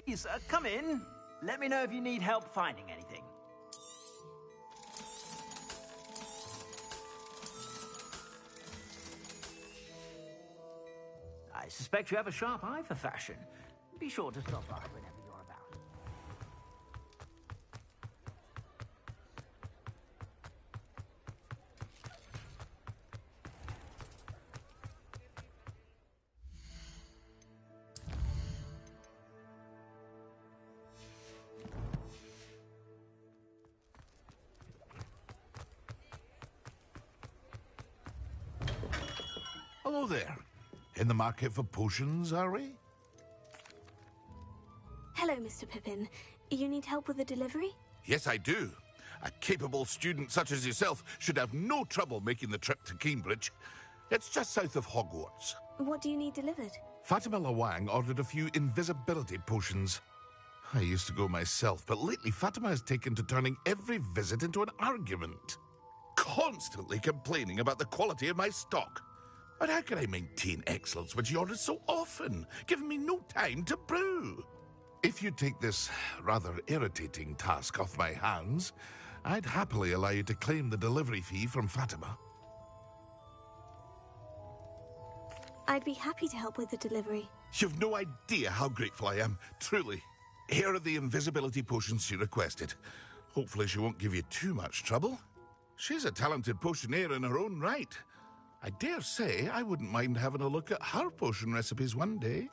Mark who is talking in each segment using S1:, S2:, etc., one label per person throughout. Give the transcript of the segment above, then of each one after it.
S1: Please, come in. Let me know if you need help finding anything. I suspect you have a sharp eye for fashion. Be sure to stop by whenever you're about.
S2: Hello there. In the market for potions, are we?
S3: Hello, Mr. Pippin. You need help with a delivery?
S2: Yes, I do. A capable student such as yourself should have no trouble making the trip to Cambridge. It's just south of Hogwarts.
S3: What do you need delivered?
S2: Fatima Lawang ordered a few invisibility potions. I used to go myself, but lately Fatima has taken to turning every visit into an argument. Constantly complaining about the quality of my stock. But how can I maintain excellence when she orders so often, giving me no time to brew? If you take this rather irritating task off my hands, I'd happily allow you to claim the delivery fee from Fatima.
S3: I'd be happy to help with the delivery.
S2: You've no idea how grateful I am, truly. Here are the invisibility potions she requested. Hopefully she won't give you too much trouble. She's a talented potioneer in her own right. I dare say I wouldn't mind having a look at her potion recipes one day.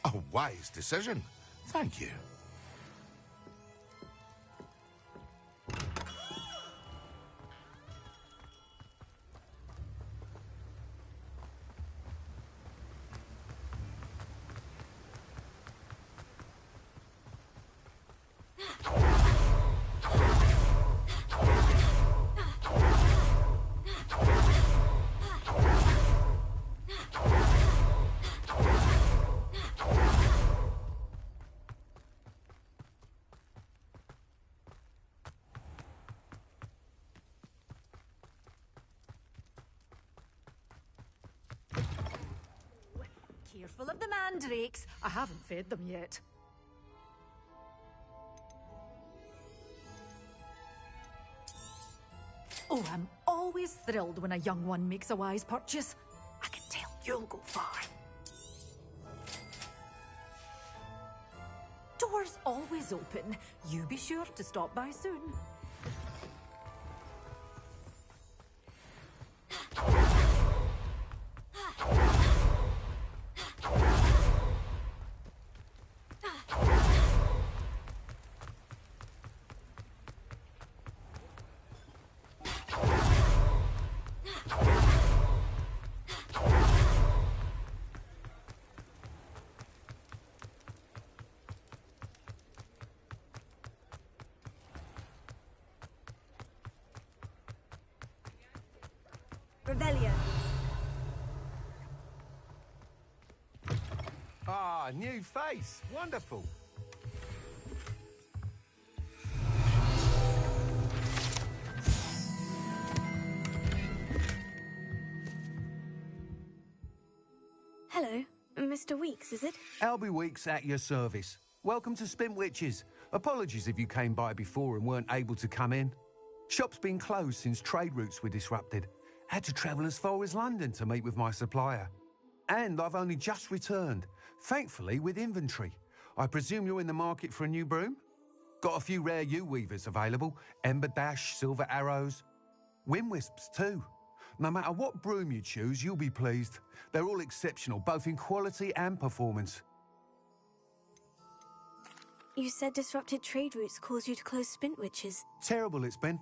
S2: A wise decision. Thank you.
S4: Careful of the mandrakes. I haven't fed them yet. Oh, I'm always thrilled when a young one makes a wise purchase. I can tell you'll go far. Doors always open. You be sure to stop by soon.
S3: Revelio.
S5: Ah, new face. Wonderful.
S3: Hello. Mr. Weeks, is it?
S5: Albie Weeks at your service. Welcome to Spintwitches. Apologies if you came by before and weren't able to come in. Shop's been closed since trade routes were disrupted. Had to travel as far as London to meet with my supplier. And I've only just returned, thankfully with inventory. I presume you're in the market for a new broom? Got a few rare yew-weavers available. Ember Dash, Silver Arrows. Wind Wisps too. No matter what broom you choose, you'll be pleased. They're all exceptional, both in quality and performance.
S3: You said disrupted trade routes caused you to close Spintwitches.
S5: Terrible it's been.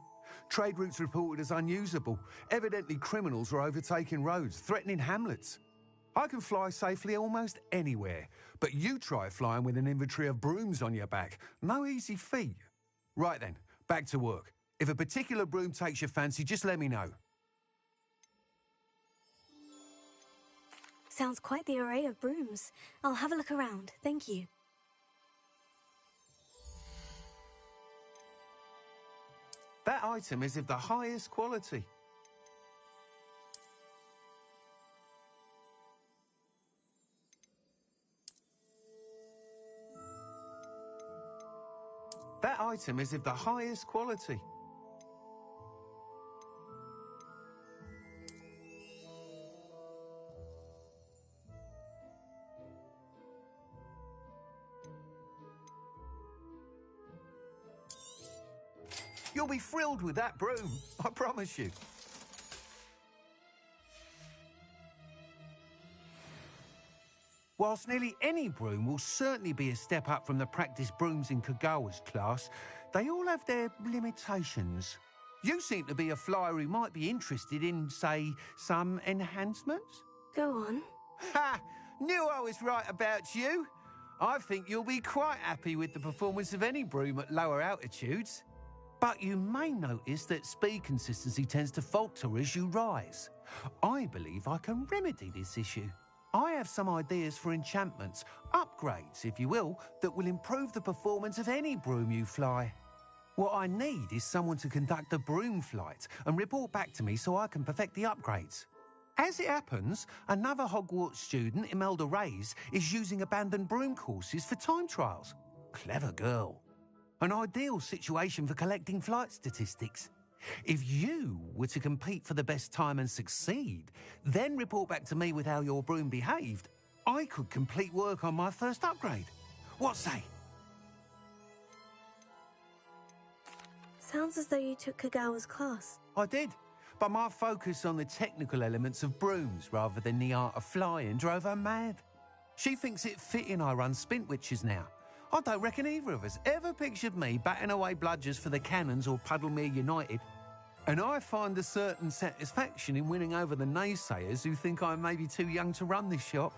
S5: Trade routes reported as unusable. Evidently criminals were overtaking roads, threatening hamlets. I can fly safely almost anywhere, but you try flying with an inventory of brooms on your back. No easy feat. Right then, back to work. If a particular broom takes your fancy, just let me know.
S3: Sounds quite the array of brooms. I'll have a look around, thank you.
S5: That item is of the highest quality. That item is of the highest quality. You'll be thrilled with that broom, I promise you. Whilst nearly any broom will certainly be a step up from the practice brooms in Kagawa's class, they all have their limitations. You seem to be a flyer who might be interested in, say, some enhancements?
S3: Go on.
S5: Ha! Knew I was right about you. I think you'll be quite happy with the performance of any broom at lower altitudes. But you may notice that speed consistency tends to falter as you rise. I believe I can remedy this issue. I have some ideas for enchantments, upgrades, if you will, that will improve the performance of any broom you fly. What I need is someone to conduct a broom flight and report back to me so I can perfect the upgrades. As it happens, another Hogwarts student, Imelda Reyes, is using abandoned broom courses for time trials. Clever girl. An ideal situation for collecting flight statistics. If you were to compete for the best time and succeed, then report back to me with how your broom behaved, I could complete work on my first upgrade. What say?
S3: Sounds as though you took Kagawa's class.
S5: I did, but my focus on the technical elements of brooms rather than the art of flying drove her mad. She thinks it fitting I run Spintwitches now. I don't reckon either of us ever pictured me batting away bludgers for the Cannons or Puddlemere United. And I find a certain satisfaction in winning over the naysayers who think I may be too young to run this shop.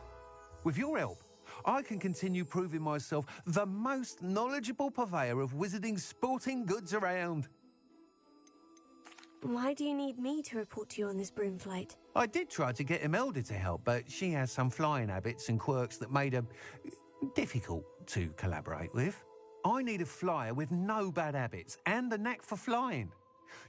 S5: With your help, I can continue proving myself the most knowledgeable purveyor of wizarding sporting goods around.
S3: Why do you need me to report to you on this broom flight?
S5: I did try to get Imelda to help, but she has some flying habits and quirks that made her difficult to collaborate with. I need a flyer with no bad habits and the knack for flying.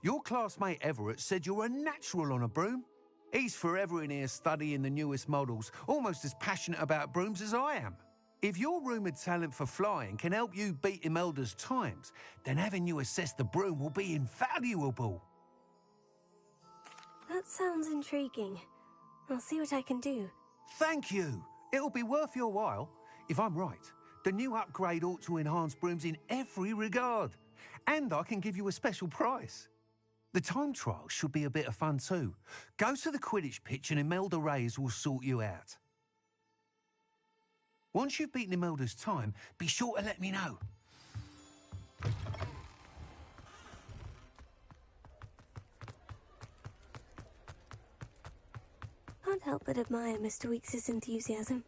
S5: Your classmate Everett said you're a natural on a broom. He's forever in here studying the newest models, almost as passionate about brooms as I am. If your rumoured talent for flying can help you beat Imelda's times, then having you assess the broom will be invaluable.
S3: That sounds intriguing. I'll see what I can do.
S5: Thank you. It'll be worth your while. If I'm right, the new upgrade ought to enhance brooms in every regard. And I can give you a special price. The time trial should be a bit of fun too. Go to the Quidditch pitch and Imelda Reyes will sort you out. Once you've beaten Imelda's time, be sure to let me know.
S3: Can't help but admire Mr. Weekes' enthusiasm.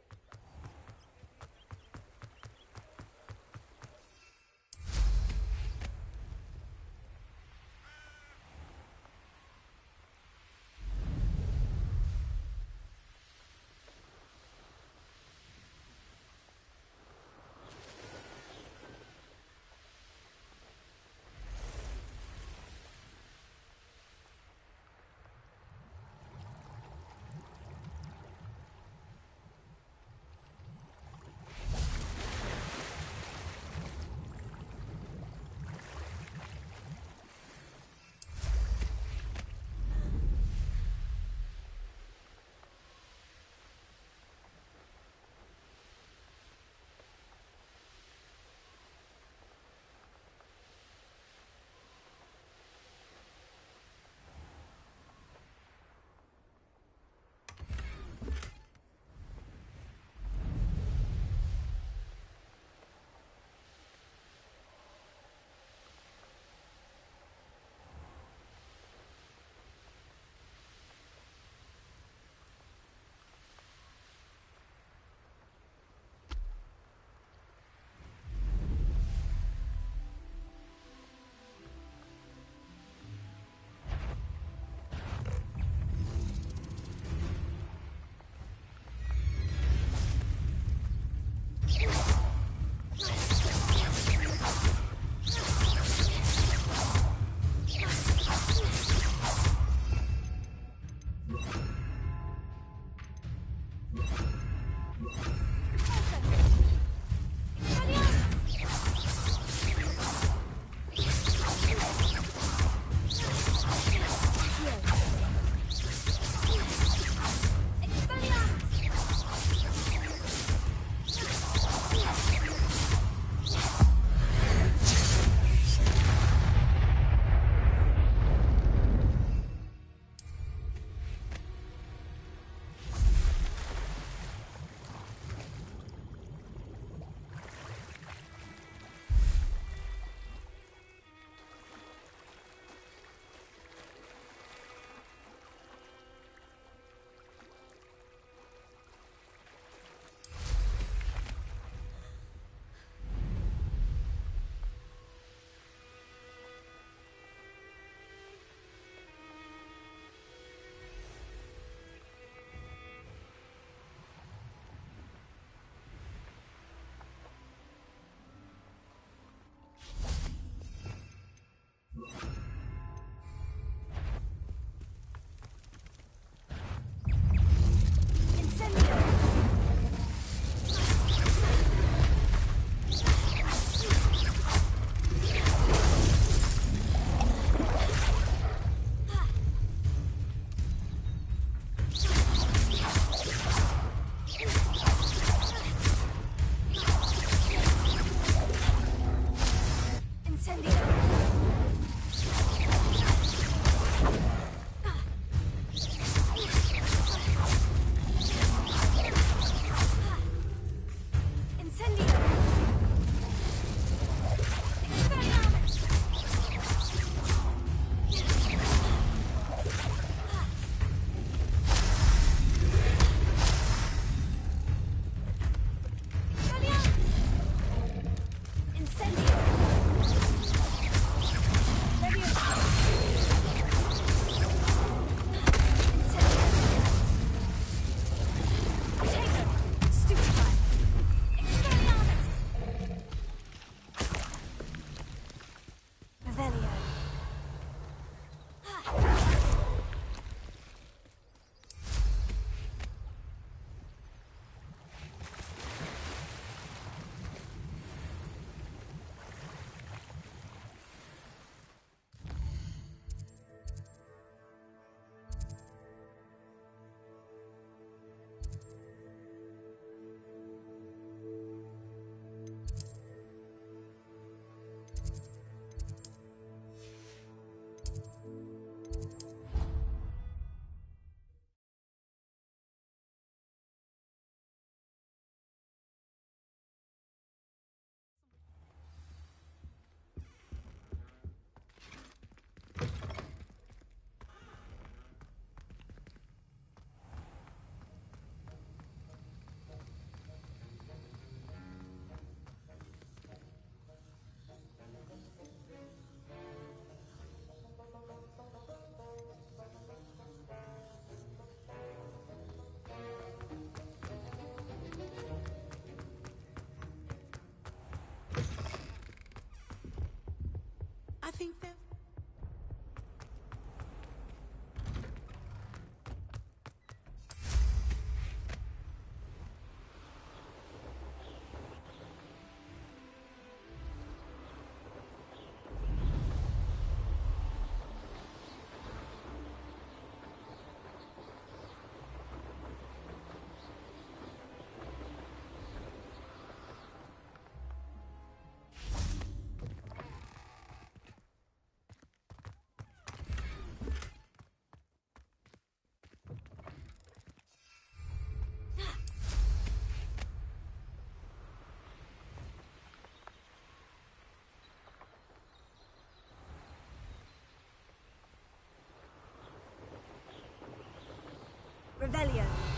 S3: Revelio.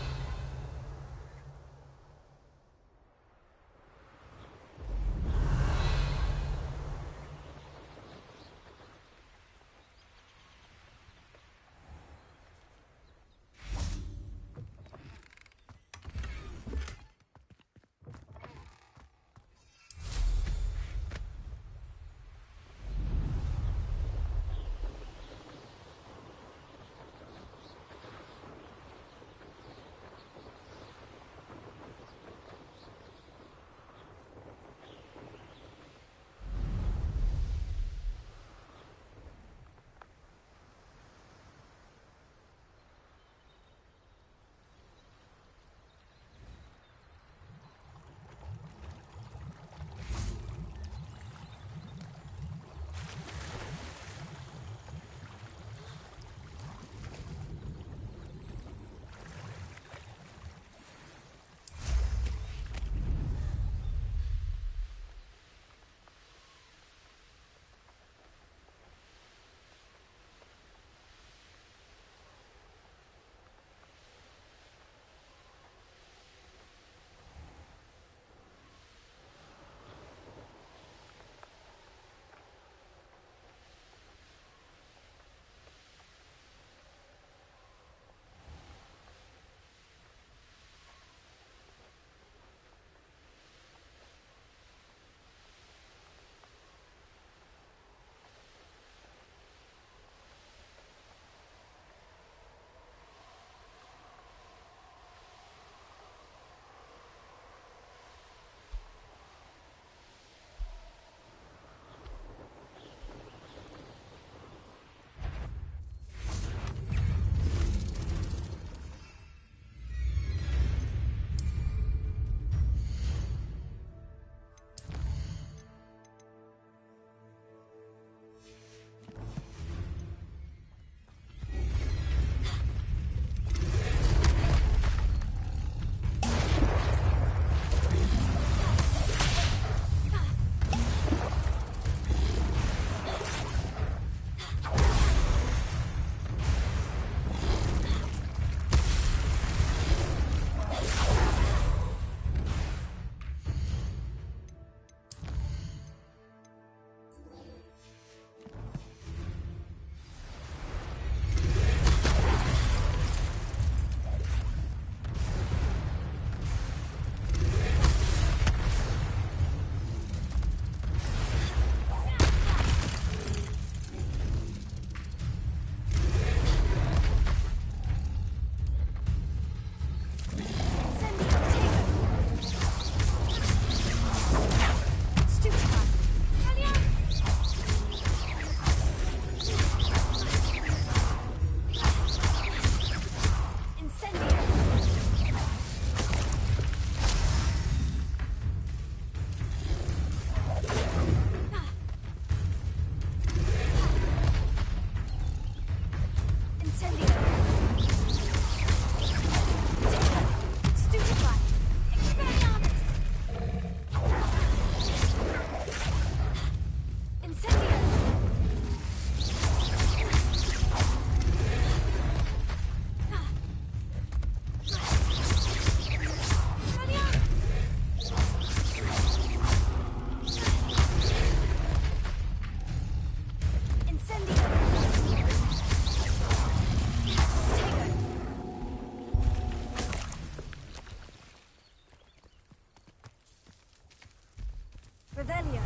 S3: Revelio.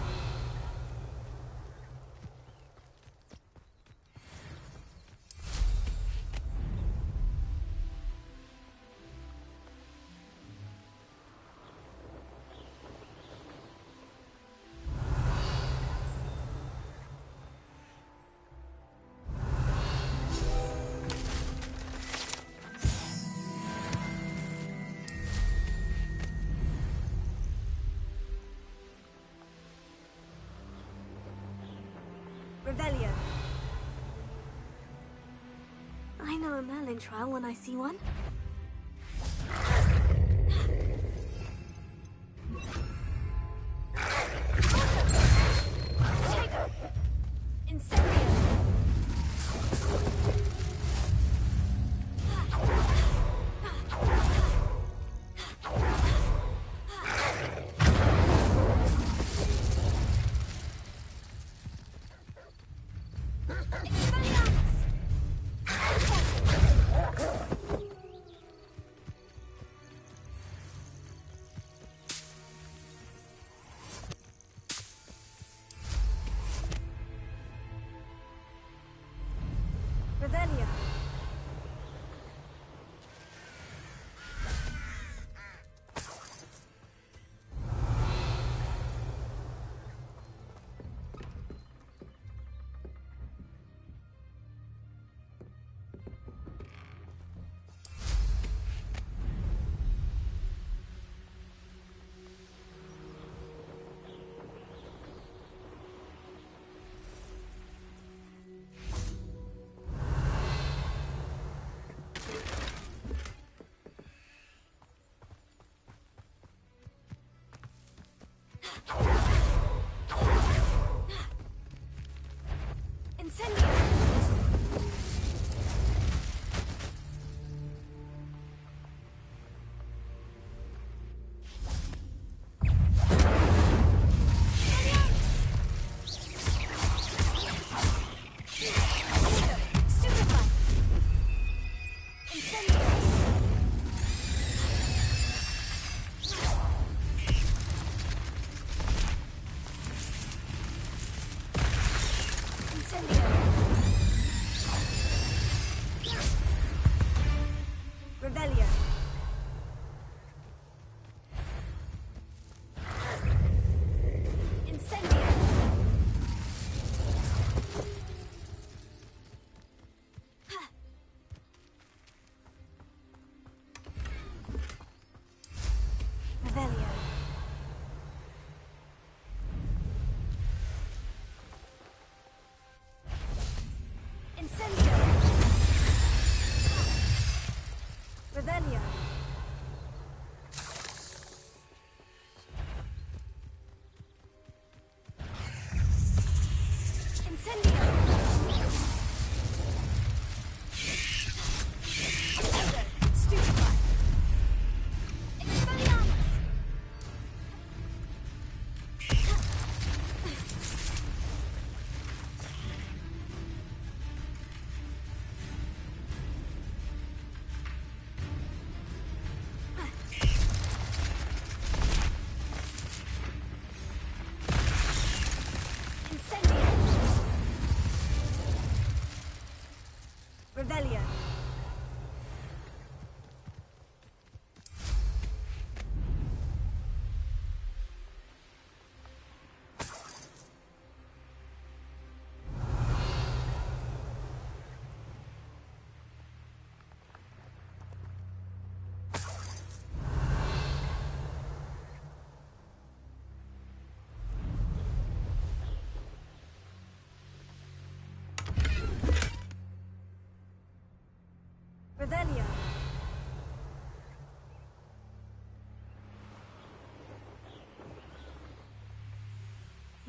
S3: Revelio. I know a Merlin trial when I see one. Incendio.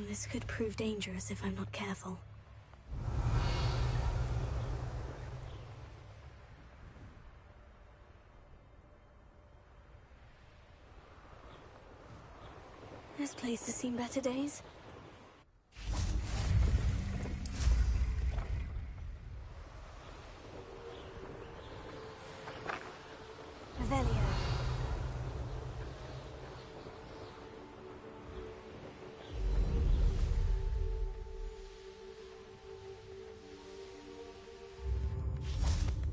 S3: This could prove dangerous if I'm not careful. This place has seen better days. Revelio.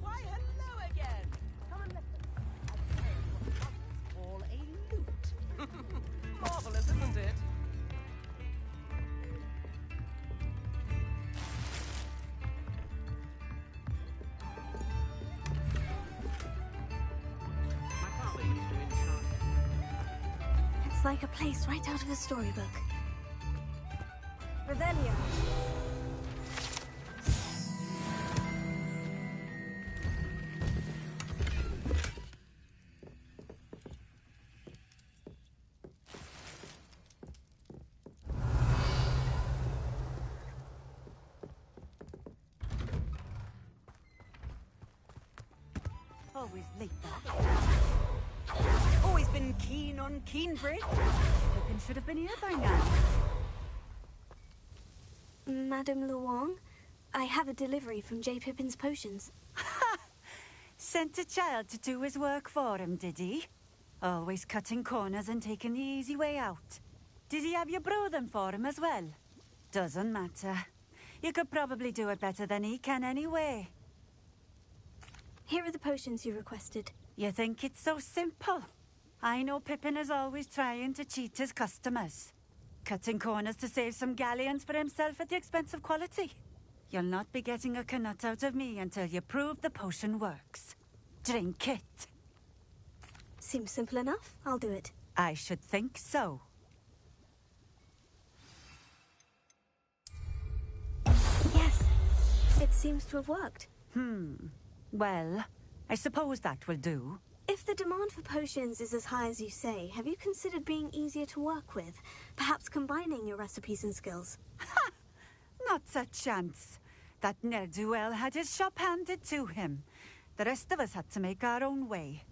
S6: Why, hello again! Come and let us all a loot. Marvelous, isn't it?
S1: My father used to enchant.
S3: It's like a place right out of a storybook. Revelio.
S6: Always late back. Always been keen on keen bread. Pippin should have been here by now.
S3: Madame Luong, I have a delivery from J. Pippin's potions.
S6: Sent a child to do his work for him, did he? Always cutting corners and taking the easy way out. Did he have you brew them for him as well? Doesn't matter. You could probably do it better than he can anyway.
S3: Here are the potions you requested.
S6: You think it's so simple? I know Pippin is always trying to cheat his customers. Cutting corners to save some galleons for himself at the expense of quality. You'll not be getting a canut out of me until you prove the potion works. Drink it.
S3: Seems simple enough. I'll do it.
S6: I should think so.
S3: Yes. It seems to have worked.
S6: Well, I suppose that will do.
S3: If the demand for potions is as high as you say, have you considered being easier to work with? Perhaps combining your recipes and skills?
S6: Not a chance. That ne'er-do-well had his shop handed to him. The rest of us had to make our own way.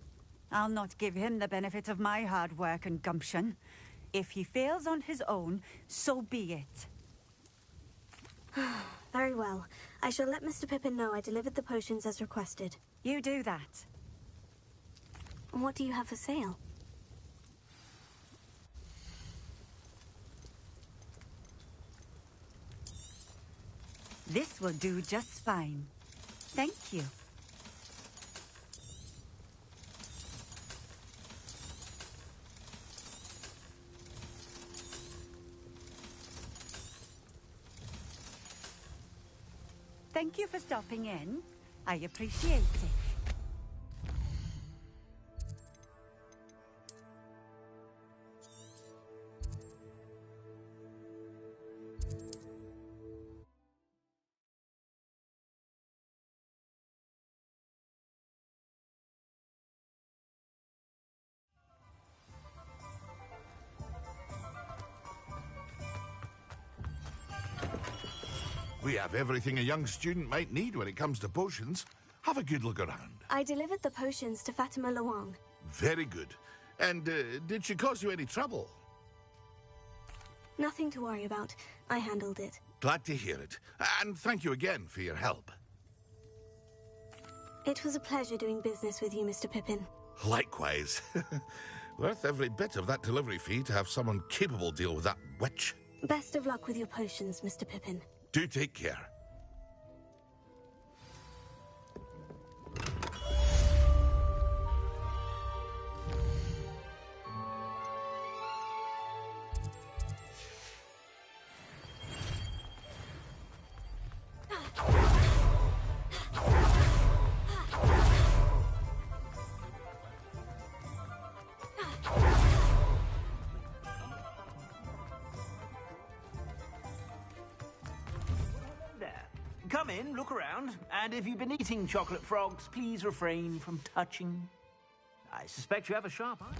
S6: I'll not give him the benefit of my hard work and gumption. If he fails on his own, so be it.
S3: Very well. I shall let Mr. Pippin know I delivered the potions as requested.
S6: You do that.
S3: What do you have for sale?
S6: This will do just fine. Thank you. Thank you for stopping in. I appreciate it.
S2: We have everything a young student might need when it comes to potions. Have a good look around.
S3: I delivered the potions to Fatima Luong.
S2: Very good. And did she cause you any trouble?
S3: Nothing to worry about. I handled it.
S2: Glad to hear it. And thank you again for your help.
S3: It was a pleasure doing business with you, Mr. Pippin.
S2: Likewise. Worth every bit of that delivery fee to have someone capable deal with that witch.
S3: Best of luck with your potions, Mr. Pippin.
S2: Do take care.
S1: Come in, look around, and if you've been eating chocolate frogs, please refrain from touching. I suspect you have a sharp eye.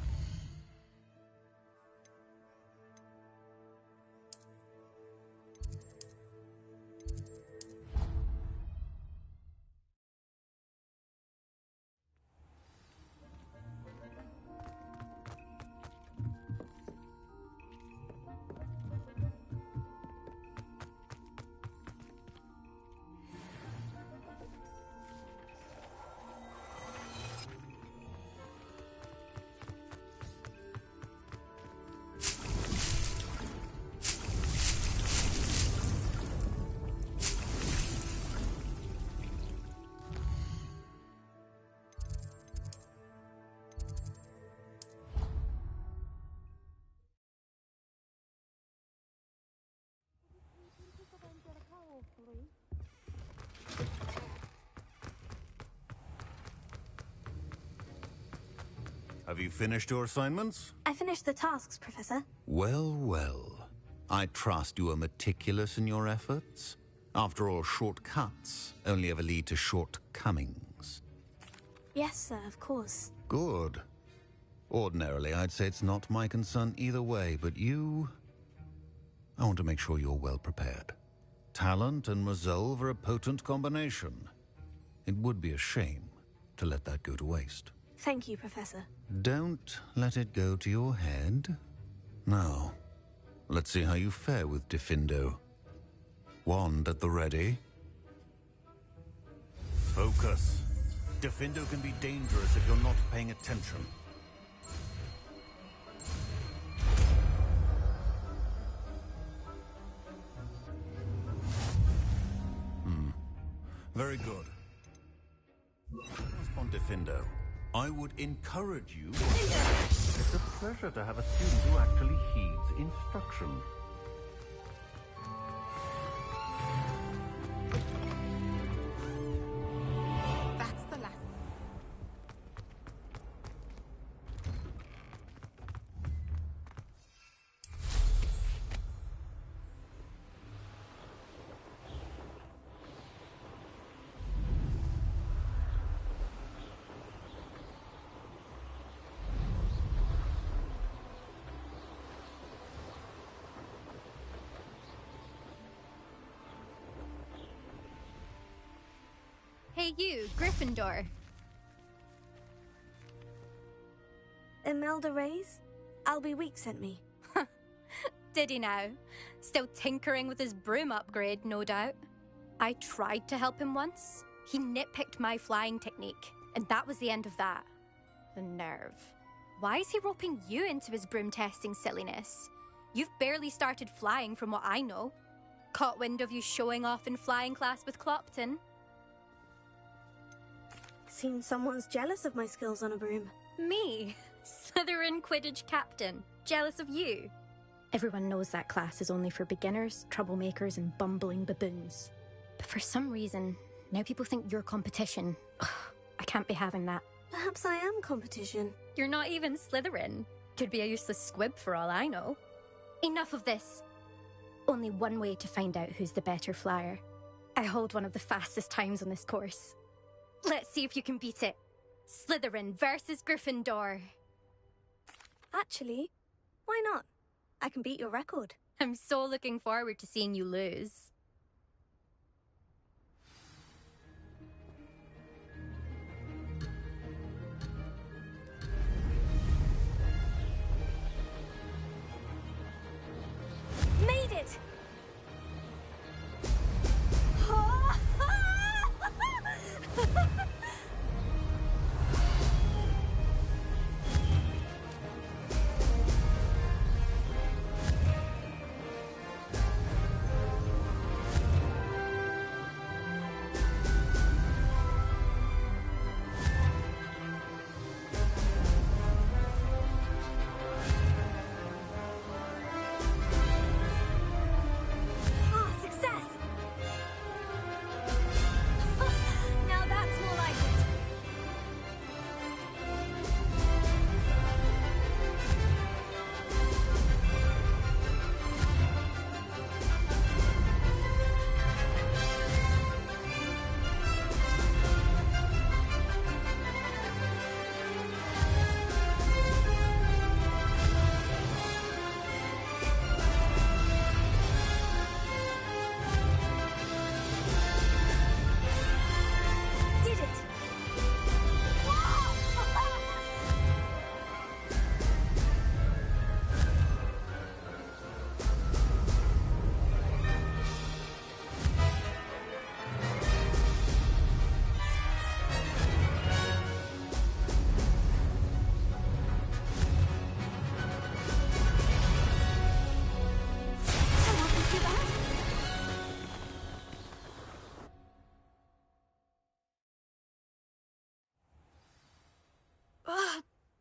S7: Have you finished your assignments?
S3: I finished the tasks, Professor.
S7: Well, well. I trust you are meticulous in your efforts. After all, shortcuts only ever lead to shortcomings.
S3: Yes, sir, of course.
S7: Good. Ordinarily, I'd say it's not my concern either way, but you... I want to make sure you're well prepared. Talent and resolve are a potent combination. It would be a shame to let that go to waste.
S3: Thank you, Professor.
S7: Don't let it go to your head. Now, let's see how you fare with Diffindo. Wand at the ready. Focus. Diffindo can be dangerous if you're not paying attention. Very good. On Diffindo, I would encourage you... It's a pleasure to have a student who actually heeds instruction.
S8: That's the last.
S9: Hey you, Gryffindor.
S3: Imelda Reyes? Albie Week sent me.
S9: Did he now? Still tinkering with his broom upgrade, no doubt. I tried to help him once. He nitpicked my flying technique, and that was the end of that. The nerve. Why is he roping you into his broom testing silliness? You've barely started flying from what I know. Caught wind of you showing off in flying class with Clopton.
S3: Seems someone's jealous of my skills on a broom.
S9: Me? Slytherin Quidditch captain. Jealous of you? Everyone knows that class is only for beginners, troublemakers, and bumbling baboons. But for some reason, now people think you're competition. Ugh, I can't be having that.
S3: Perhaps I am competition.
S9: You're not even Slytherin. Could be a useless squib for all I know. Enough of this. Only one way to find out who's the better flyer. I hold one of the fastest times on this course. Let's see if you can beat it. Slytherin versus Gryffindor.
S3: Actually, why not? I can beat your record.
S9: I'm so looking forward to seeing you lose.
S3: Made it!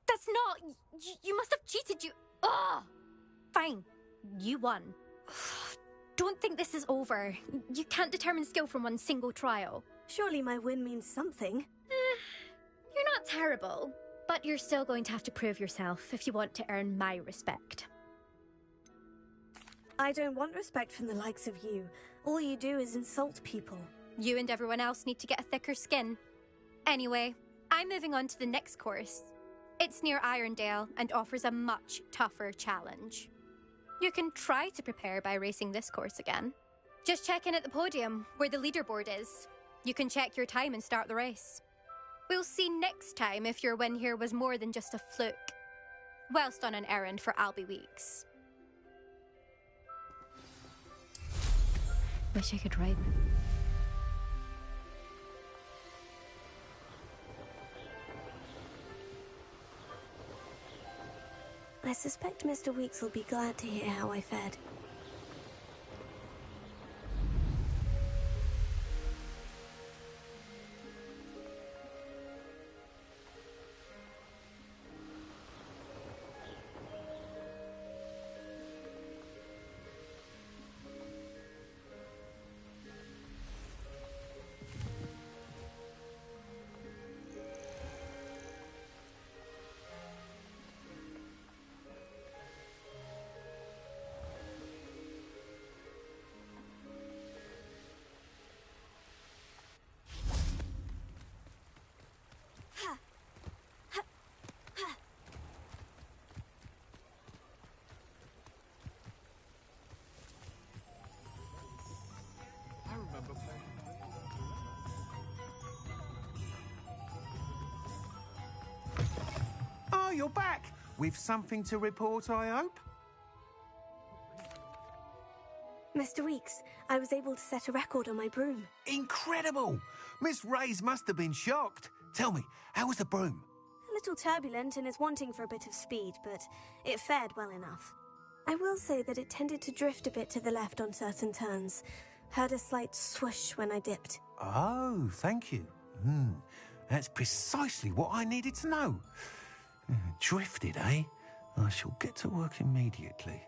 S9: That's not... You must have cheated, you... Ugh! Fine. You won. Don't think this is over. You can't determine skill from one single trial.
S3: Surely my win means something.
S9: You're not terrible, but you're still going to have to prove yourself if you want to earn my respect.
S3: I don't want respect from the likes of you. All you do is insult people.
S9: You and everyone else need to get a thicker skin. Anyway, I'm moving on to the next course. It's near Irondale and offers a much tougher challenge. You can try to prepare by racing this course again. Just check in at the podium, where the leaderboard is. You can check your time and start the race. We'll see next time if your win here was more than just a fluke. Whilst on an errand for Albie Weeks. Wish I could ride them.
S3: I suspect Mr. Weeks will be glad to hear how I fared.
S5: Oh, you're back! With something to report, I hope?
S3: Mr. Weeks, I was able to set a record on my broom.
S5: Incredible! Miss Reyes must have been shocked. Tell me, how was the broom?
S3: A little turbulent and is wanting for a bit of speed, but it fared well enough. I will say that it tended to drift a bit to the left on certain turns. Heard a slight swoosh when I dipped.
S5: Oh, thank you. That's precisely what I needed to know. Drifted, eh? I shall get to work immediately.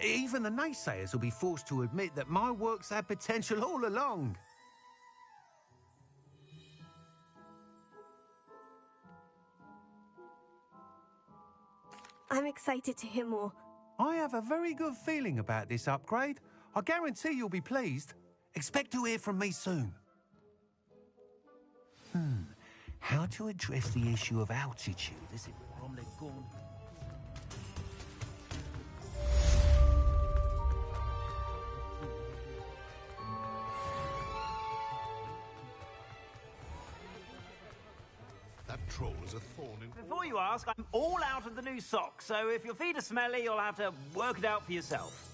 S5: Even the naysayers will be forced to admit that my work's had potential all along.
S3: I'm excited to hear more.
S5: I have a very good feeling about this upgrade. I guarantee you'll be pleased. Expect to hear from me soon. How to address the issue of altitude, is it?
S2: That troll is a thorn in...
S1: Before you ask, I'm all out of the new socks, so if your feet are smelly, you'll have to work it out for yourself.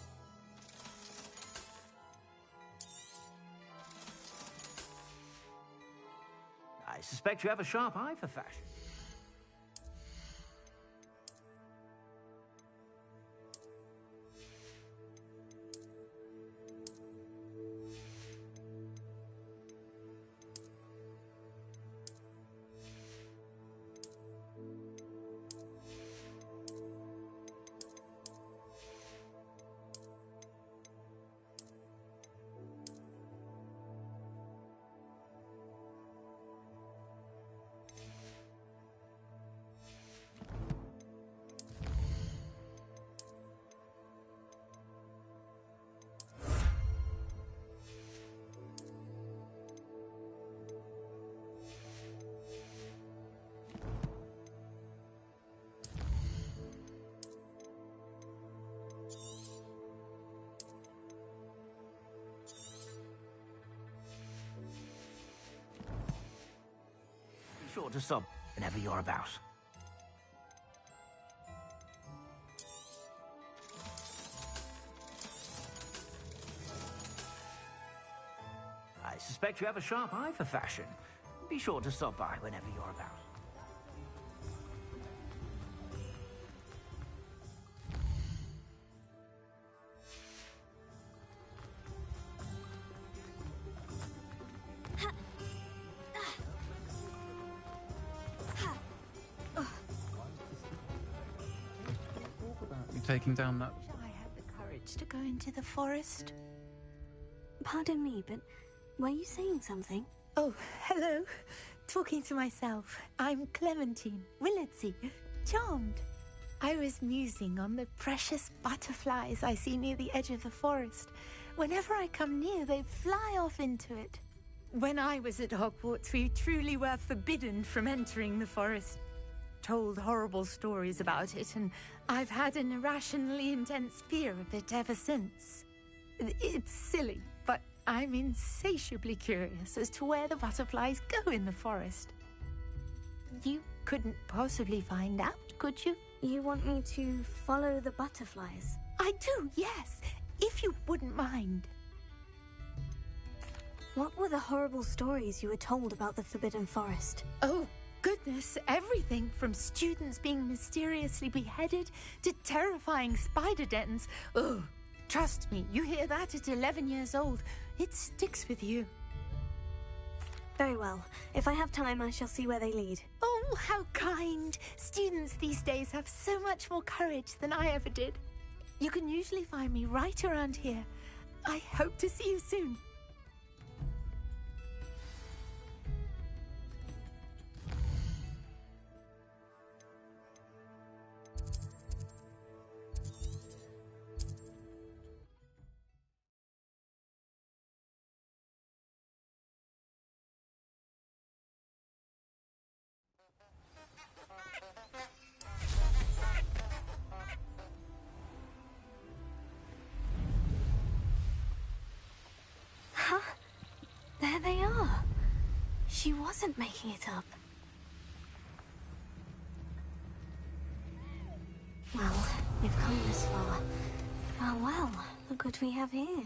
S1: I suspect you have a sharp eye for fashion. Be sure to stop whenever you're about. I suspect you have a sharp eye for fashion. Be sure to stop by whenever you're about.
S10: Taking down that...
S8: I had the courage to go into the forest.
S3: Pardon me, but were you saying something?
S10: Oh, hello. Talking to myself. I'm Clementine Willardsey. Charmed. I was musing on the precious butterflies I see near the edge of the forest. Whenever I come near, they fly off into it. When I was at Hogwarts, we truly were forbidden from entering the forest. Told horrible stories about it, and I've had an irrationally intense fear of it ever since. It's silly, but I'm insatiably curious as to where the butterflies go in the forest. You couldn't possibly find out, could you?
S3: You want me to follow the butterflies?
S10: I do, yes, if you wouldn't mind.
S3: What were the horrible stories you were told about the Forbidden Forest?
S10: Oh, goodness, everything from students being mysteriously beheaded to terrifying spider dens. Oh, trust me, you hear that at 11 years old, it sticks with you.
S3: Very well. If I have time, I shall see where they lead.
S10: Oh, how kind. Students these days have so much more courage than I ever did. You can usually find me right around here. I hope to see you soon.
S3: Huh? There they are. She wasn't making it up. Well, we've come this far. Oh well, look what we have here.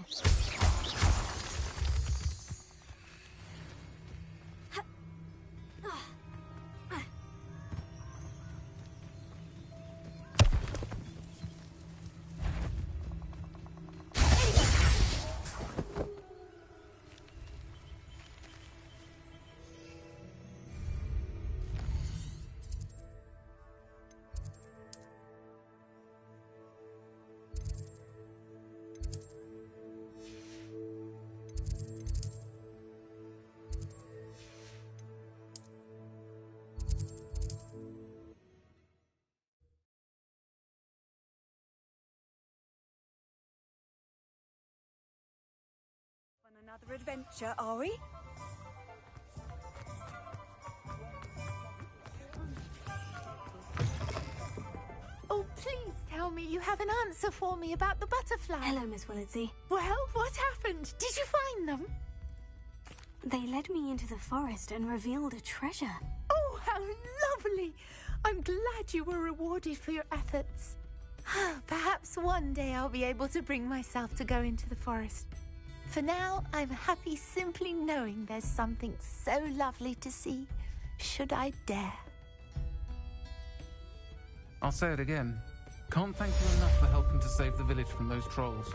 S10: Another adventure, are we? Oh, please tell me you have an answer for me about the butterfly.
S3: Hello, Miss Willardsey.
S10: Well, what happened? Did you find them?
S3: They led me into the forest and revealed a treasure.
S10: Oh, how lovely! I'm glad you were rewarded for your efforts. Perhaps one day I'll be able to bring myself to go into the forest. For now, I'm happy simply knowing there's something so lovely to see, should I dare.
S11: I'll say it again. Can't thank you enough for helping to save the village from those trolls.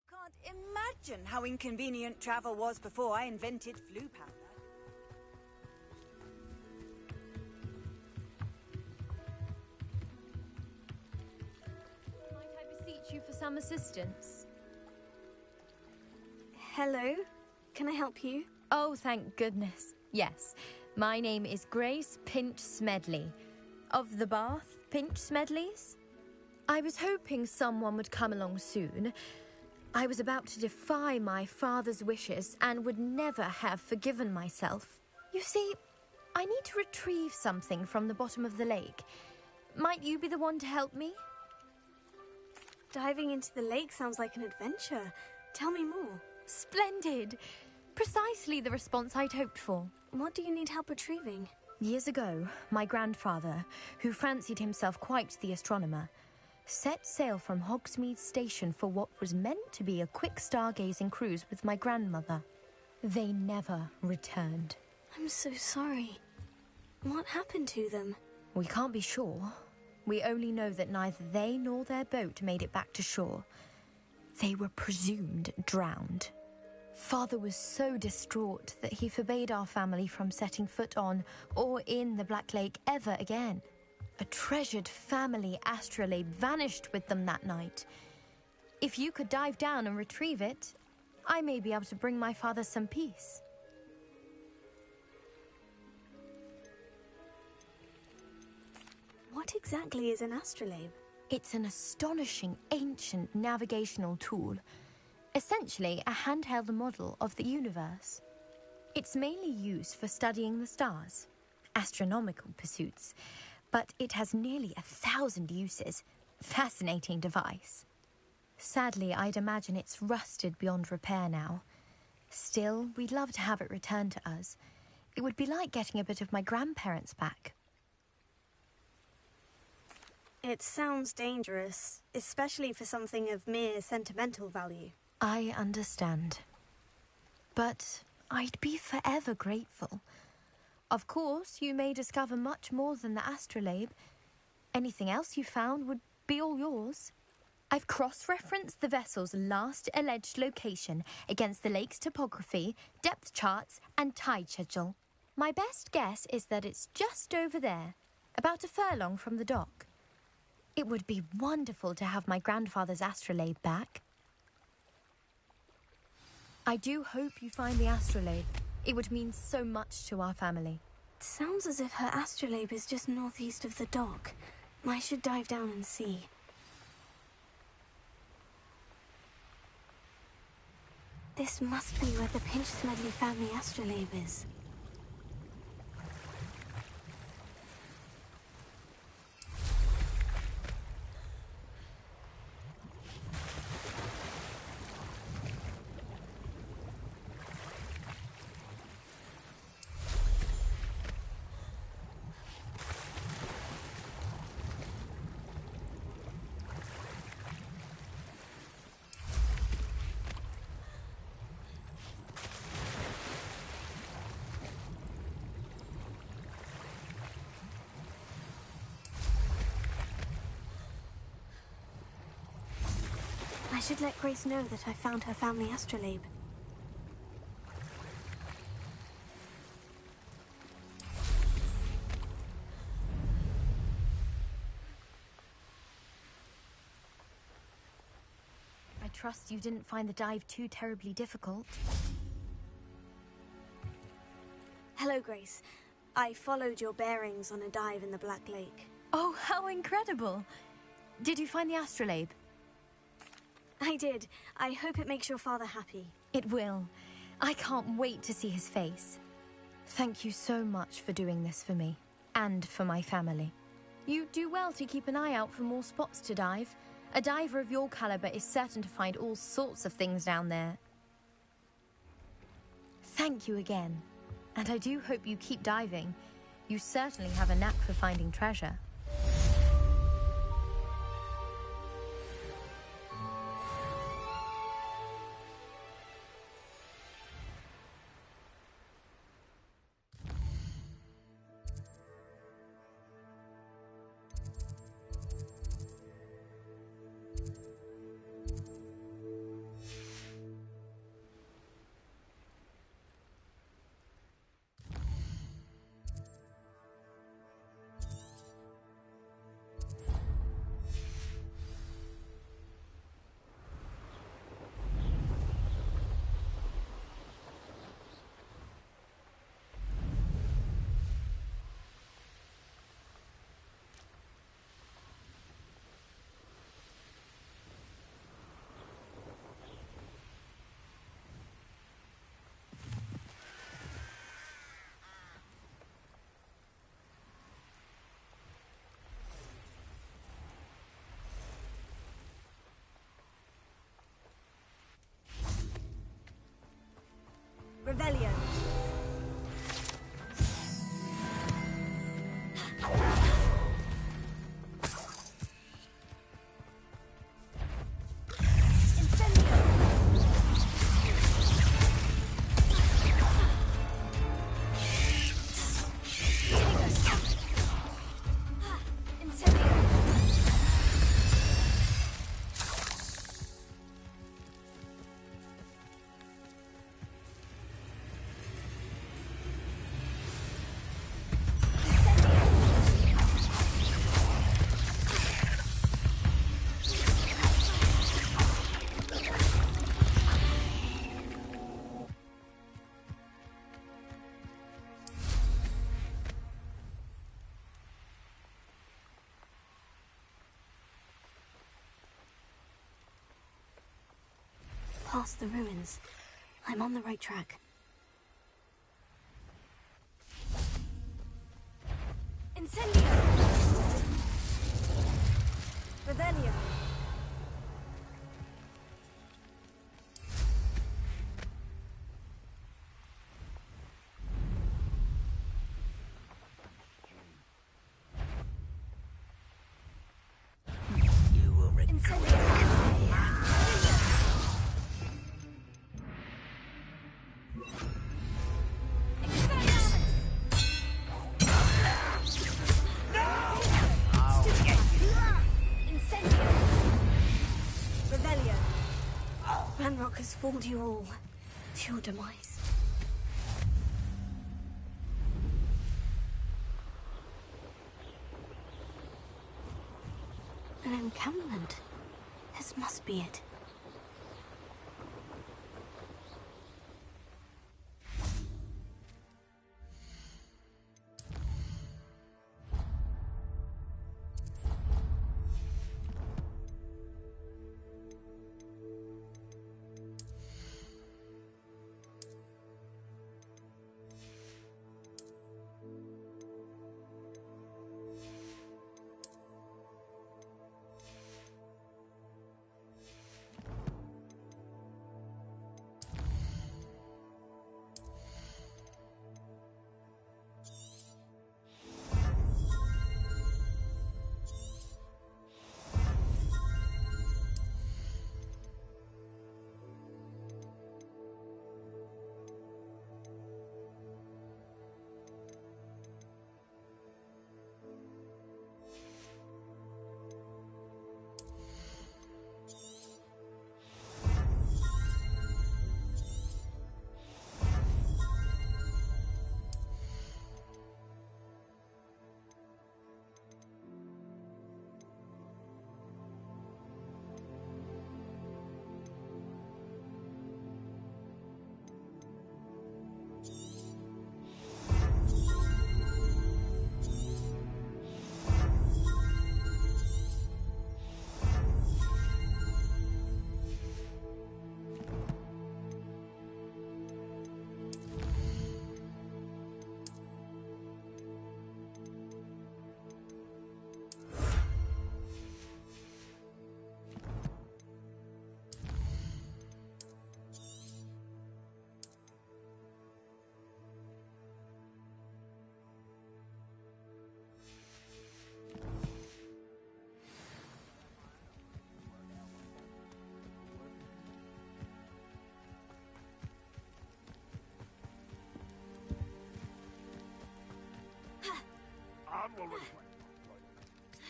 S12: Can't imagine how inconvenient travel was before I invented flu powder.
S13: Might I beseech you for some assistance?
S3: Hello? Can I help you?
S13: Oh, thank goodness. Yes. My name is Grace Pinch Smedley. Of the Bath Pinch Smedleys? I was hoping someone would come along soon. I was about to defy my father's wishes and would never have forgiven myself. You see, I need to retrieve something from the bottom of the lake. Might you be the one to help me?
S3: Diving into the lake sounds like an adventure. Tell me more.
S13: Splendid! Precisely the response I'd hoped for.
S3: What do you need help retrieving?
S13: Years ago, my grandfather, who fancied himself quite the astronomer, set sail from Hogsmeade Station for what was meant to be a quick stargazing cruise with my grandmother. They never returned.
S3: I'm so sorry. What happened to them?
S13: We can't be sure. We only know that neither they nor their boat made it back to shore. They were presumed drowned. Father was so distraught that he forbade our family from setting foot on or in the Black Lake ever again. A treasured family astrolabe vanished with them that night. If you could dive down and retrieve it, I may be able to bring my father some peace.
S3: What exactly is an astrolabe?
S13: It's an astonishing ancient navigational tool. Essentially a handheld model of the universe. It's mainly used for studying the stars, astronomical pursuits, but it has nearly 1,000 uses. Fascinating device. Sadly, I'd imagine it's rusted beyond repair now. Still, we'd love to have it returned to us. It would be like getting a bit of my grandparents back.
S3: It sounds dangerous, especially for something of mere sentimental value.
S13: I understand. But I'd be forever grateful. Of course, you may discover much more than the astrolabe. Anything else you found would be all yours. I've cross-referenced the vessel's last alleged location against the lake's topography, depth charts, and tide schedule. My best guess is that it's just over there, about a furlong from the dock. It would be wonderful to have my grandfather's astrolabe back. I do hope you find the astrolabe. It would mean so much to our family.
S3: It sounds as if her astrolabe is just northeast of the dock. I should dive down and see. This must be where the Pinch Smedley family astrolabe is. I should let Grace know that I found her family astrolabe.
S13: I trust you didn't find the dive too terribly difficult.
S3: Hello, Grace. I followed your bearings on a dive in the Black Lake.
S13: Oh, how incredible! Did you find the astrolabe?
S3: I did. I hope it makes your father happy.
S13: It will. I can't wait to see his face. Thank you so much for doing this for me, and for my family. You do well to keep an eye out for more spots to dive. A diver of your caliber is certain to find all sorts of things down there. Thank you again, and I do hope you keep diving. You certainly have a knack for finding treasure.
S3: past the ruins. I'm on the right track. Incendio! Revelio!
S1: You will regret.
S3: Ranrock has fooled you all to your demise. An encampment. This must be it.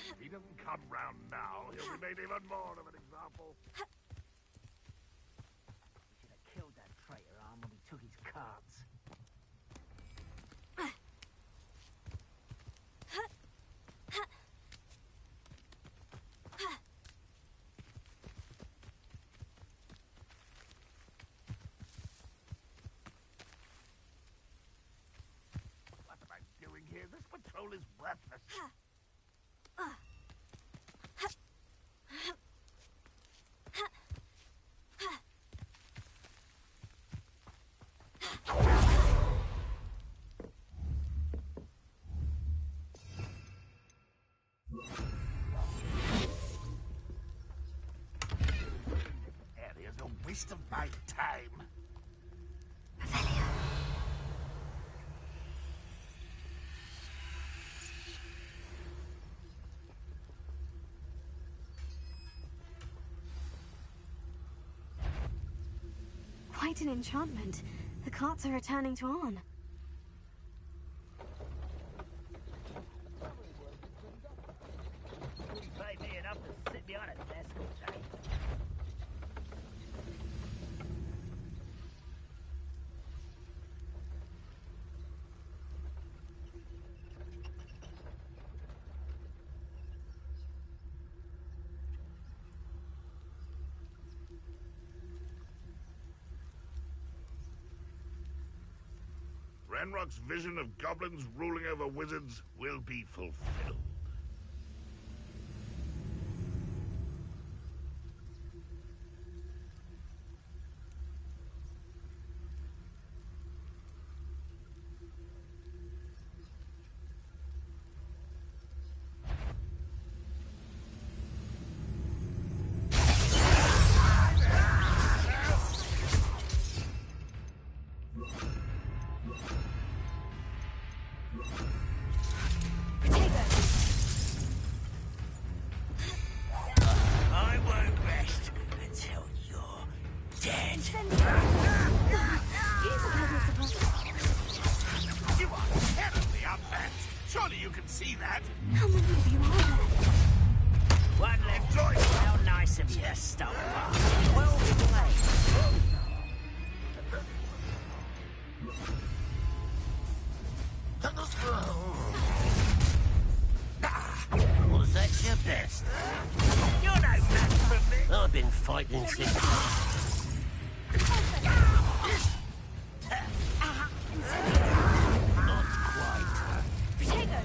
S2: If he doesn't come round now, he'll be made even more of an example.
S1: We should have killed that traitor arm when we took his cards.
S2: What am I doing here? This patrol is worthless. Area's a waste of my time.
S3: Quite an enchantment. The carts are returning to Arn.
S1: Wouldn't pay me enough to sit behind a desk all day.
S2: Ranrock's vision of goblins ruling over wizards will be fulfilled.
S3: Here's a pleasant surprise.
S2: You are terribly outmatched. Surely you can see that.
S3: How many of you are there?
S1: One left. How nice of you to stop by. Well played.
S14: Was that your best?
S1: You're no match for me.
S14: I've been fighting since... Not quite.
S3: Potato!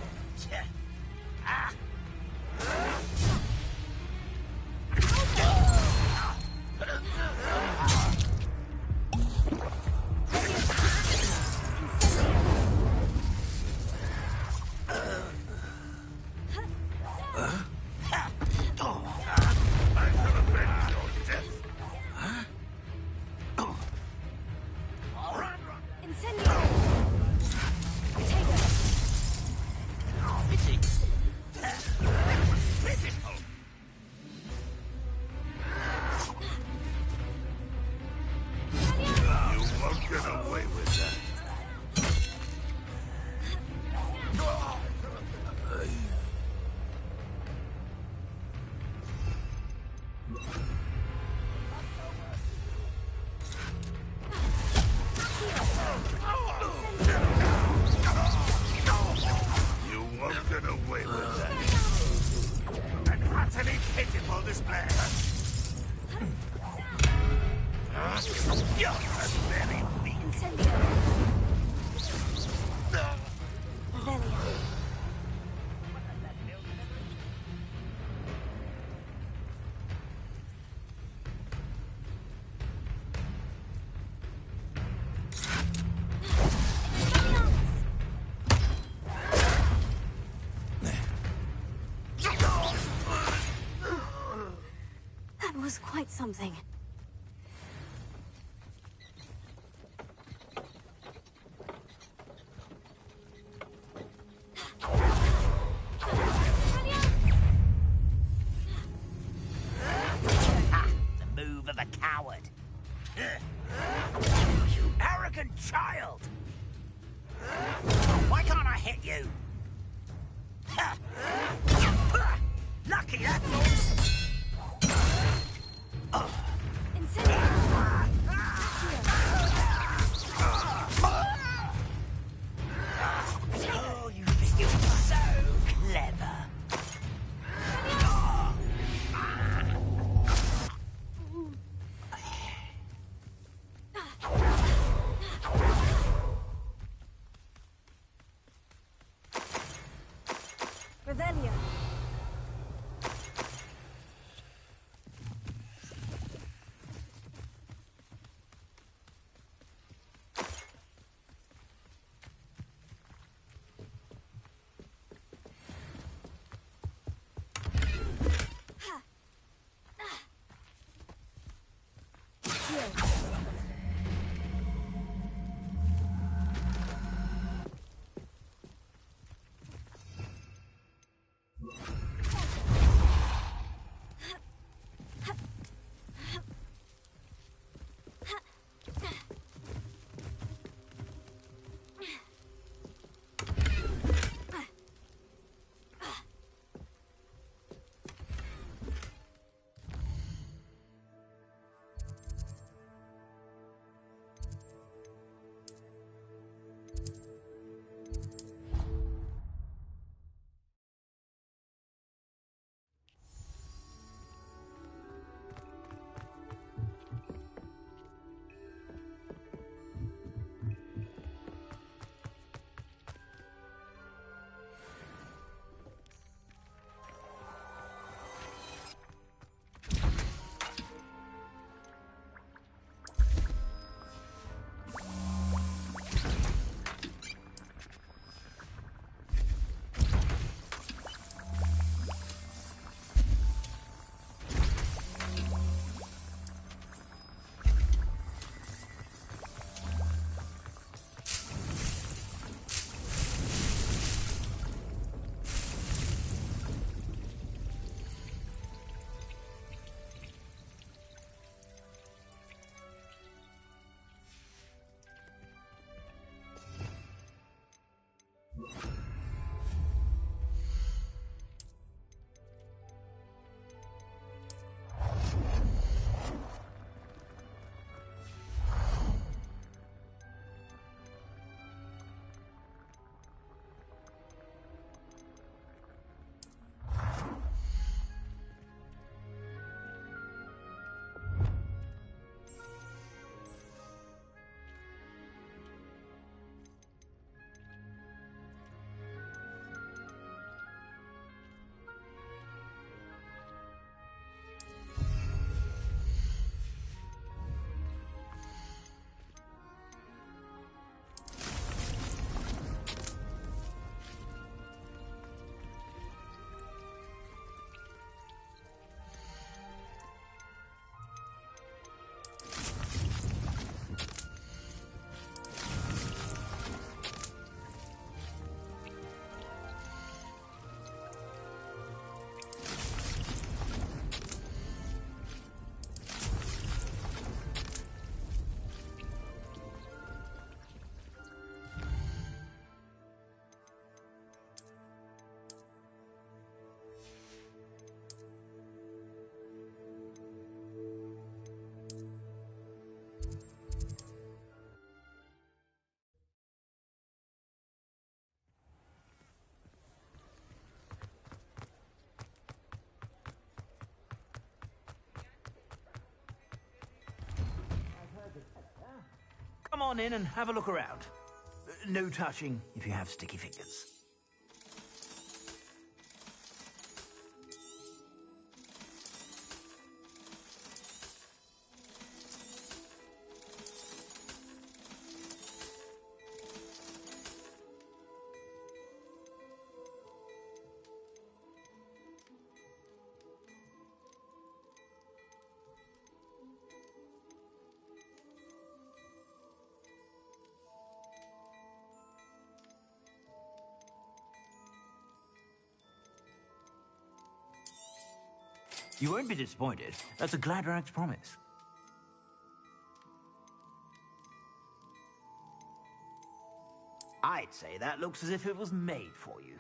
S3: That was quite something.
S1: The move of a coward. You arrogant child! Why can't I hit you? Lucky, that's all. Oh, you think you're so clever. come on in and have a look around. No touching if you have sticky fingers. You won't be disappointed. That's a Gladrag's promise. I'd say that looks as if it was made for you.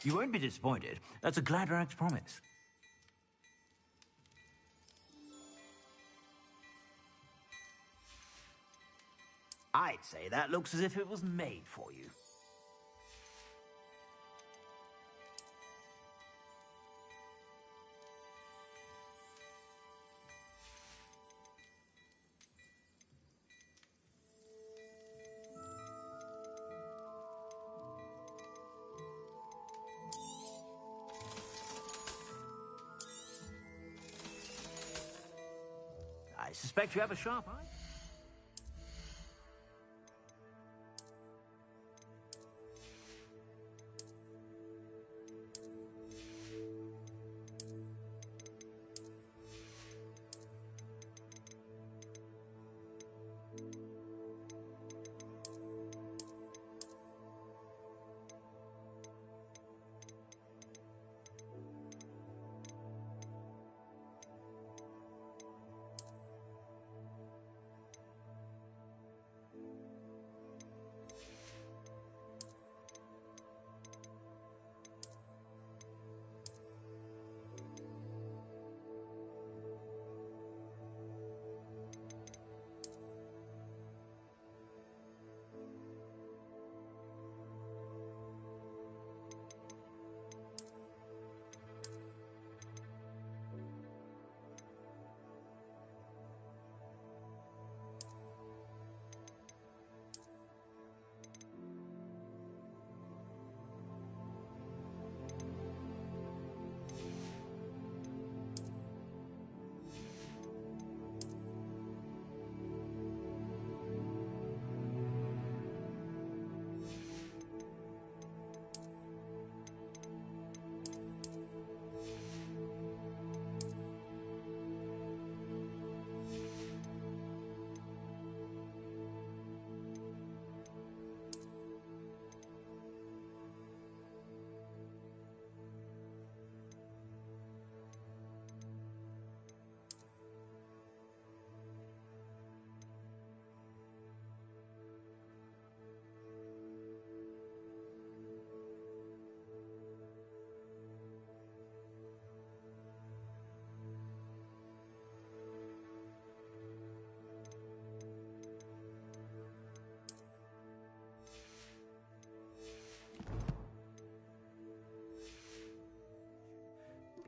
S1: You won't be disappointed. That's a Gladrag's promise. I'd say that looks as if it was made for you. I suspect you have a sharp eye.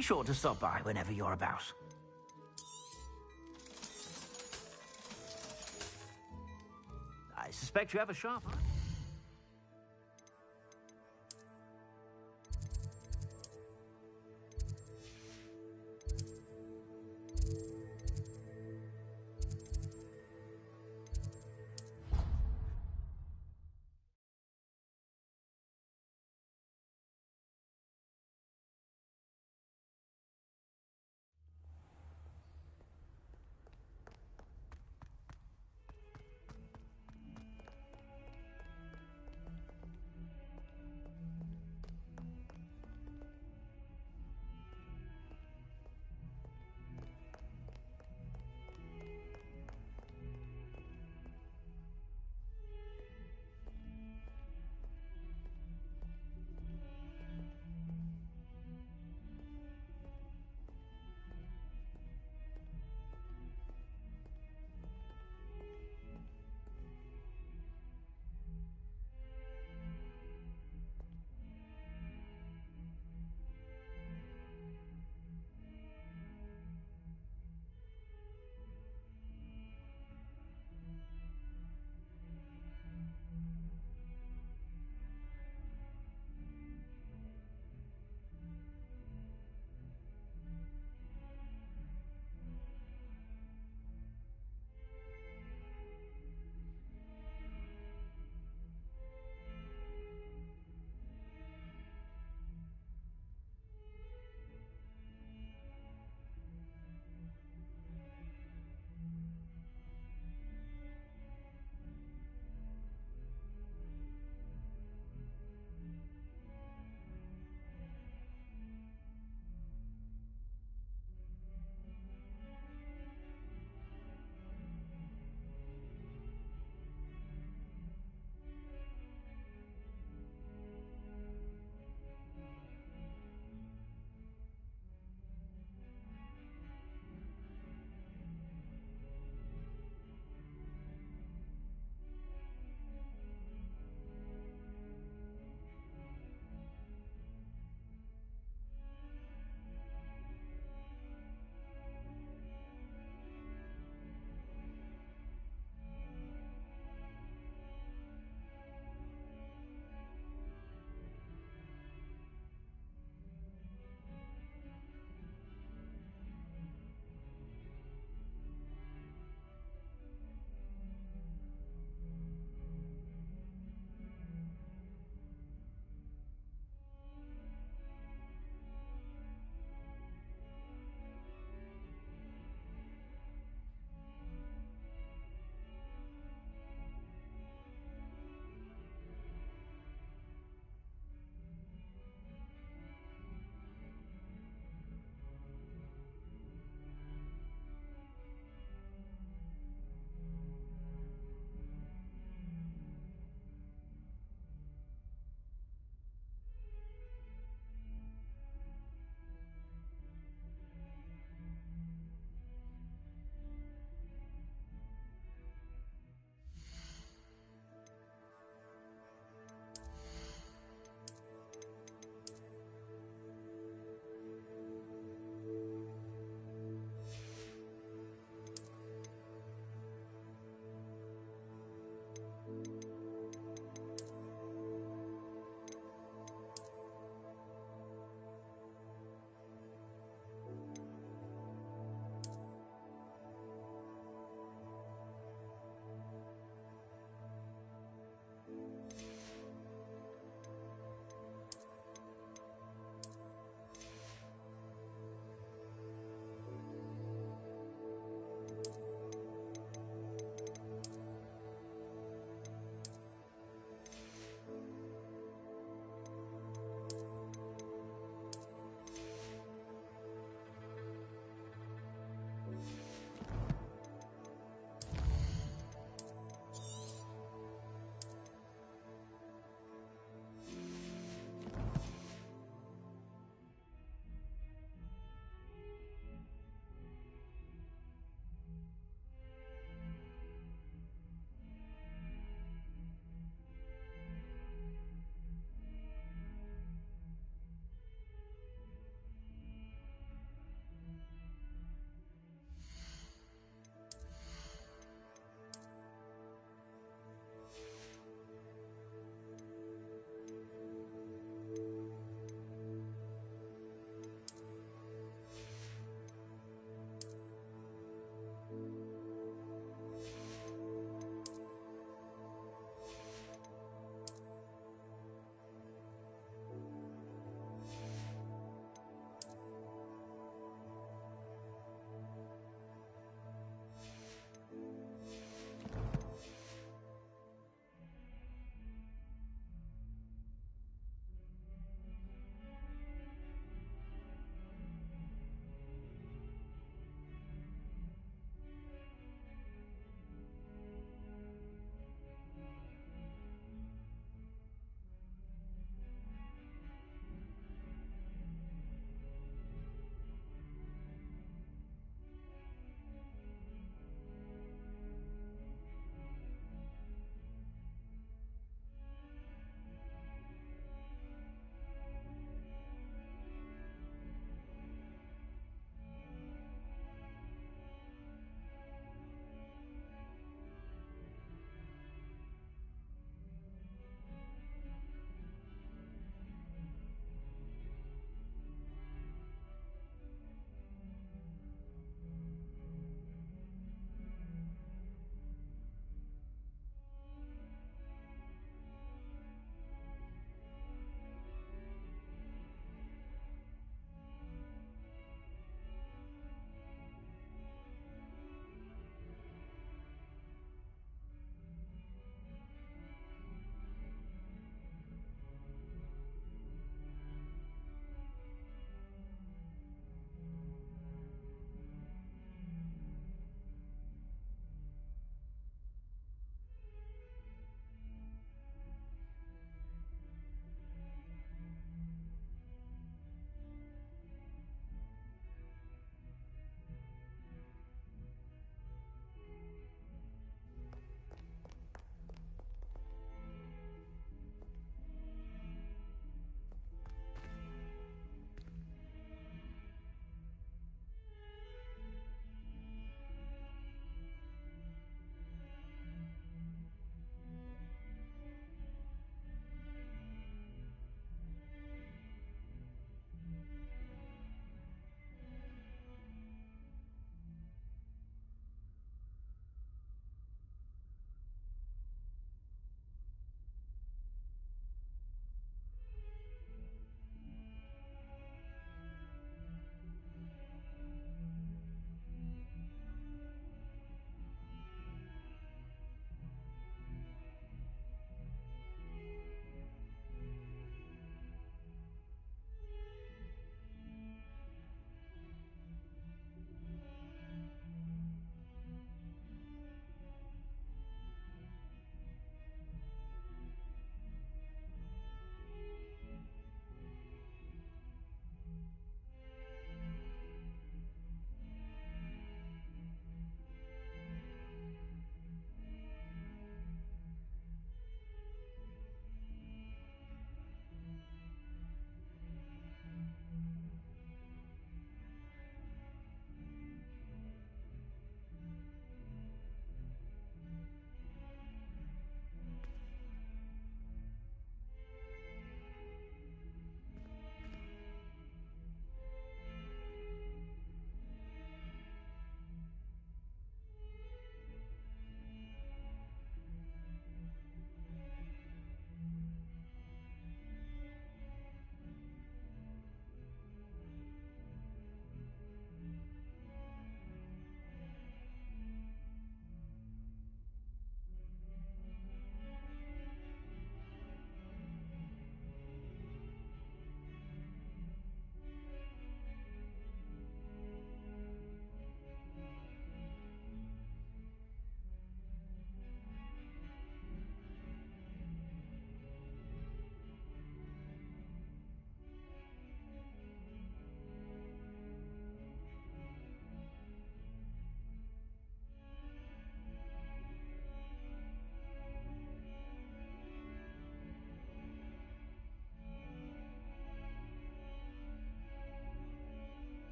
S1: Be sure to stop by whenever you're about. I suspect you have a sharp eye.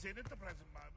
S2: us in at the present moment.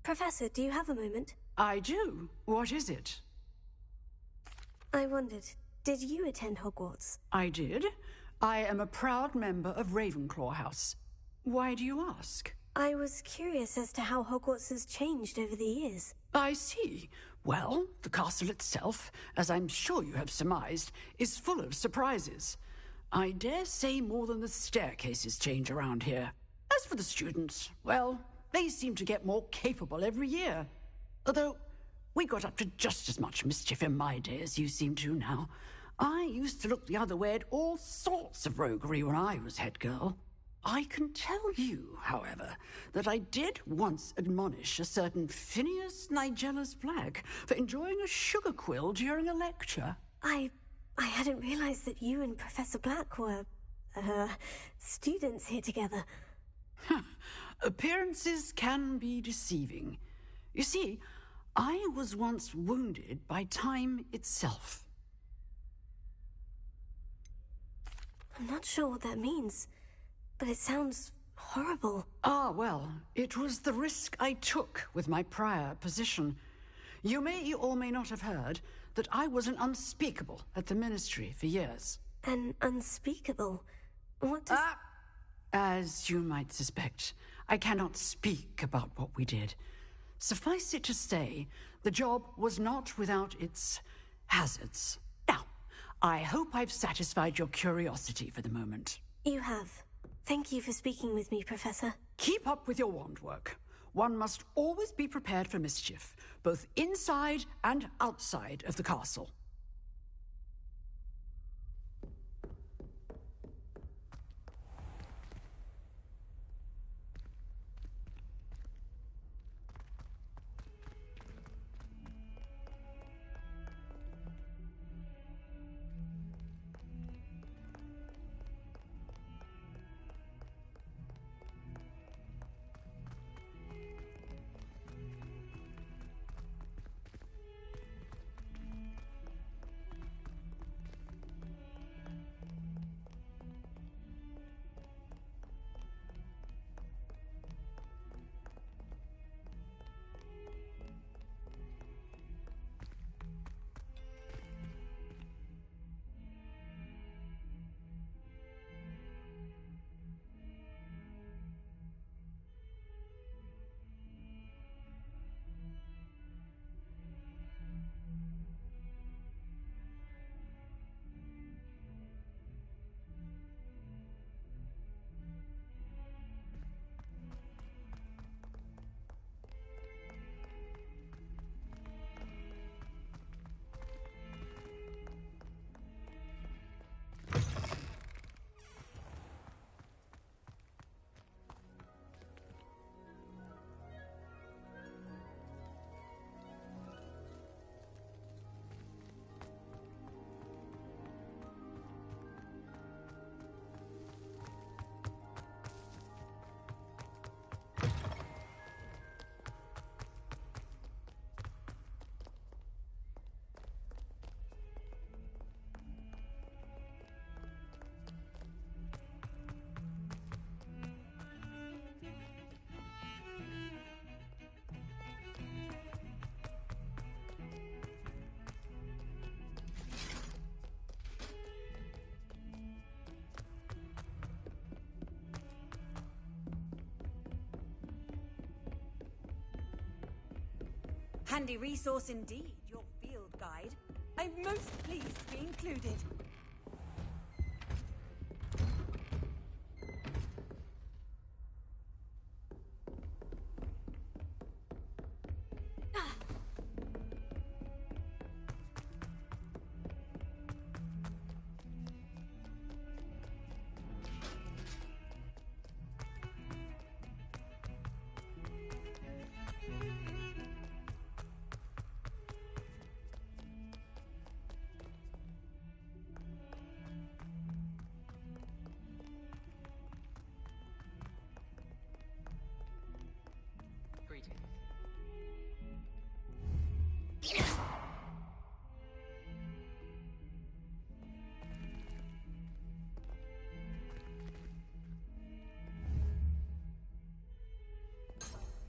S3: Professor, do you have a moment?
S15: I do. What is it?
S3: I wondered, did you attend Hogwarts?
S15: I did. I am a proud member of Ravenclaw House. Why do you ask?
S3: I was curious as to how Hogwarts has changed over the years.
S15: I see. Well, the castle itself, as I'm sure you have surmised, is full of surprises. I dare say more than the staircases change around here. As for the students, well, they seem to get more capable every year. Although, we got up to just as much mischief in my day as you seem to now. I used to look the other way at all sorts of roguery when I was head girl. I can tell you, however, that I did once admonish a certain Phineas Nigellus Black for enjoying a sugar quill during a lecture.
S3: I hadn't realized that you and Professor Black were, students here together.
S15: Appearances can be deceiving. You see, I was once wounded by time itself.
S3: I'm not sure what that means, but it sounds horrible.
S15: Ah, well, it was the risk I took with my prior position. You may or may not have heard that I was an unspeakable at the Ministry for years.
S3: An unspeakable? What does...
S15: As you might suspect, I cannot speak about what we did. Suffice it to say, the job was not without its hazards. Now, I hope I've satisfied your curiosity for the moment.
S3: You have. Thank you for speaking with me, Professor.
S15: Keep up with your wand work. One must always be prepared for mischief, both inside and outside of the castle.
S12: Handy resource indeed, your field guide. I'm most pleased to be included.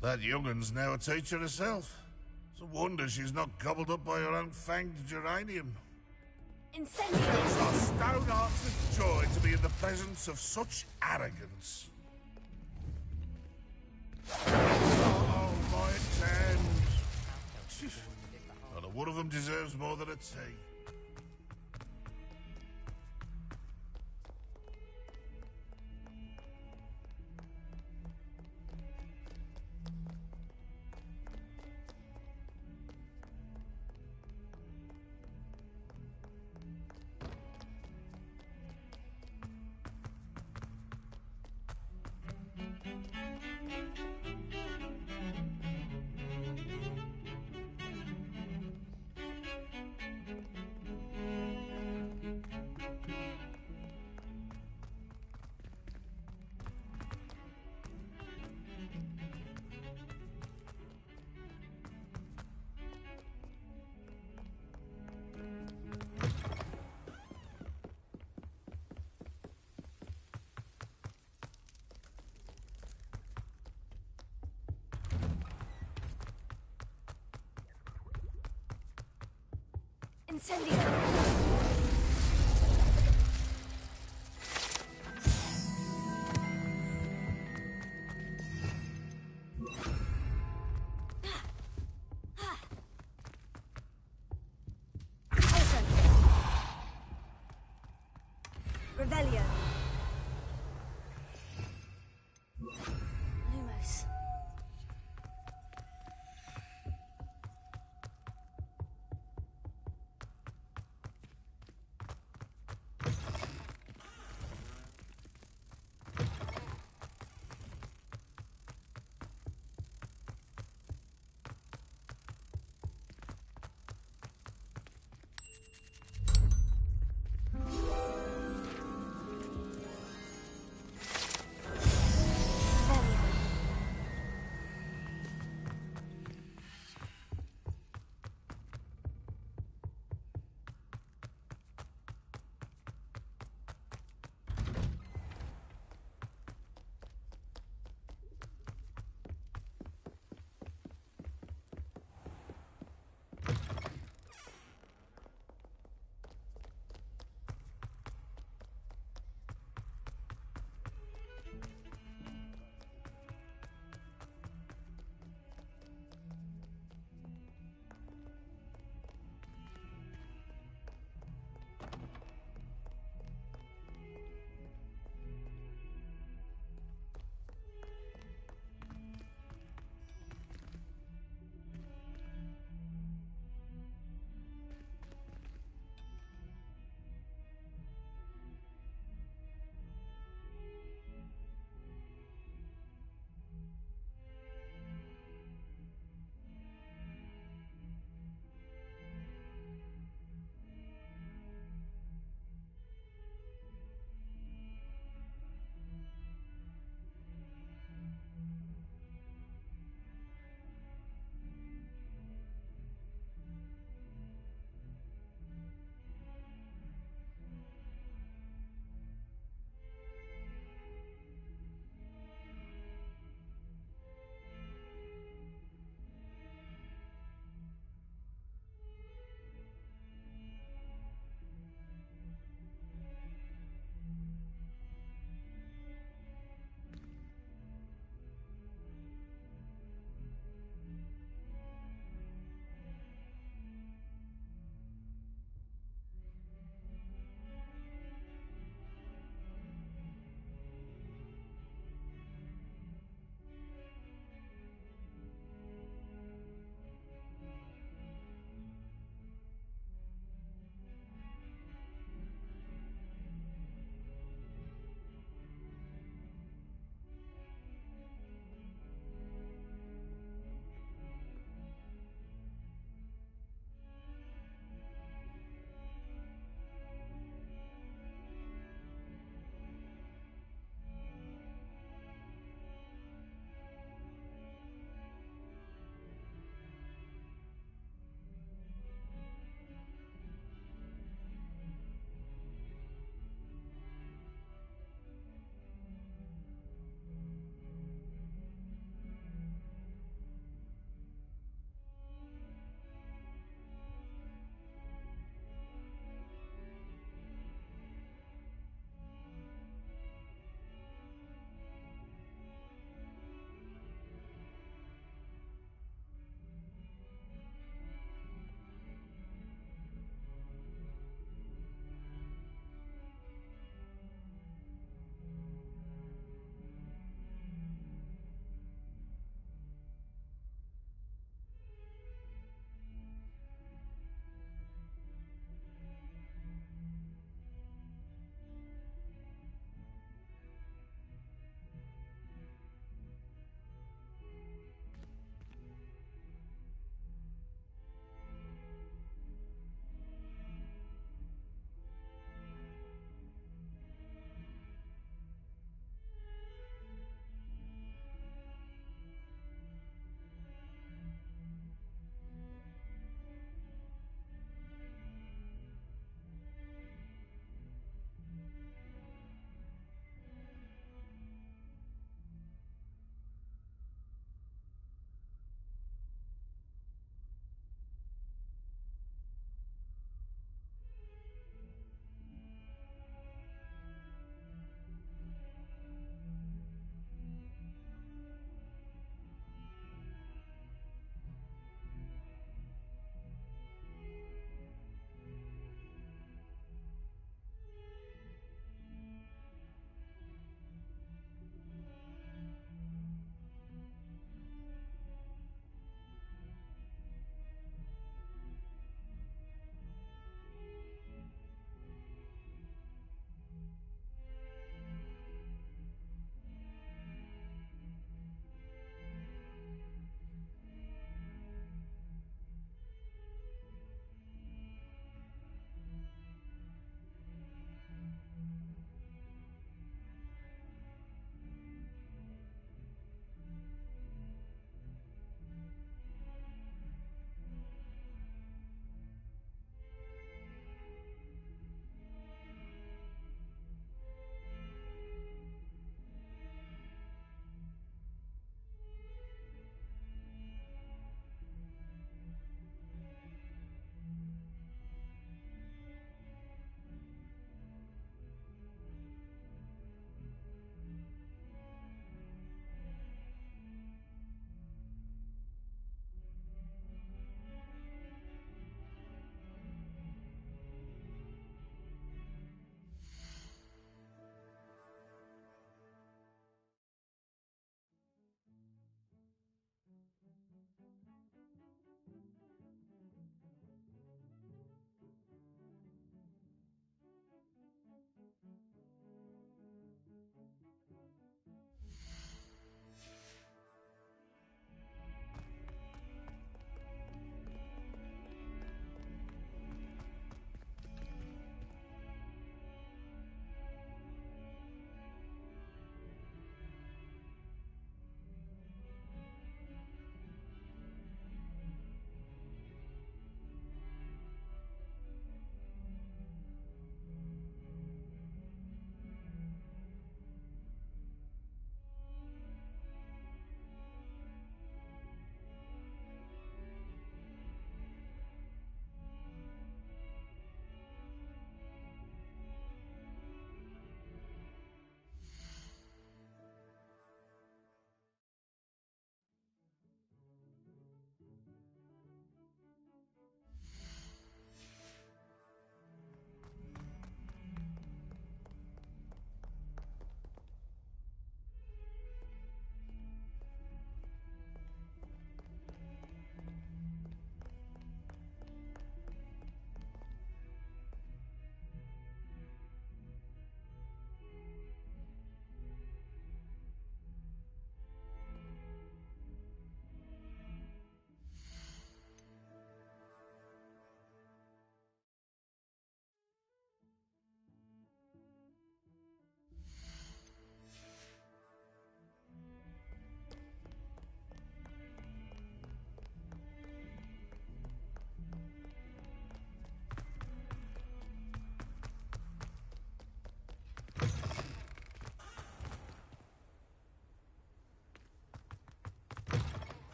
S2: That young'un's now a teacher herself. It's a wonder she's not gobbled up by her own fanged geranium.
S3: Incendio!
S2: Fills our stone hearts with joy to be in the presence of such arrogance. Oh, my Thames. Not a one of them deserves more than a tea.
S3: Incendio! Revelio. Lumos.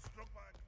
S2: struck by a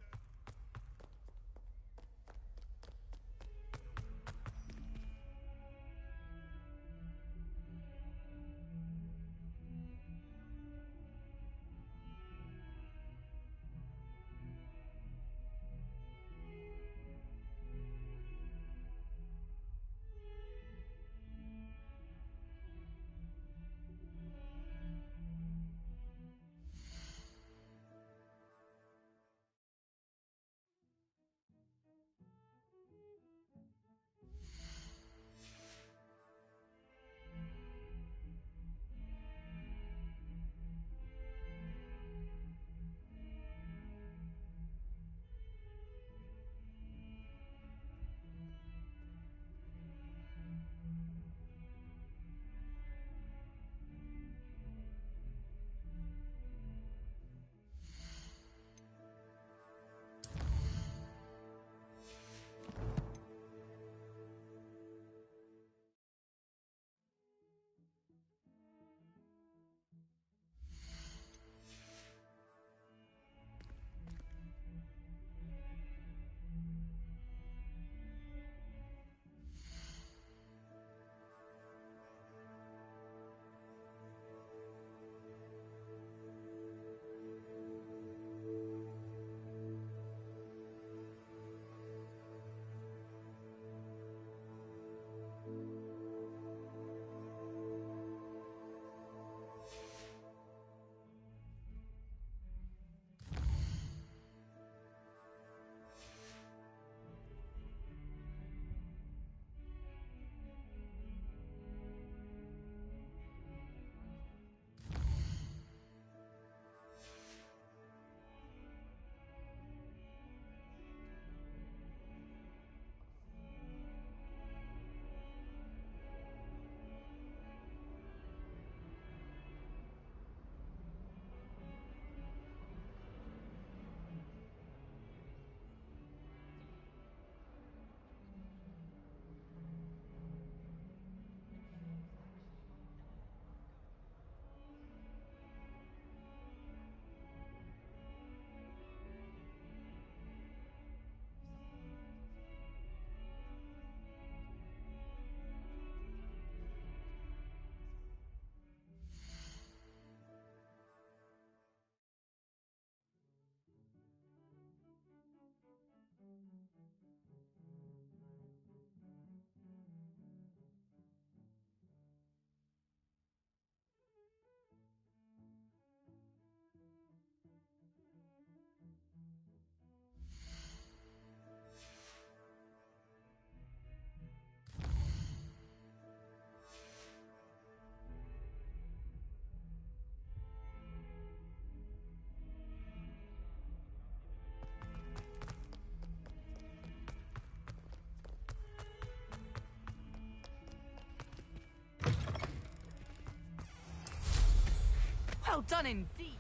S16: Well done indeed.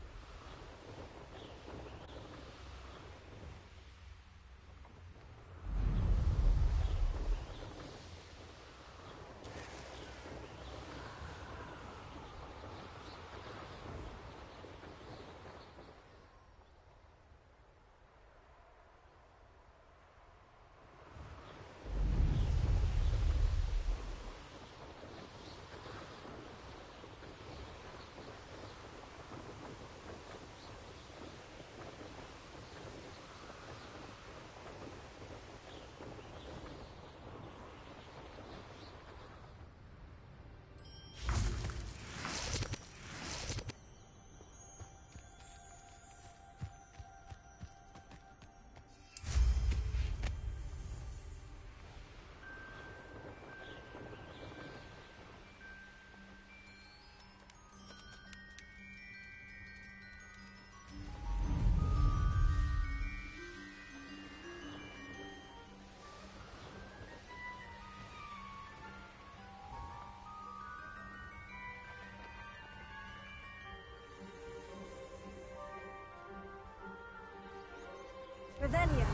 S3: Revelio.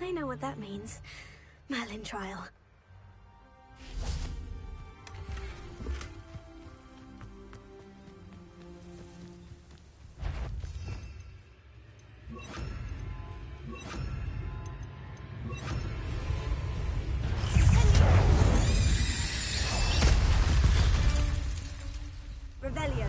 S3: I know what that means. Merlin trial. Revelio.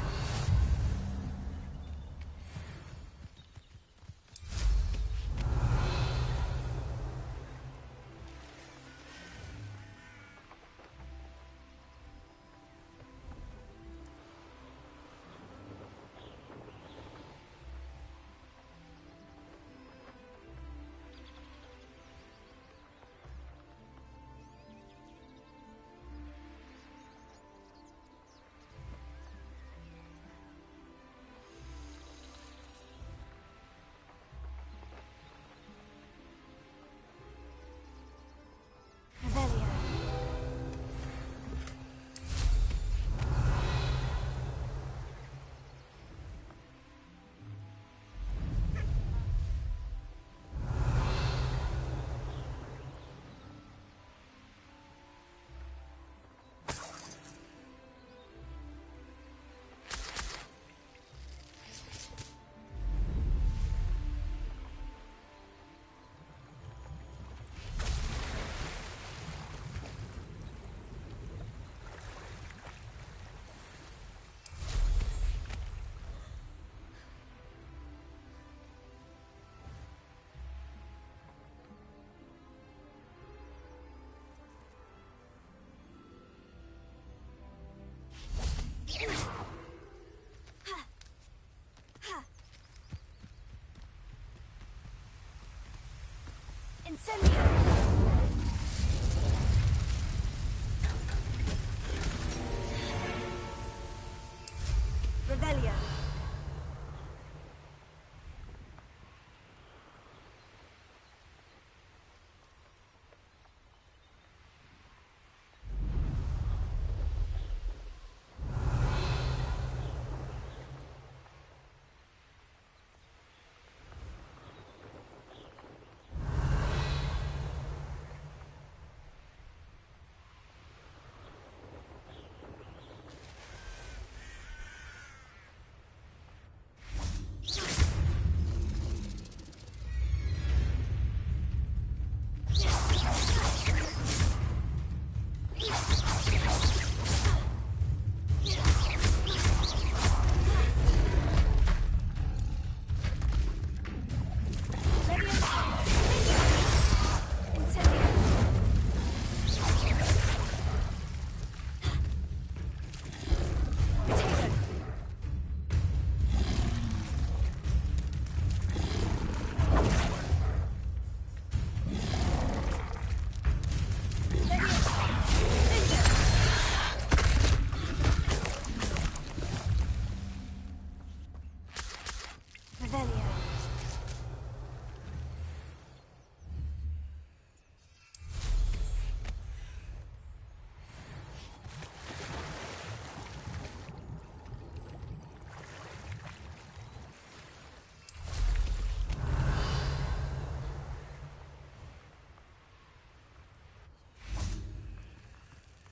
S3: Incendio! Revelio.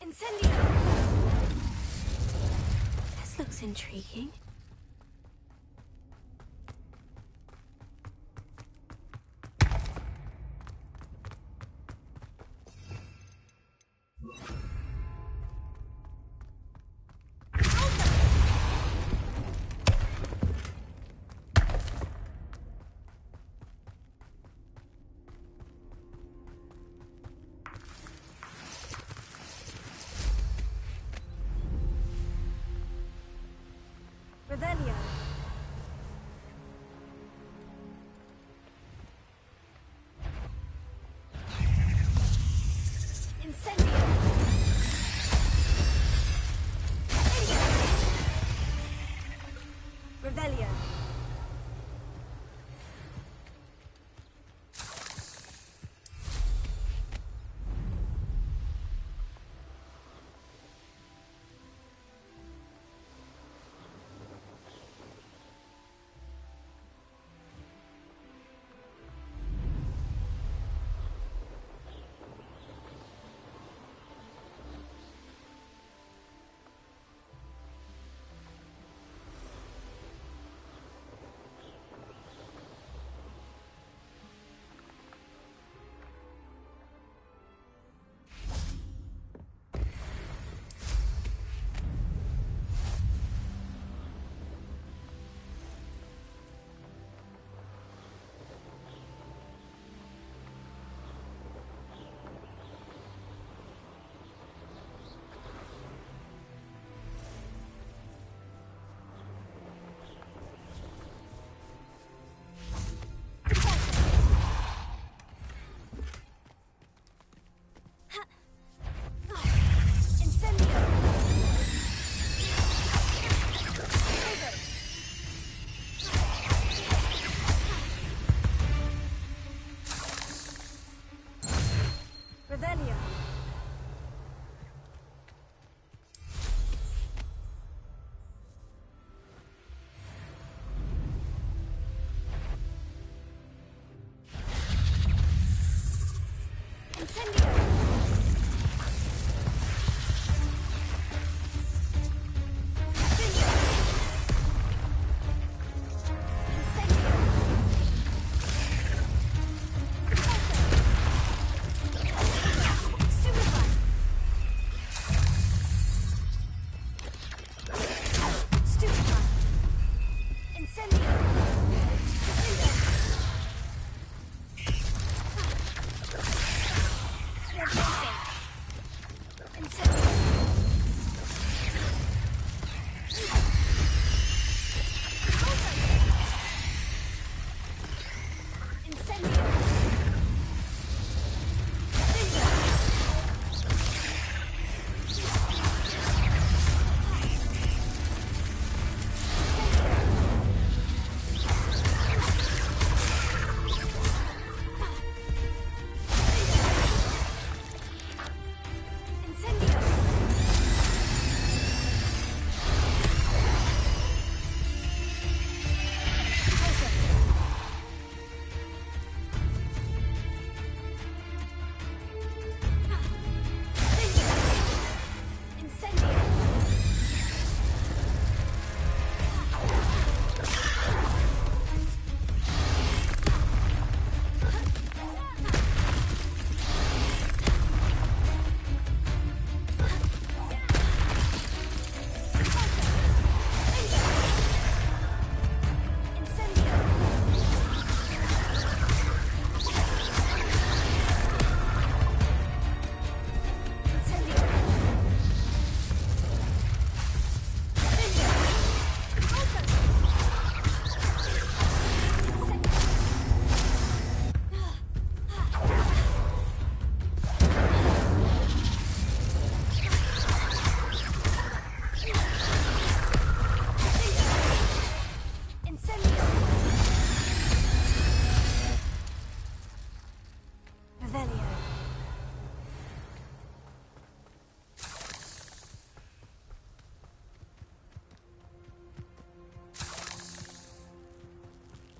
S3: Incendio! This looks intriguing.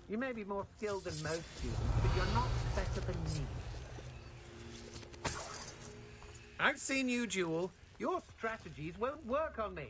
S17: You may be more skilled than most students, but you're not better than me. I've seen you, Jewel. Your strategies won't work on me.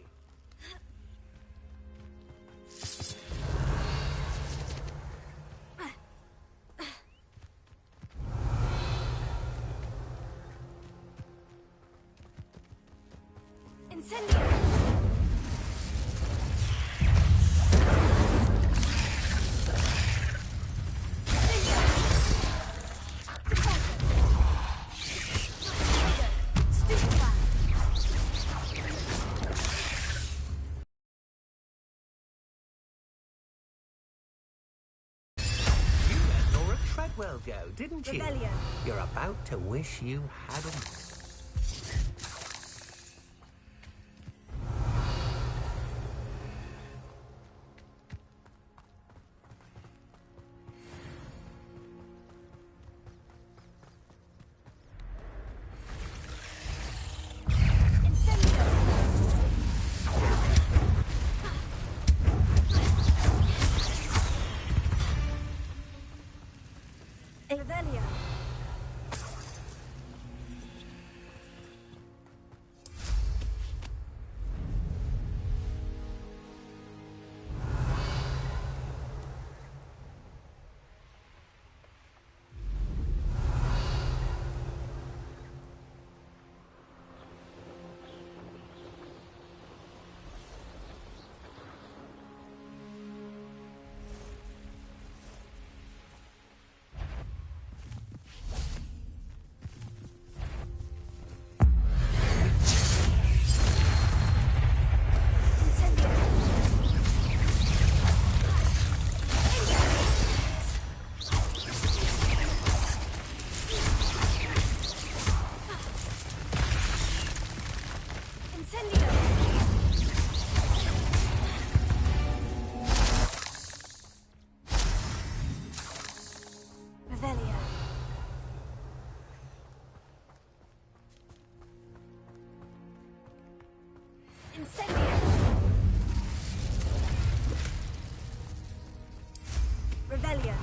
S17: Well, go, didn't you?
S3: Rebellion.
S17: You're about to wish you hadn't.
S3: Revelio. Revelio.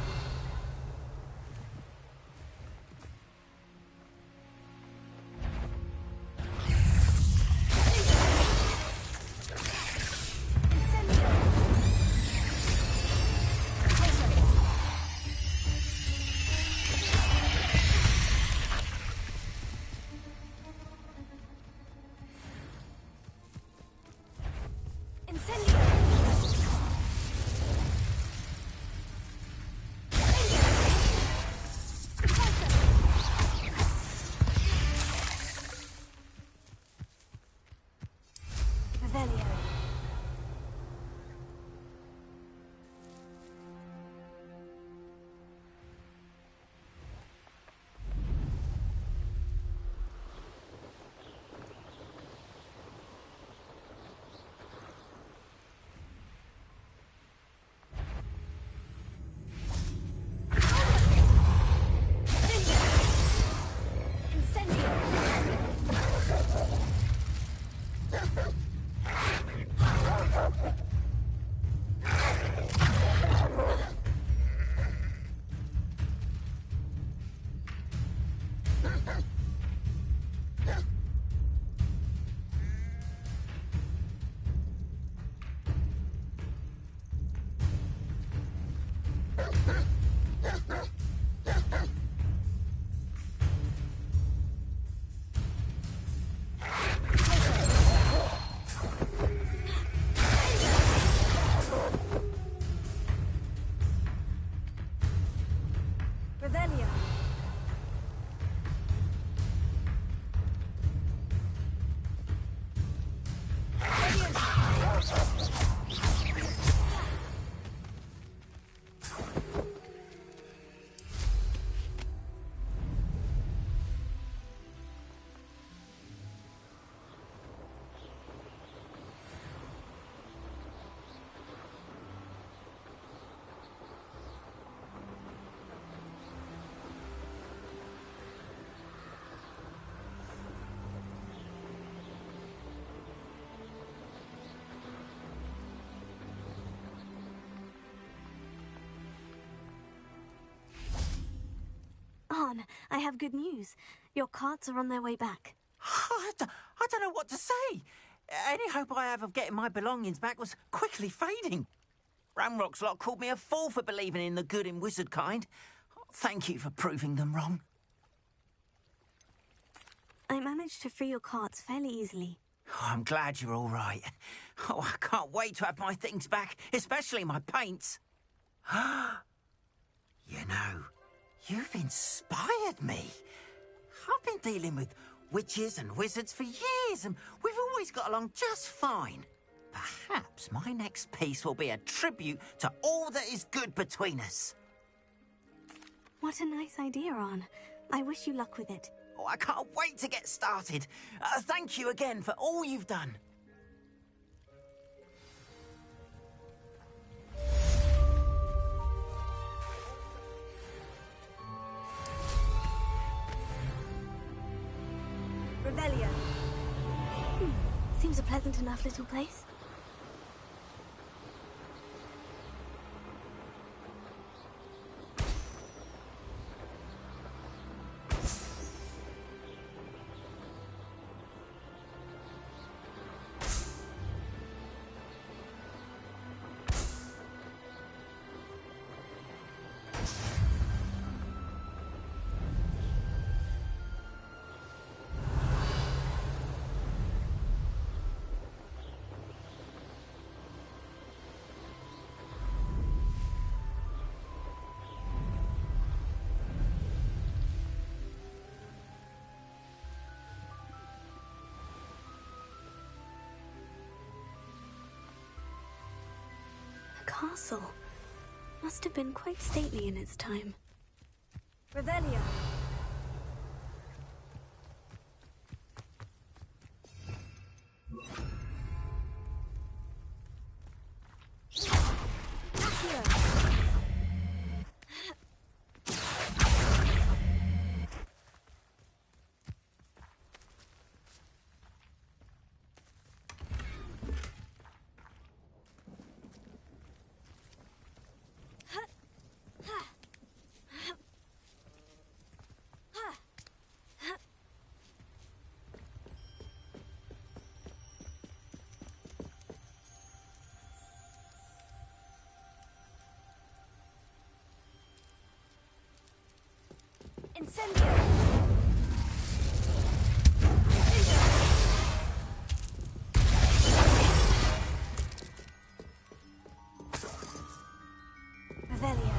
S3: Revelio. Arn, I have good news. Your carts are on their way back.
S1: I don't know what to say. Any hope I have of getting my belongings back was quickly fading. Ramrock's lot called me a fool for believing in the good in wizard kind. Thank you for proving them wrong.
S3: I managed to free your carts fairly easily.
S1: Oh, I'm glad you're all right. Oh, I can't wait to have my things back, especially my paints. You know, you've inspired me. I've been dealing with witches and wizards for years, and we've always got along just fine. Perhaps my next piece will be a tribute to all that is good between us.
S3: What a nice idea, Arn. I wish you luck with it.
S1: Oh, I can't wait to get started. Thank you again for all you've done.
S3: Revelio. Seems a pleasant enough little place. The castle must have been quite stately in its time. Revelio. Incendio! Revelio.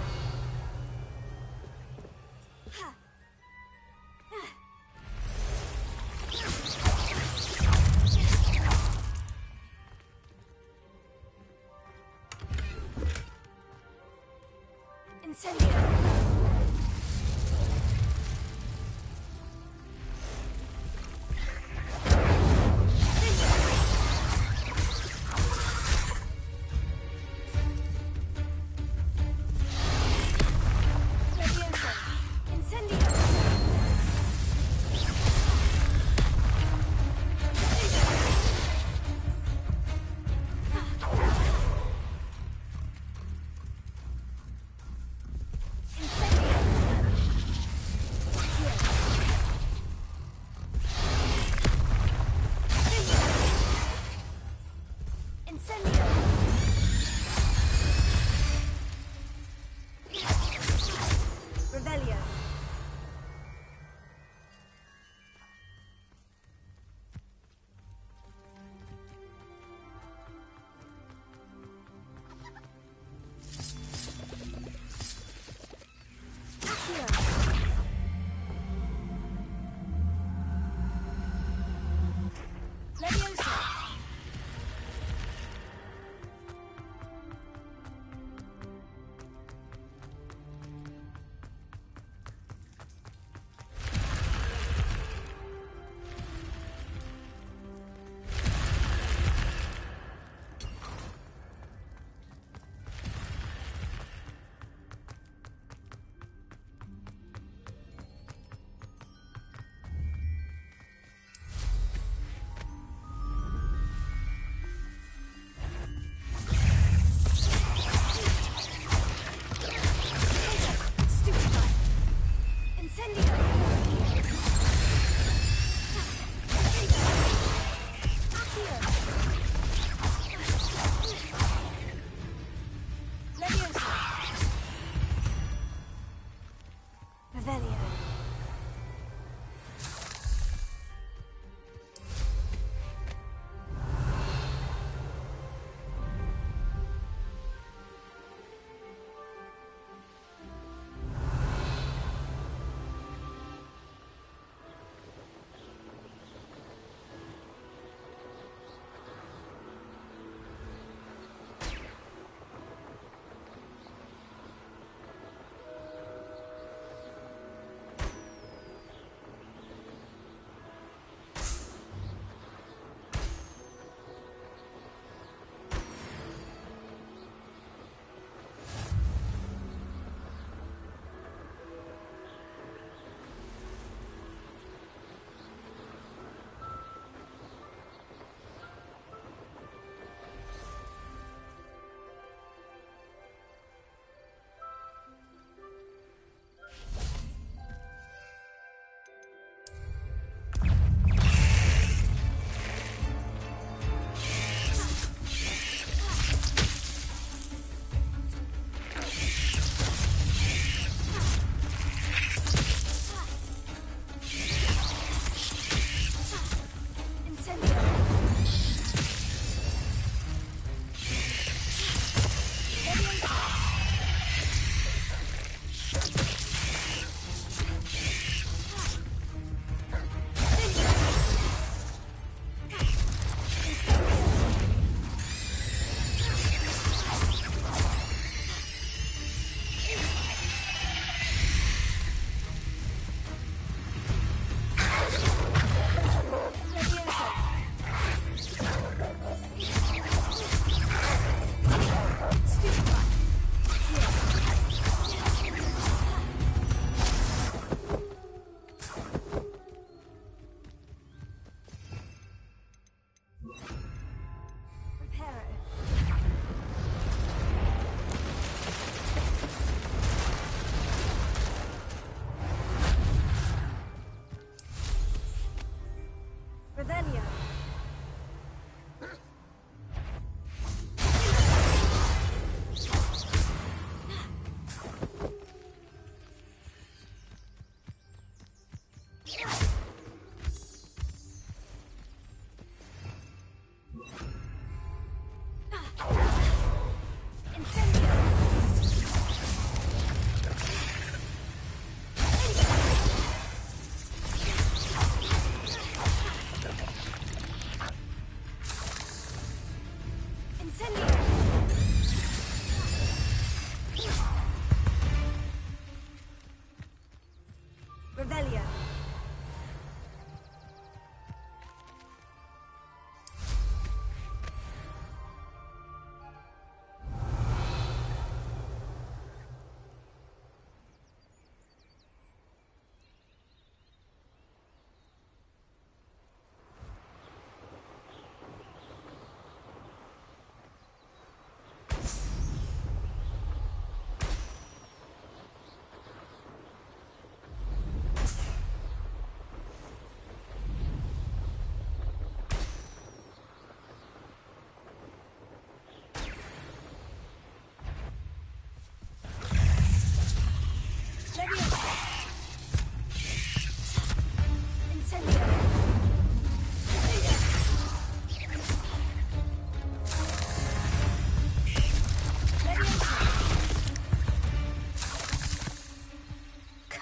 S3: Incendio.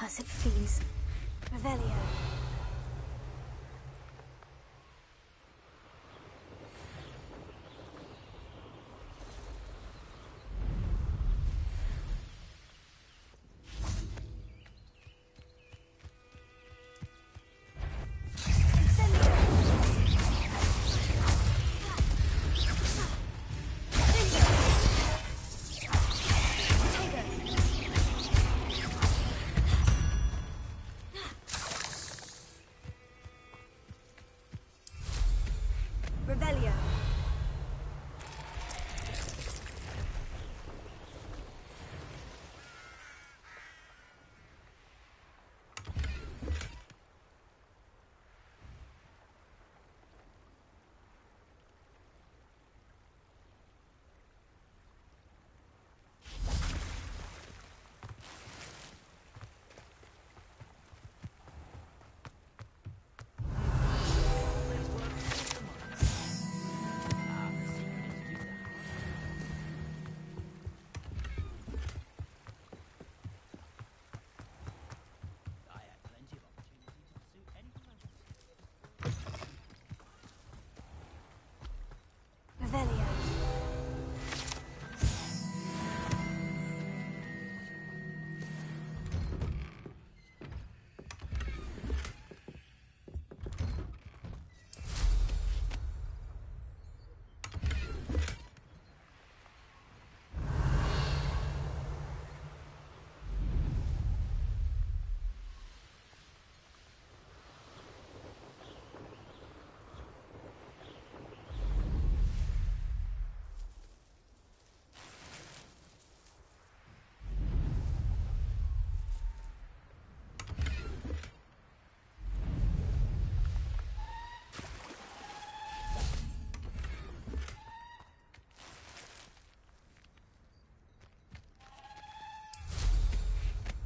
S3: accursed fiends. Revelio. Revelio. Revelio.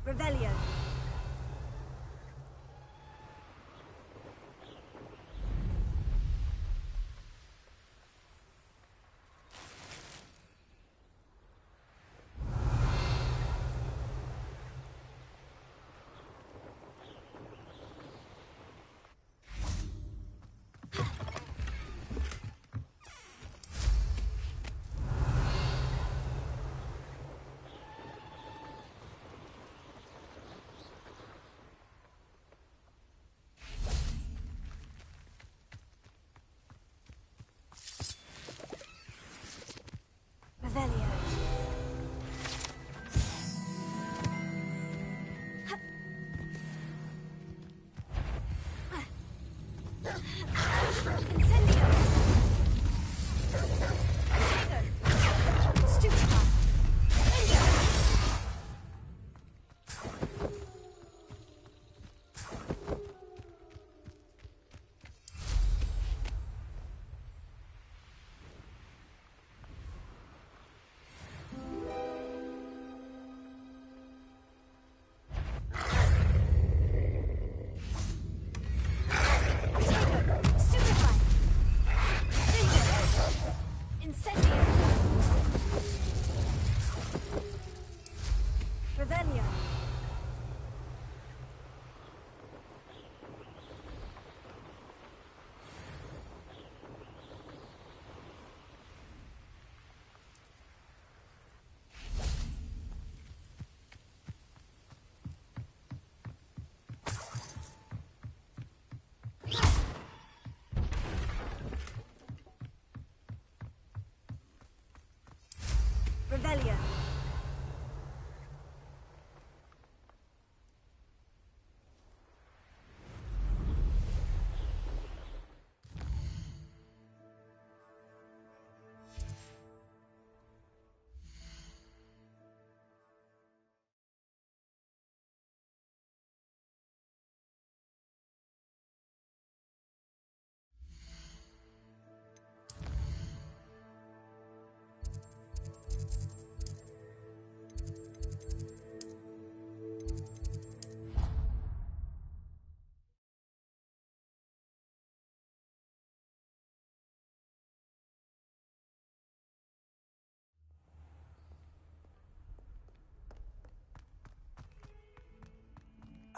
S3: Revelio. Revelio. Incendio. Stupefy. Incendio. Revelio. Revelio.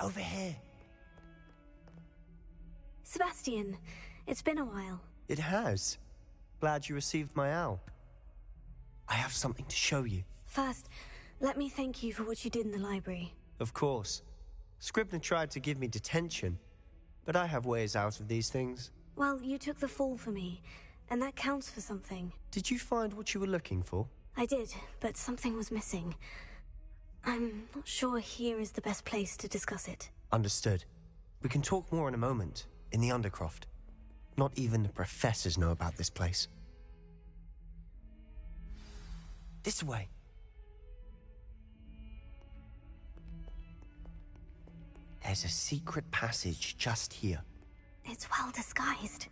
S18: Over here.
S3: Sebastian, it's been a while.
S18: It has. Glad you received my owl. I have something to show you.
S3: First, let me thank you for what you did in the library.
S18: Of course. Scribner tried to give me detention, but I have ways out of these things.
S3: Well, you took the fall for me, and that counts for something.
S18: Did you find what you were looking for?
S3: I did, but something was missing. I'm not sure here is the best place to discuss it.
S18: Understood. We can talk more in a moment, in the Undercroft. Not even the professors know about this place. This way. There's a secret passage just here.
S3: It's well disguised.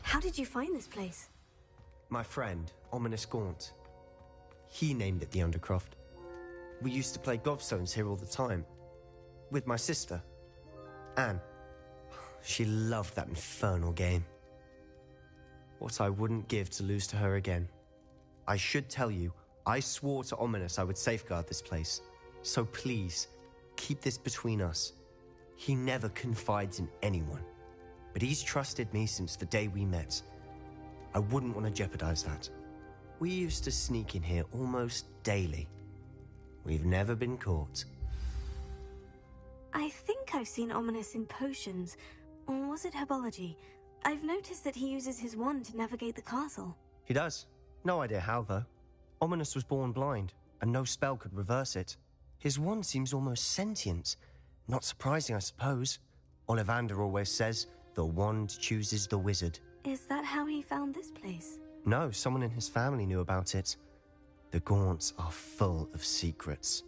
S3: How did you find this place?
S18: My friend, Ominous Gaunt. He named it the Undercroft. We used to play gobstones here all the time. With my sister, Anne. She loved that infernal game. What I wouldn't give to lose to her again. I should tell you, I swore to Ominous I would safeguard this place. So please, keep this between us. He never confides in anyone. But he's trusted me since the day we met. I wouldn't want to jeopardize that. We used to sneak in here almost daily. We've never been caught.
S3: I think I've seen Ominous in potions. Or was it herbology? I've noticed that he uses his wand to navigate the castle.
S18: He does. No idea how, though. Ominous was born blind, and no spell could reverse it. His wand seems almost sentient. Not surprising, I suppose. Ollivander always says, the wand chooses the wizard.
S3: Is that how he found this place?
S18: No, someone in his family knew about it. The Gaunts are full of secrets.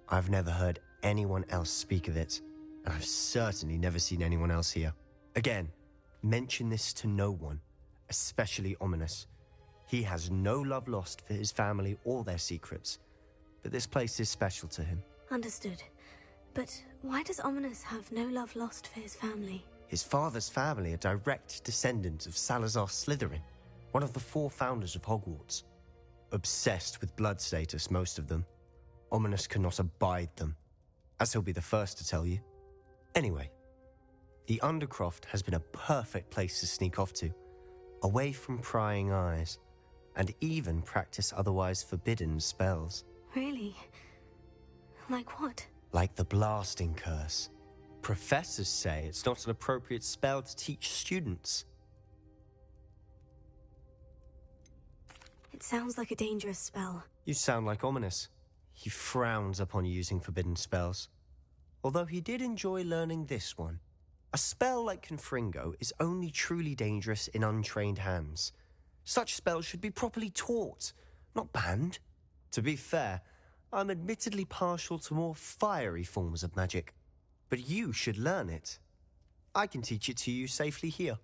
S18: I've never heard anyone else speak of it, and I've certainly never seen anyone else here. Again, mention this to no one, especially Ominous. He has no love lost for his family or their secrets, but this place is special to him.
S3: Understood. But why does Ominous have no love lost for his family?
S18: His father's family are direct descendants of Salazar Slytherin, one of the 4 founders of Hogwarts. Obsessed with blood status, most of them. Ominous cannot abide them, as he'll be the first to tell you. Anyway, the Undercroft has been a perfect place to sneak off to, away from prying eyes, and even practice otherwise forbidden spells.
S3: Really? Like what?
S18: Like the blasting curse. Professors say it's not an appropriate spell to teach students.
S3: It sounds like a dangerous spell.
S18: You sound like Ominous. He frowns upon using forbidden spells. Although he did enjoy learning this one. A spell like Confringo is only truly dangerous in untrained hands. Such spells should be properly taught, not banned. To be fair, I'm admittedly partial to more fiery forms of magic. But you should learn it. I can teach it to you safely here.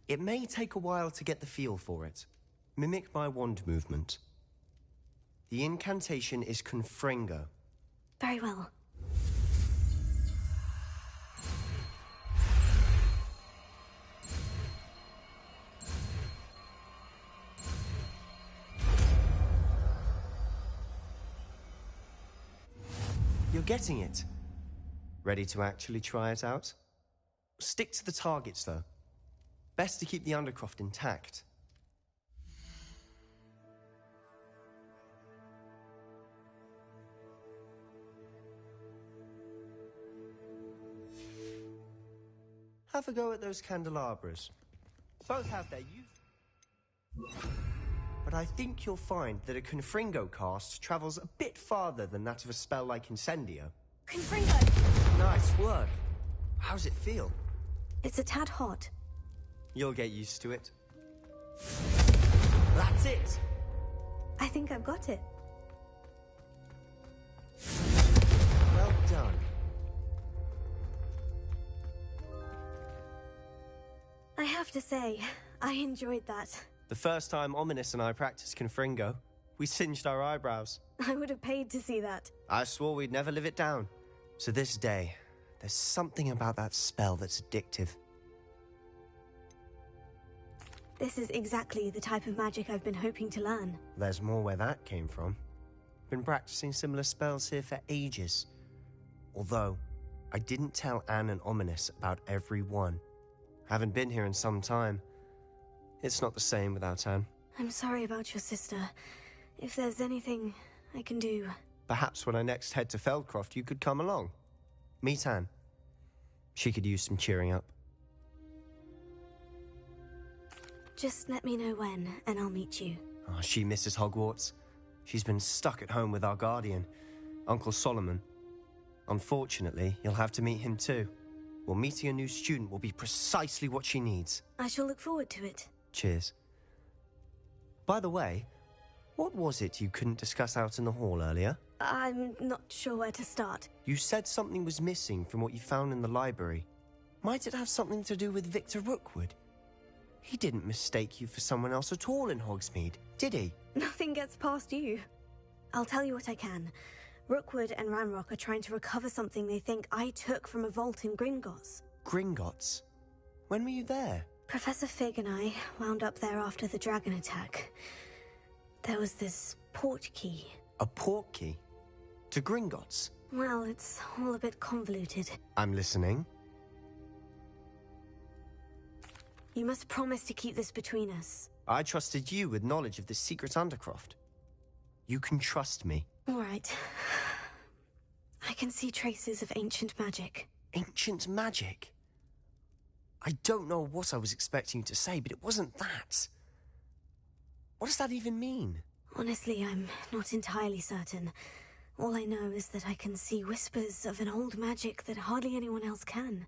S18: It may take a while to get the feel for it. Mimic my wand movement. The incantation is Confringo.
S3: Very well.
S18: You're getting it. Ready to actually try it out? Stick to the targets, though. Best to keep the Undercroft intact. Have a go at those candelabras. Both have their use. But I think you'll find that a Confringo cast travels a bit farther than that of a spell like Incendio.
S3: Confringo!
S18: Nice work. How's it feel?
S3: It's a tad hot.
S18: You'll get used to it. That's it!
S3: I think I've got it.
S18: Well done.
S3: I have to say, I enjoyed that.
S18: The first time Ominous and I practiced Confringo, we singed our eyebrows.
S3: I would have paid to see that.
S18: I swore we'd never live it down. So this day, there's something about that spell that's addictive.
S3: This is exactly the type of magic I've been hoping to learn.
S18: There's more where that came from. Been practicing similar spells here for ages. Although, I didn't tell Anne and Ominous about every one. Haven't been here in some time. It's not the same without Anne.
S3: I'm sorry about your sister. If there's anything I can do...
S18: Perhaps when I next head to Feldcroft, you could come along. Meet Anne. She could use some cheering up.
S3: Just let me know when, and I'll meet you.
S18: Oh, she misses Hogwarts. She's been stuck at home with our guardian, Uncle Solomon. Unfortunately, you'll have to meet him too. Well, meeting a new student will be precisely what she needs.
S3: I shall look forward to it.
S18: Cheers. By the way, what was it you couldn't discuss out in the hall earlier?
S3: I'm not sure where to start.
S18: You said something was missing from what you found in the library. Might it have something to do with Victor Rookwood? He didn't mistake you for someone else at all in Hogsmeade, did he?
S3: Nothing gets past you. I'll tell you what I can. Rookwood and Ranrock are trying to recover something they think I took from a vault in Gringotts.
S18: Gringotts? When were you there?
S3: Professor Fig and I wound up there after the dragon attack. There was this port key.
S18: A port key? To Gringotts?
S3: Well, it's all a bit convoluted.
S18: I'm listening.
S3: You must promise to keep this between us.
S18: I trusted you with knowledge of this secret Undercroft. You can trust me.
S3: All right. I can see traces of ancient magic.
S18: Ancient magic? I don't know what I was expecting you to say, but it wasn't that. What does that even mean?
S3: Honestly, I'm not entirely certain. All I know is that I can see whispers of an old magic that hardly anyone else can.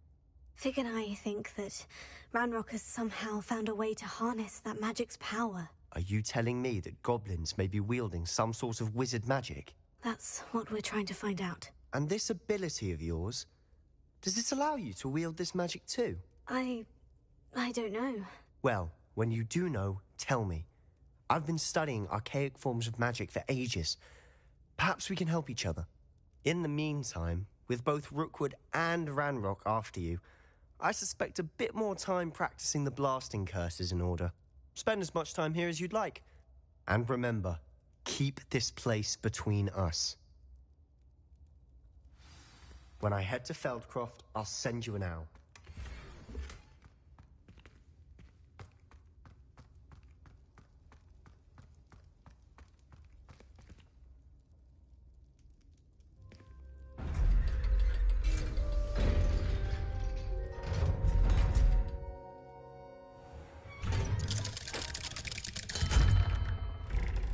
S3: Fig and I think that Ranrock has somehow found a way to harness that magic's power.
S18: Are you telling me that goblins may be wielding some sort of wizard magic?
S3: That's what we're trying to find out.
S18: And this ability of yours, does it allow you to wield this magic too?
S3: I don't know.
S18: Well, when you do know, tell me. I've been studying archaic forms of magic for ages. Perhaps we can help each other. In the meantime, with both Rookwood and Ranrock after you, I suspect a bit more time practicing the blasting curse is in order. Spend as much time here as you'd like. And remember, keep this place between us. When I head to Feldcroft, I'll send you an owl.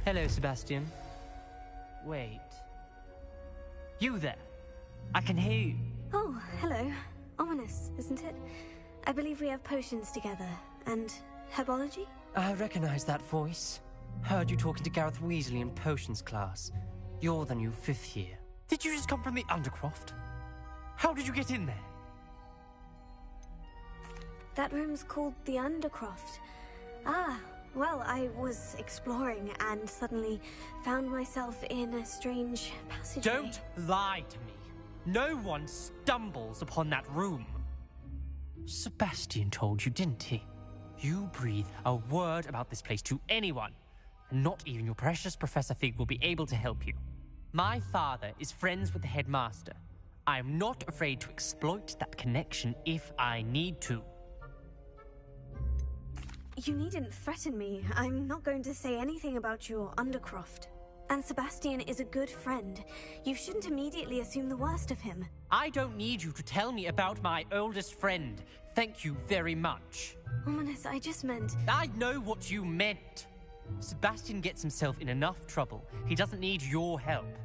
S19: Hello, Sebastian. Wait. You there? I can hear you.
S3: Oh, hello. Ominous, isn't it? I believe we have potions together. And herbology?
S19: I recognize that voice. Heard you talking to Gareth Weasley in potions class. You're the new 5th year. Did you just come from the Undercroft? How did you get in there?
S3: That room's called the Undercroft. Ah, well, I was exploring and suddenly found myself in a strange passageway.
S19: Don't lie to me. No one stumbles upon that room. Sebastian told you, didn't he? You breathe a word about this place to anyone, and not even your precious Professor Fig will be able to help you. My father is friends with the headmaster. I am not afraid to exploit that connection if I need to.
S3: You needn't threaten me. I'm not going to say anything about your Undercroft. And Sebastian is a good friend. You shouldn't immediately assume the worst of him.
S19: I don't need you to tell me about my oldest friend. Thank you very much.
S3: Ominous, I just meant...
S19: I know what you meant. Sebastian gets himself in enough trouble. He doesn't need your help.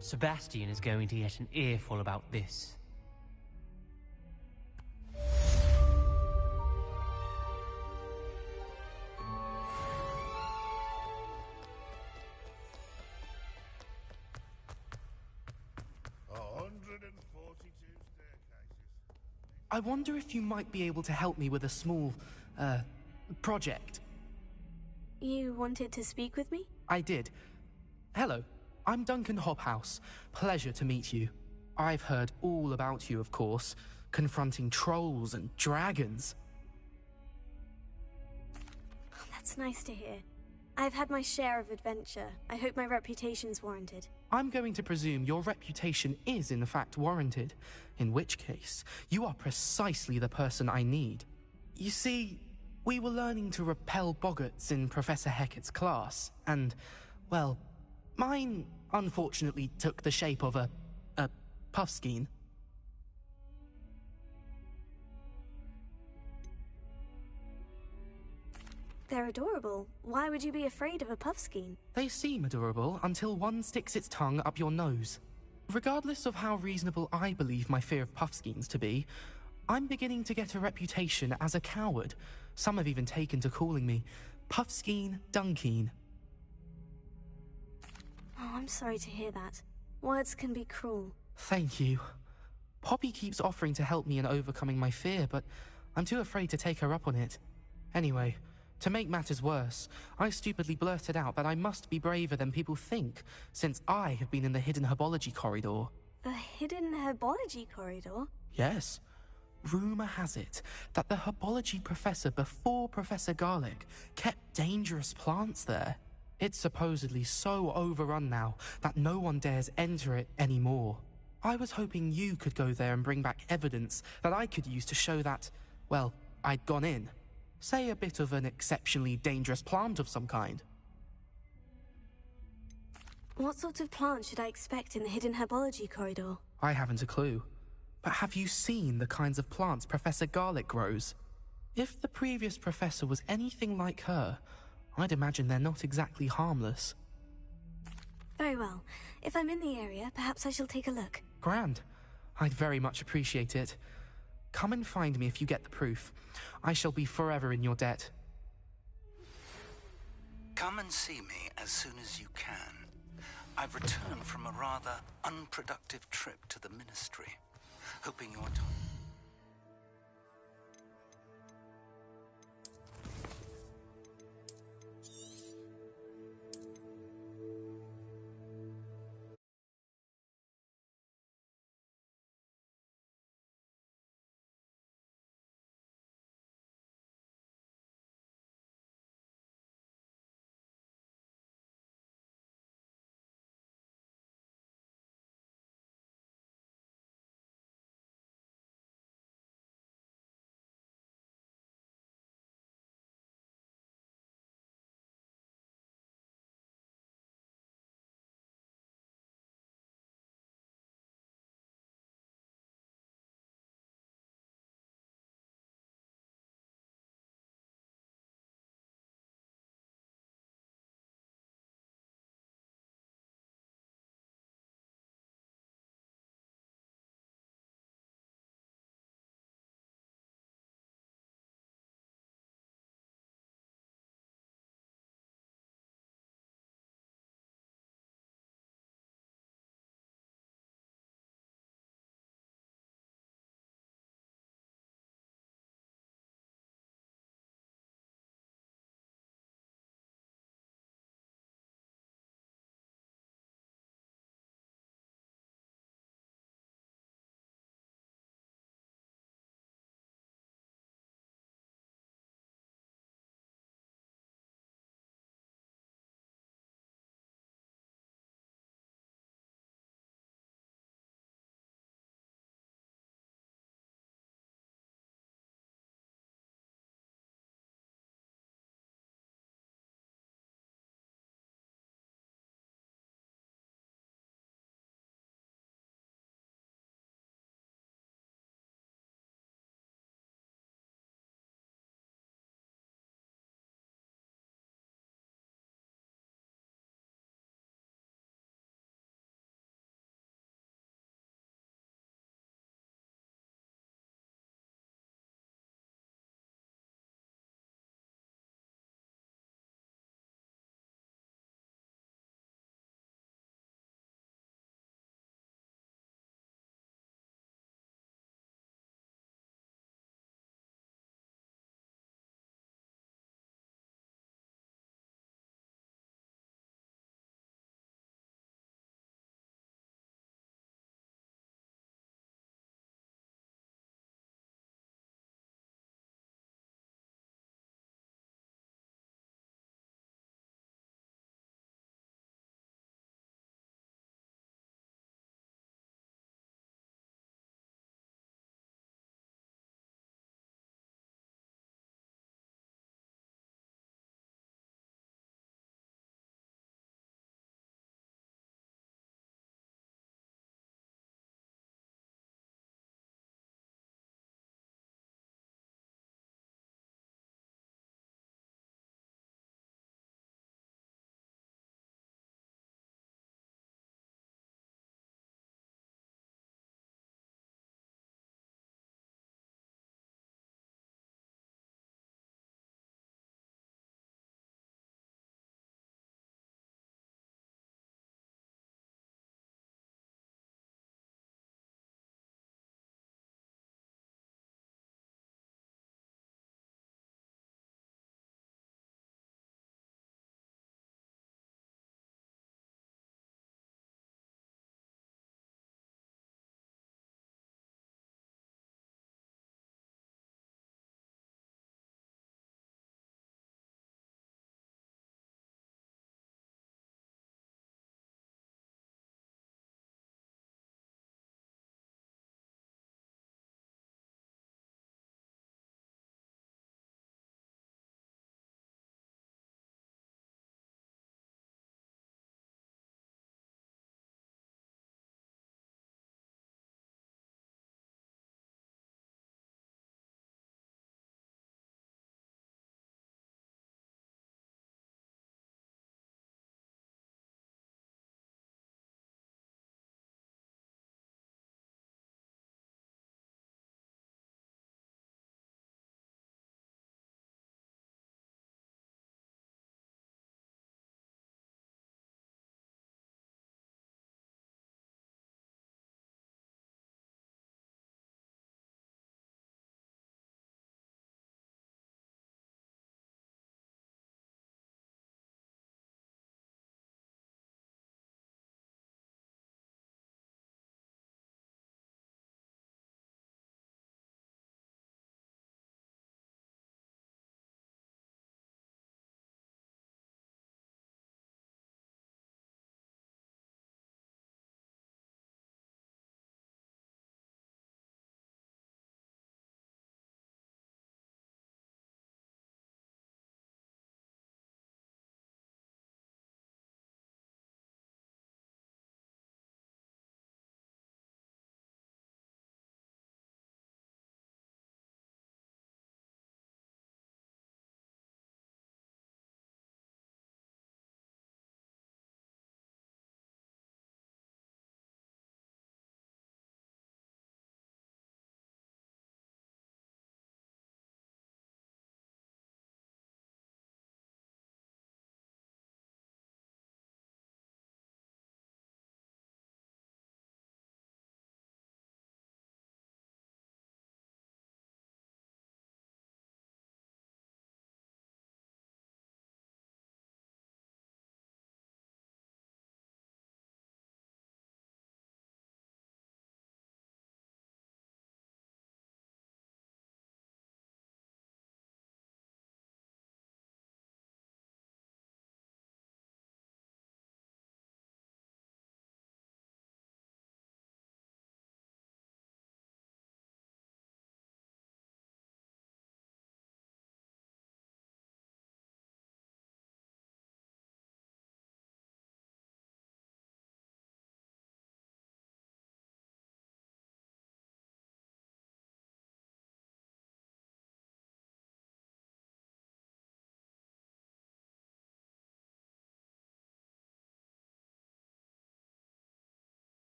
S19: Sebastian is going to get an earful about this.
S20: I wonder if you might be able to help me with a small, project.
S3: You wanted to speak with me?
S20: I did. Hello, I'm Duncan Hobhouse. Pleasure to meet you. I've heard all about you, of course, confronting trolls and dragons.
S3: That's nice to hear. I've had my share of adventure. I hope my reputation's warranted.
S20: I'm going to presume your reputation is in fact warranted, in which case, you are precisely the person I need. You see, we were learning to repel boggarts in Professor Hecat's class, and, well, mine unfortunately took the shape of a puffskein.
S3: They're adorable. Why would you be afraid of a puffskein?
S20: They seem adorable until one sticks its tongue up your nose. Regardless of how reasonable I believe my fear of puffskeins to be, I'm beginning to get a reputation as a coward. Some have even taken to calling me Puffskein Dunkeen.
S3: Oh, I'm sorry to hear that. Words can be cruel.
S20: Thank you. Poppy keeps offering to help me in overcoming my fear, but I'm too afraid to take her up on it. Anyway, to make matters worse, I stupidly blurted out that I must be braver than people think, since I have been in the hidden herbology corridor.
S3: The hidden herbology corridor?
S20: Yes. Rumour has it that the herbology professor before Professor Garlic kept dangerous plants there. It's supposedly so overrun now that no one dares enter it anymore. I was hoping you could go there and bring back evidence that I could use to show that, well, I'd gone in. Say a bit of an exceptionally dangerous plant of some kind.
S3: What sort of plant should I expect in the hidden herbology corridor?
S20: I haven't a clue. But have you seen the kinds of plants Professor Garlic grows? If the previous professor was anything like her, I'd imagine they're not exactly harmless.
S3: Very well. If I'm in the area, perhaps I shall take a look.
S20: Grand. I'd very much appreciate it. Come and find me if you get the proof. I shall be forever in your debt.
S21: Come and see me as soon as you can. I've returned from a rather unproductive trip to the Ministry, hoping your time...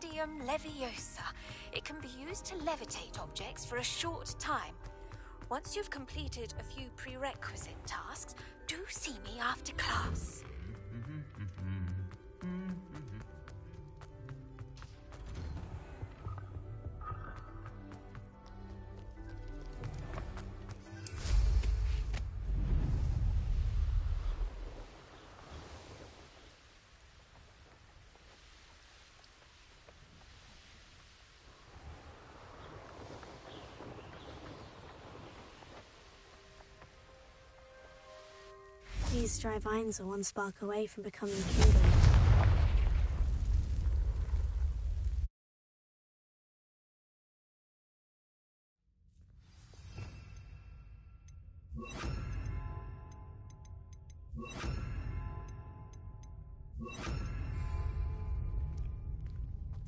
S4: Wingardium Leviosa. It can be used to levitate objects for a short time. Once you've completed a few prerequisite tasks, do see me after class.
S3: These dry vines are one spark away from becoming kindled.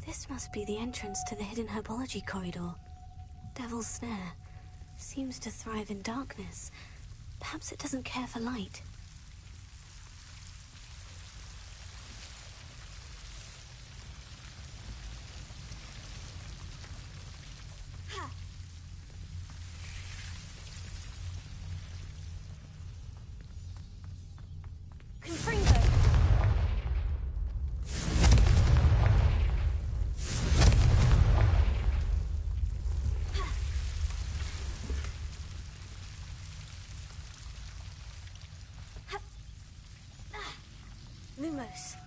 S3: This must be the entrance to the hidden herbology corridor. Devil's Snare seems to thrive in darkness. Perhaps it doesn't care for light. Lumos.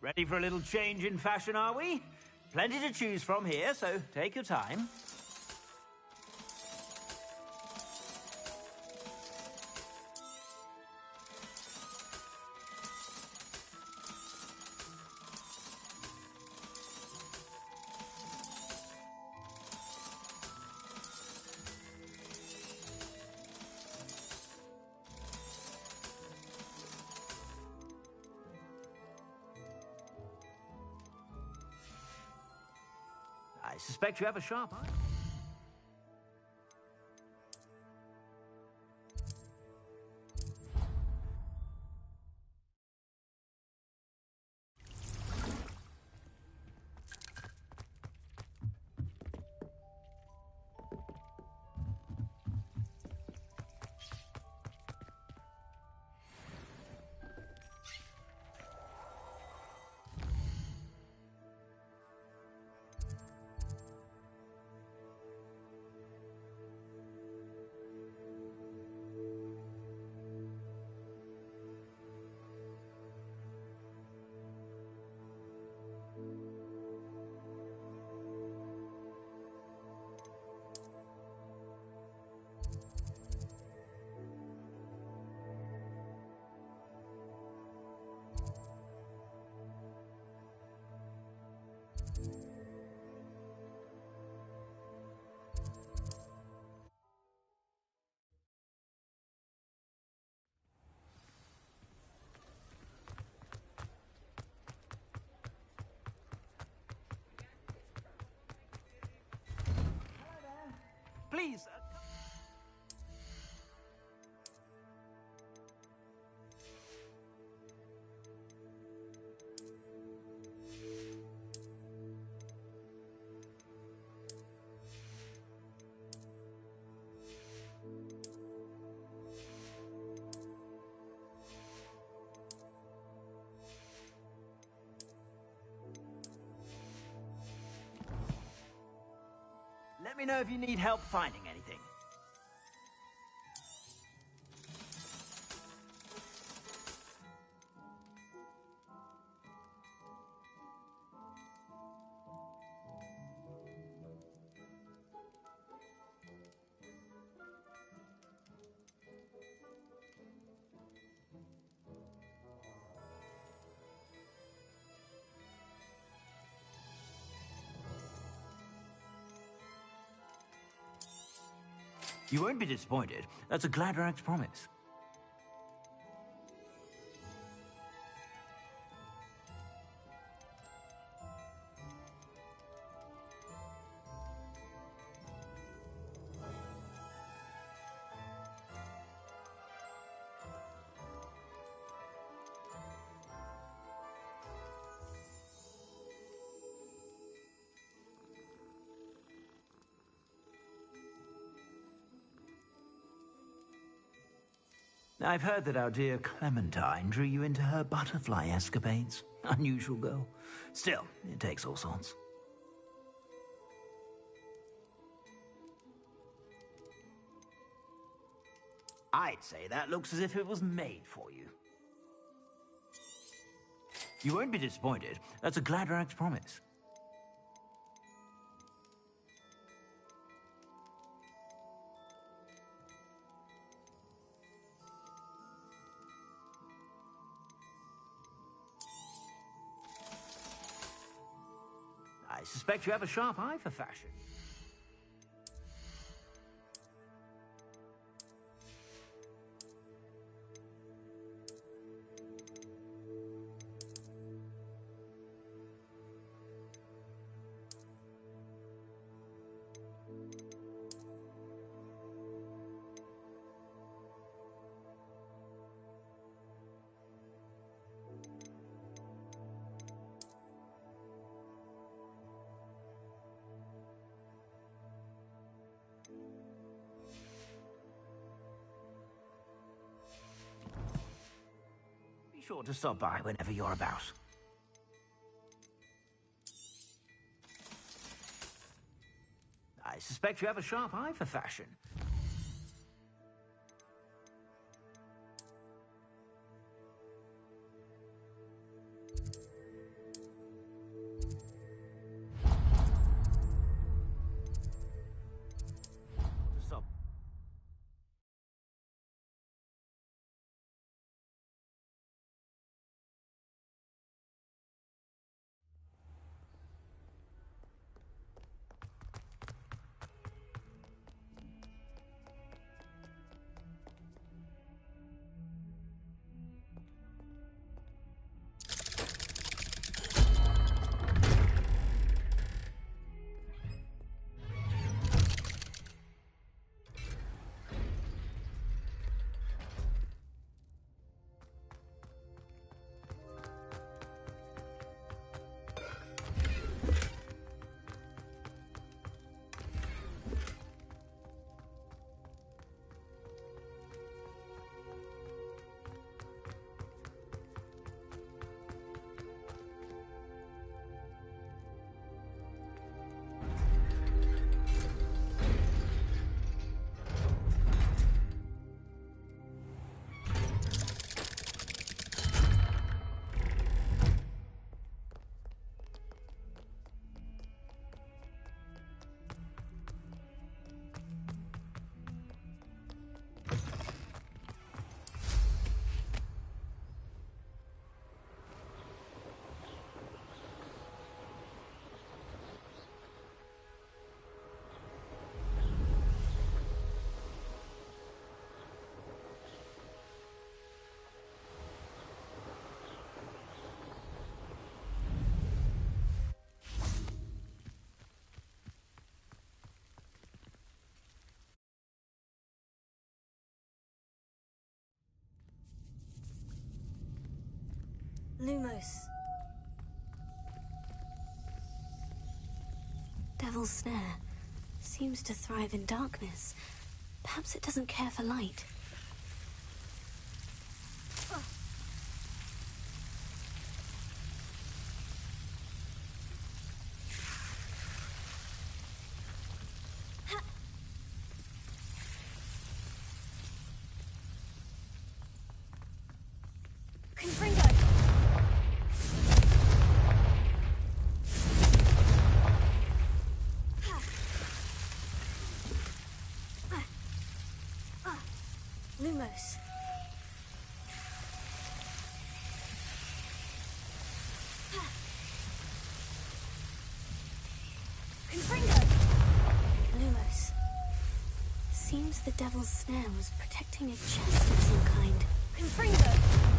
S22: Ready for a little change in fashion, are we? Plenty to choose from here, so take your time. suspect you have a sharp eye. Please. Let me know if you need help finding anything. You won't be disappointed. That's a Gladrax promise. I've heard that our dear Clementine drew you into her butterfly escapades. Unusual girl. Still, it takes all sorts. I'd say that looks as if it was made for you. You won't be disappointed. That's a Gladrax promise. I suspect you have a sharp eye for fashion. Be sure to stop by whenever you're about. I suspect you have a sharp eye for fashion. Stop.
S3: Lumos. Devil's Snare. Seems to thrive in darkness. Perhaps it doesn't care for light. Lumos. Confringo! Lumos. Seems the Devil's Snare was protecting a chest of some kind. Confringo!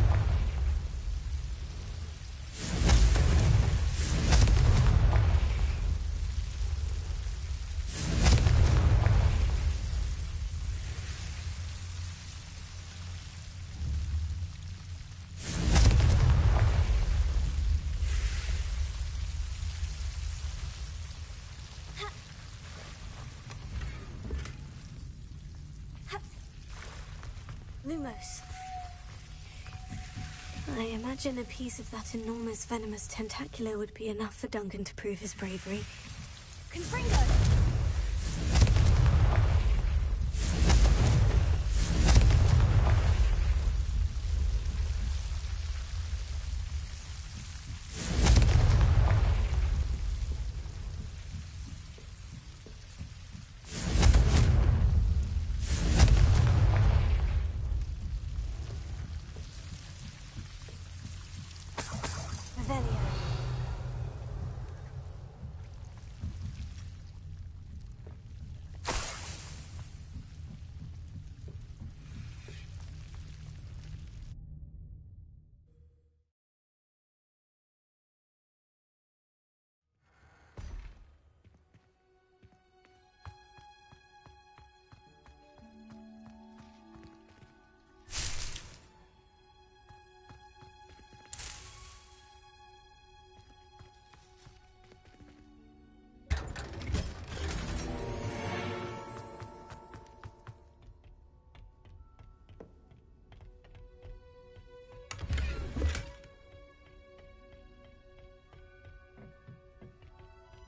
S3: Lumos. I imagine a piece of that enormous venomous tentacular would be enough for Duncan to prove his bravery. Confringo!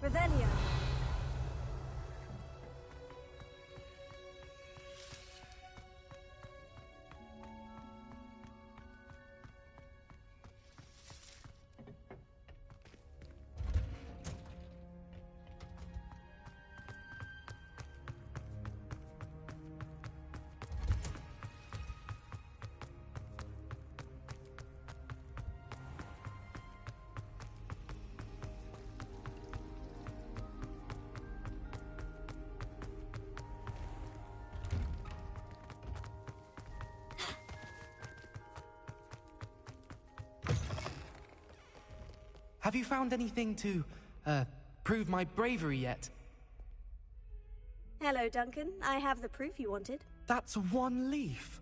S3: Revelio.
S20: Have you found anything to, prove my bravery yet?
S3: Hello, Duncan. I have the proof you wanted.
S20: That's one leaf.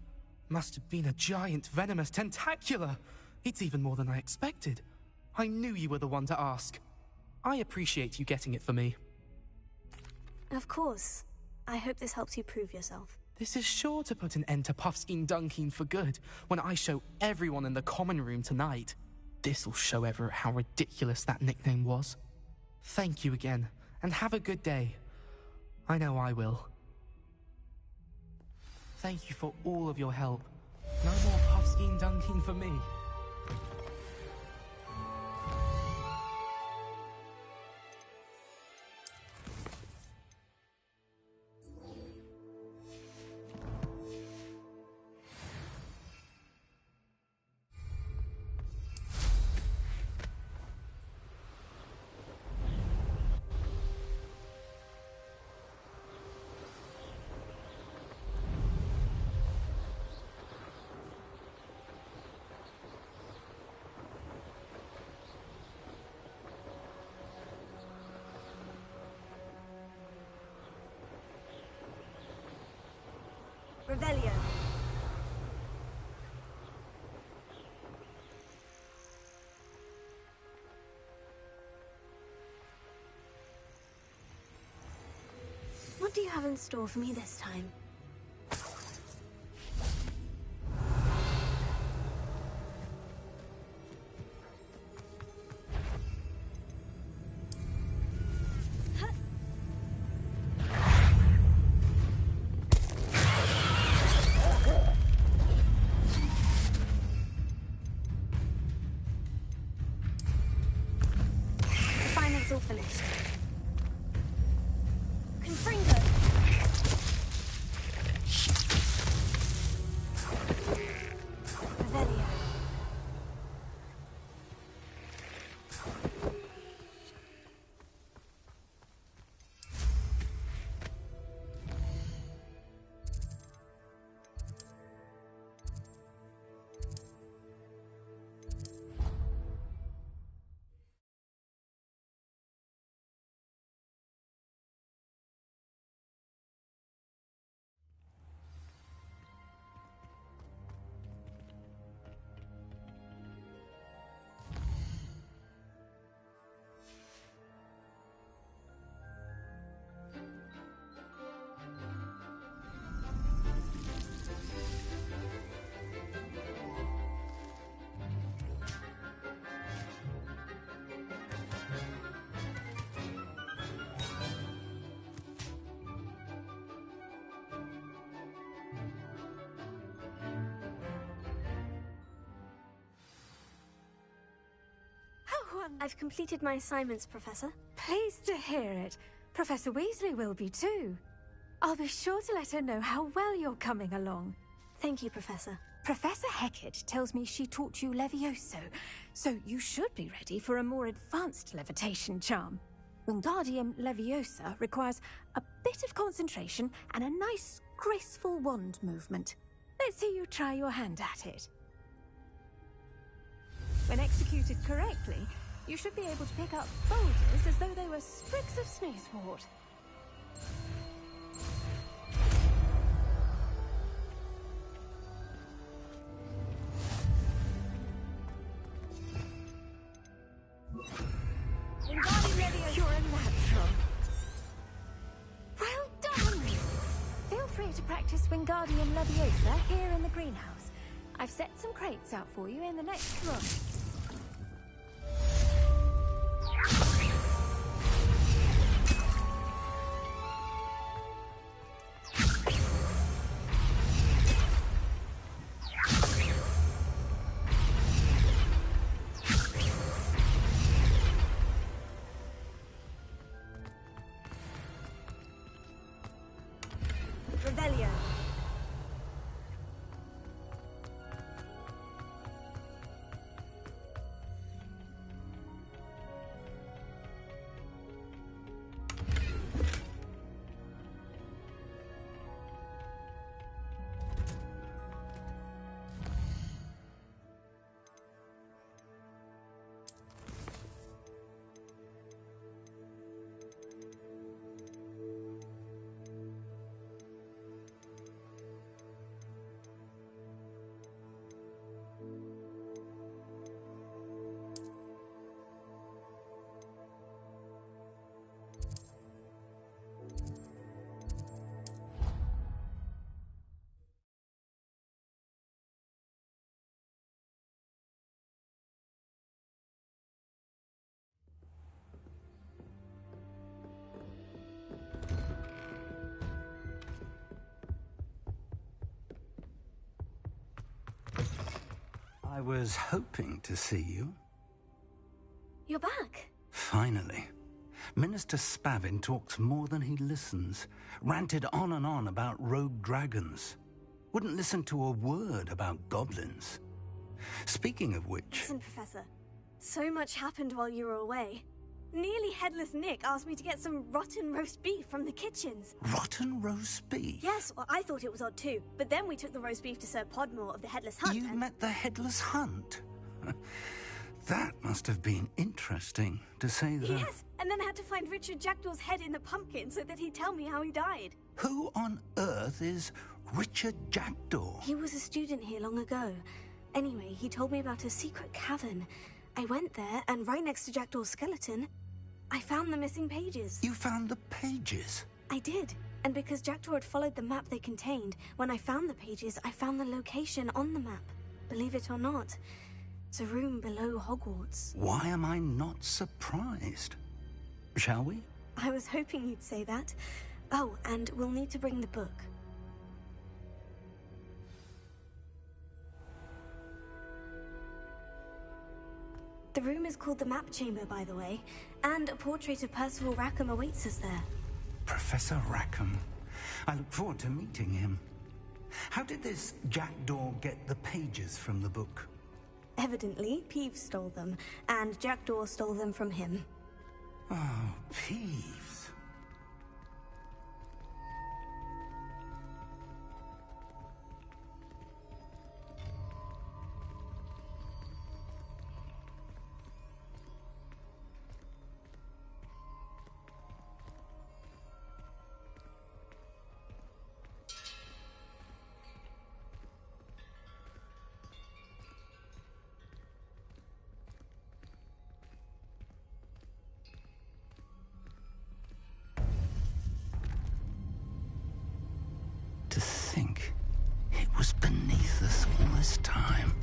S20: Must have been a giant venomous tentacula. It's even more than I expected. I knew you were the one to ask. I appreciate you getting it for me.
S3: Of course. I hope this helps you prove yourself.
S20: This is sure to put an end to Puffskein Dunkin for good when I show everyone in the common room tonight. This'll show Everett how ridiculous that nickname was. Thank you again, and have a good day. I know I will. Thank you for all of your help. No more Puffskein Dunkin for me.
S3: Revelio. What do you have in store for me this time? All finished. Confringo! Revelio. I've completed my assignments, Professor.
S6: Pleased to hear it. Professor Weasley will be too. I'll be sure to let her know how well you're coming along.
S3: Thank you, Professor.
S6: Professor Hecat tells me she taught you Levioso, so you should be ready for a more advanced levitation charm. Wingardium Leviosa requires a bit of concentration and a nice, graceful wand movement. Let's see you try your hand at it. When executed correctly, you should be able to pick up boulders as though they were sprigs of snoozewort. You're a natural. Well done! Feel free to practice Wingardium Leviosa here in the greenhouse. I've set some crates out for you in the next room.
S3: Revelio.
S21: I was hoping to see you.
S3: You're back.
S21: Finally. Minister Spavin talks more than he listens. Ranted on and on about rogue dragons. Wouldn't listen to a word about goblins. Speaking of which...
S3: Listen, Professor. So much happened while you were away. Nearly Headless Nick asked me to get some rotten roast beef from the kitchens.
S21: Rotten roast beef?
S3: Yes, well, I thought it was odd too. But then we took the roast beef to Sir Podmore of the Headless Hunt.
S21: You met the Headless Hunt? That must have been interesting, to say the...
S3: Yes, and then I had to find Richard Jackdaw's head in the pumpkin so that he'd tell me how he died.
S21: Who on earth is Richard Jackdaw?
S3: He was a student here long ago. Anyway, he told me about a secret cavern. I went there, and right next to Jackdaw's skeleton, I found the missing pages.
S21: You found the pages?
S3: I did. And because Jackdaw had followed the map they contained, when I found the pages, I found the location on the map. Believe it or not, it's a room below Hogwarts.
S21: Why am I not surprised? Shall we?
S3: I was hoping you'd say that. Oh, and we'll need to bring the book. The room is called the Map Chamber, by the way, and a portrait of Percival Rackham awaits us there.
S21: Professor Rackham. I look forward to meeting him. How did this Jackdaw get the pages from the book?
S3: Evidently, Peeves stole them, and Jackdaw stole them from him.
S21: Oh, Peeves. To think it was beneath us all this time.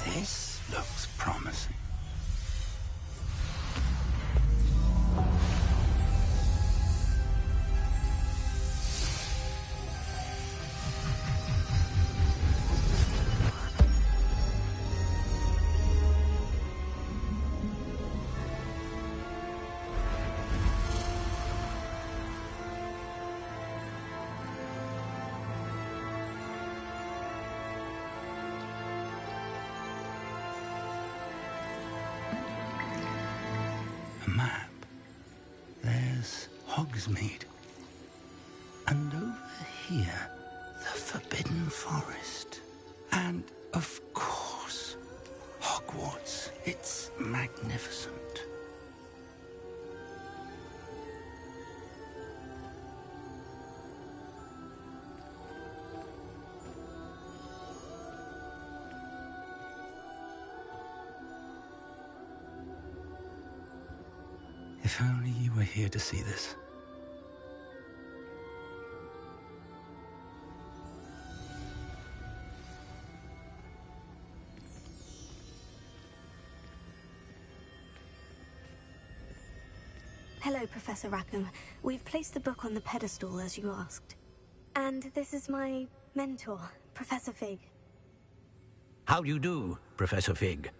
S21: This looks promising. Map. There's Hogsmeade. And over here, the Forbidden Forest. And, of course, Hogwarts. It's magnificent. If only you were here to see this.
S3: Hello, Professor Rackham. We've placed the book on the pedestal, as you asked. And this is my mentor, Professor Fig.
S14: How do you do, Professor Fig?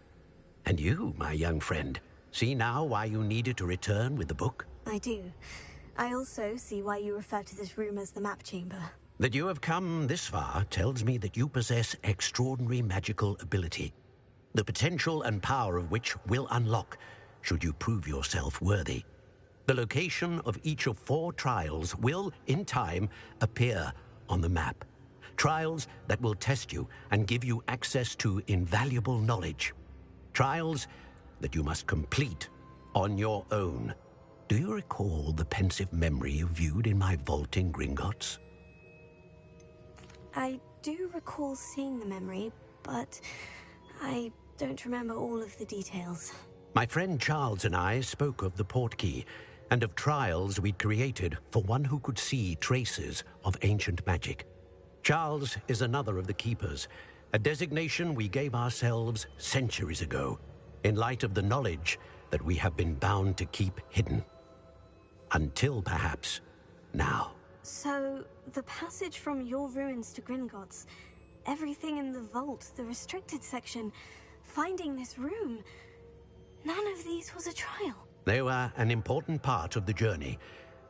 S14: And you, my young friend, see now why you needed to return with the book?
S3: I do. I also see why you refer to this room as the Map Chamber.
S14: That you have come this far tells me that you possess extraordinary magical ability, the potential and power of which will unlock should you prove yourself worthy. The location of each of 4 trials will, in time, appear on the map. Trials that will test you and give you access to invaluable knowledge. Trials that you must complete on your own. Do you recall the pensive memory you viewed in my vault in Gringotts?
S3: I do recall seeing the memory, but I don't remember all of the details.
S14: My friend Charles and I spoke of the portkey and of trials we'd created for one who could see traces of ancient magic. Charles is another of the keepers, a designation we gave ourselves centuries ago, in light of the knowledge that we have been bound to keep hidden. Until perhaps now.
S3: So, the passage from your ruins to Gringotts, everything in the vault, the restricted section, finding this room, none of these was a trial.
S14: They were an important part of the journey,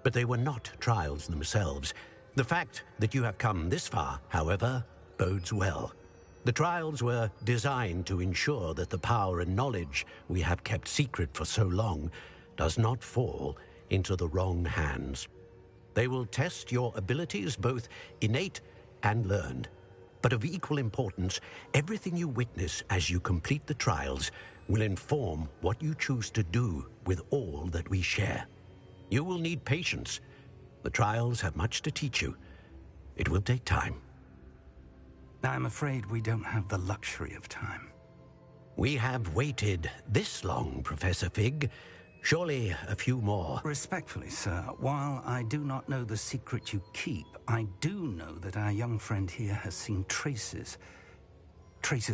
S14: but they were not trials themselves. The fact that you have come this far, however, bodes well. The trials were designed to ensure that the power and knowledge we have kept secret for so long does not fall into the wrong hands. They will test your abilities, both innate and learned. But of equal importance, everything you witness as you complete the trials will inform what you choose to do with all that we share. You will need patience. The trials have much to teach you. It will take time.
S21: I'm afraid we don't have the luxury of time.
S14: We have waited this long, Professor Fig. Surely a few more.
S21: Respectfully, sir, while I do not know the secret you keep, I do know that our young friend here has seen traces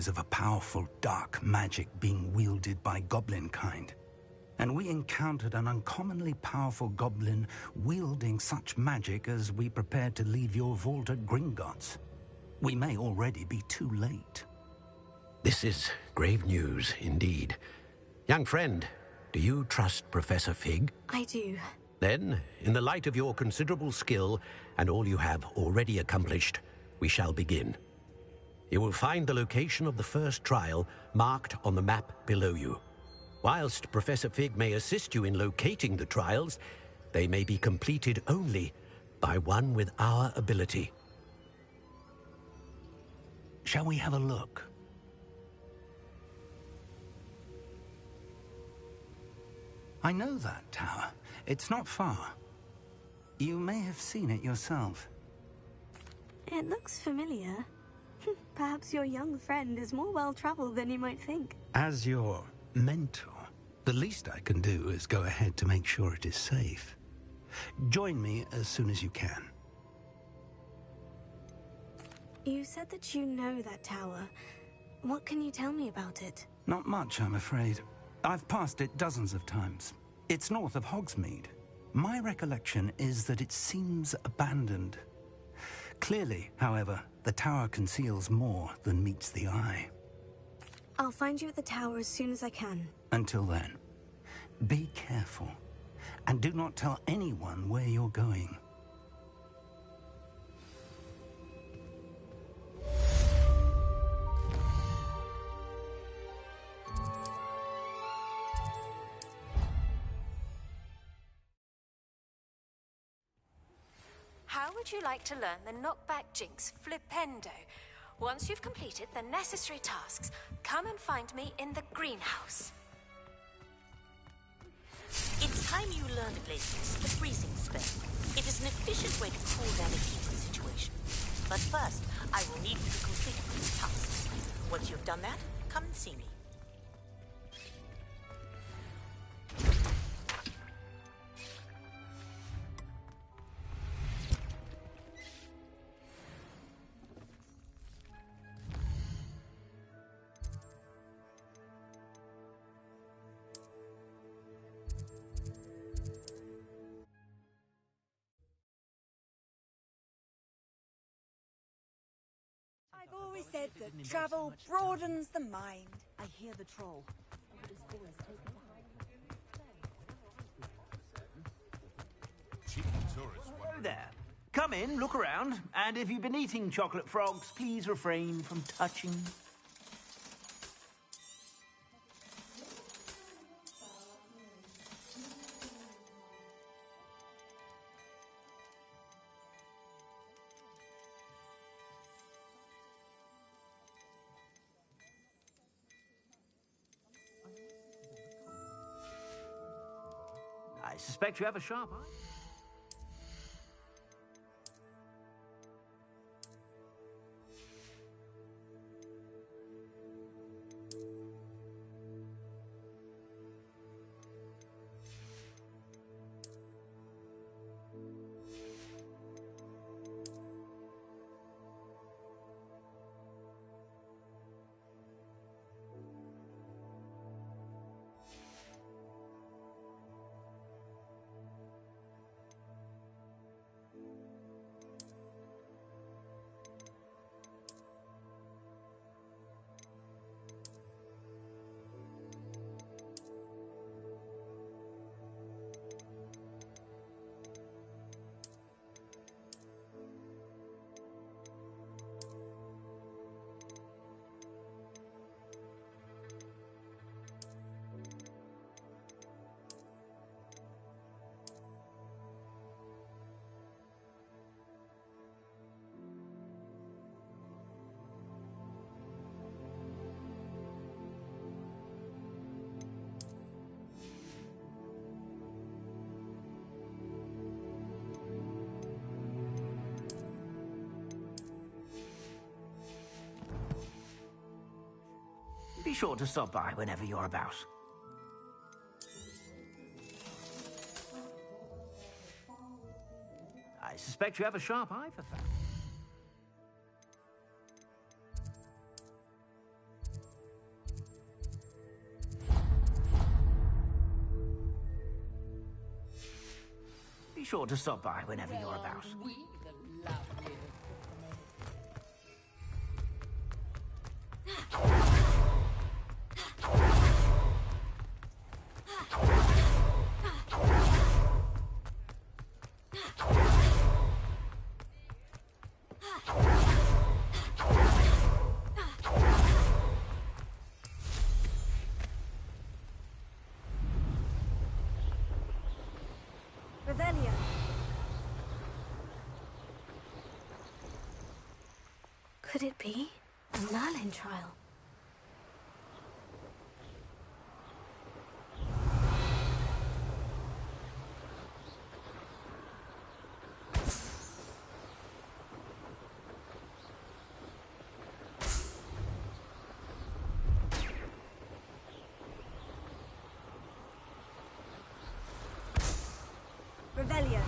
S21: of a powerful dark magic being wielded by goblin kind. And we encountered an uncommonly powerful goblin wielding such magic as we prepared to leave your vault at Gringotts. We may already be too late.
S14: This is grave news indeed. Young friend, do you trust Professor Fig?
S3: I do.
S14: Then, in the light of your considerable skill and all you have already accomplished, we shall begin. You will find the location of the first trial marked on the map below you. Whilst Professor Fig may assist you in locating the trials, they may be completed only by one with our ability.
S21: Shall we have a look? I know that tower. It's not far. You may have seen it yourself.
S3: It looks familiar. Perhaps your young friend is more well-traveled than you might think.
S21: As your mentor, the least I can do is go ahead to make sure it is safe. Join me as soon as you can.
S3: You said that you know that tower. What can you tell me about it?
S21: Not much, I'm afraid. I've passed it dozens of times. It's north of Hogsmeade. My recollection is that it seems abandoned. Clearly, however, the tower conceals more than meets the eye.
S3: I'll find you at the tower as soon as I can.
S21: Until then, be careful, and do not tell anyone where you're going.
S4: How would you like to learn the knockback jinx flipendo? Once you've completed the necessary tasks, come and find me in the greenhouse.
S7: It's time you learned, Glacius, the freezing spell. It is an efficient way to cool down a heated situation. But first, I will need you to complete a few tasks. Once you've done that, come and see me.
S12: I've always said that travel broadens the mind.
S7: I hear the troll.
S22: Hello there. Come in, look around, and if you've been eating chocolate frogs, please refrain from touching. I suspect you have a sharp eye. sure to stop by whenever you're about. I suspect you have a sharp eye for facts. Be sure to stop by whenever you're about.
S3: Revelio. Could it be a Merlin trial? Revelio.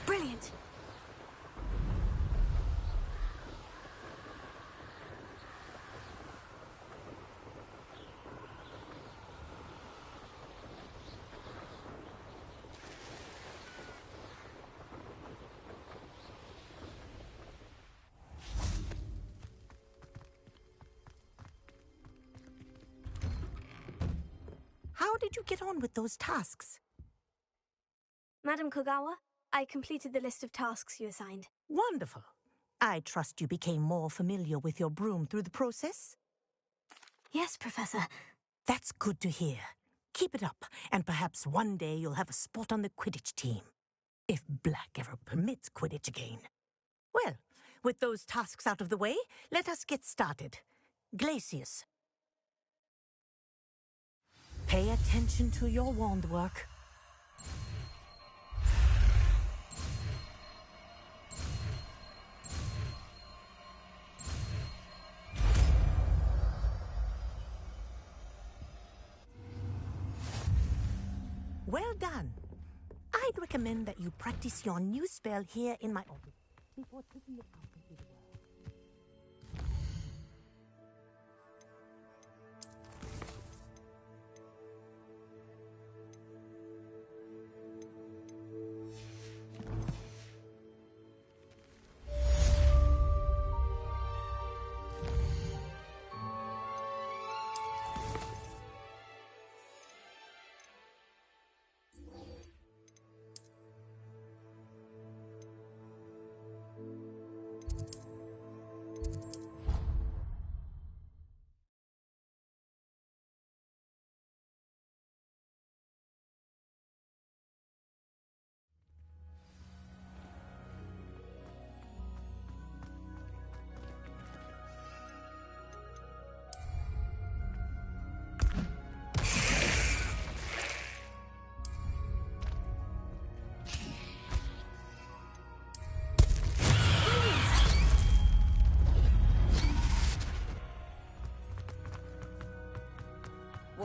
S3: Brilliant.
S10: How did you get on with those tasks?
S3: Madam Kogawa, I completed the list of tasks you assigned.
S10: Wonderful. I trust you became more familiar with your broom through the process?
S3: Yes, Professor.
S10: That's good to hear. Keep it up, and perhaps one day you'll have a spot on the Quidditch team. If Black ever permits Quidditch again. Well, with those tasks out of the way, let us get started. Glacius. Pay attention to your wand work. Well done. I'd recommend that you practice your new spell here in my office before taking it out into the world.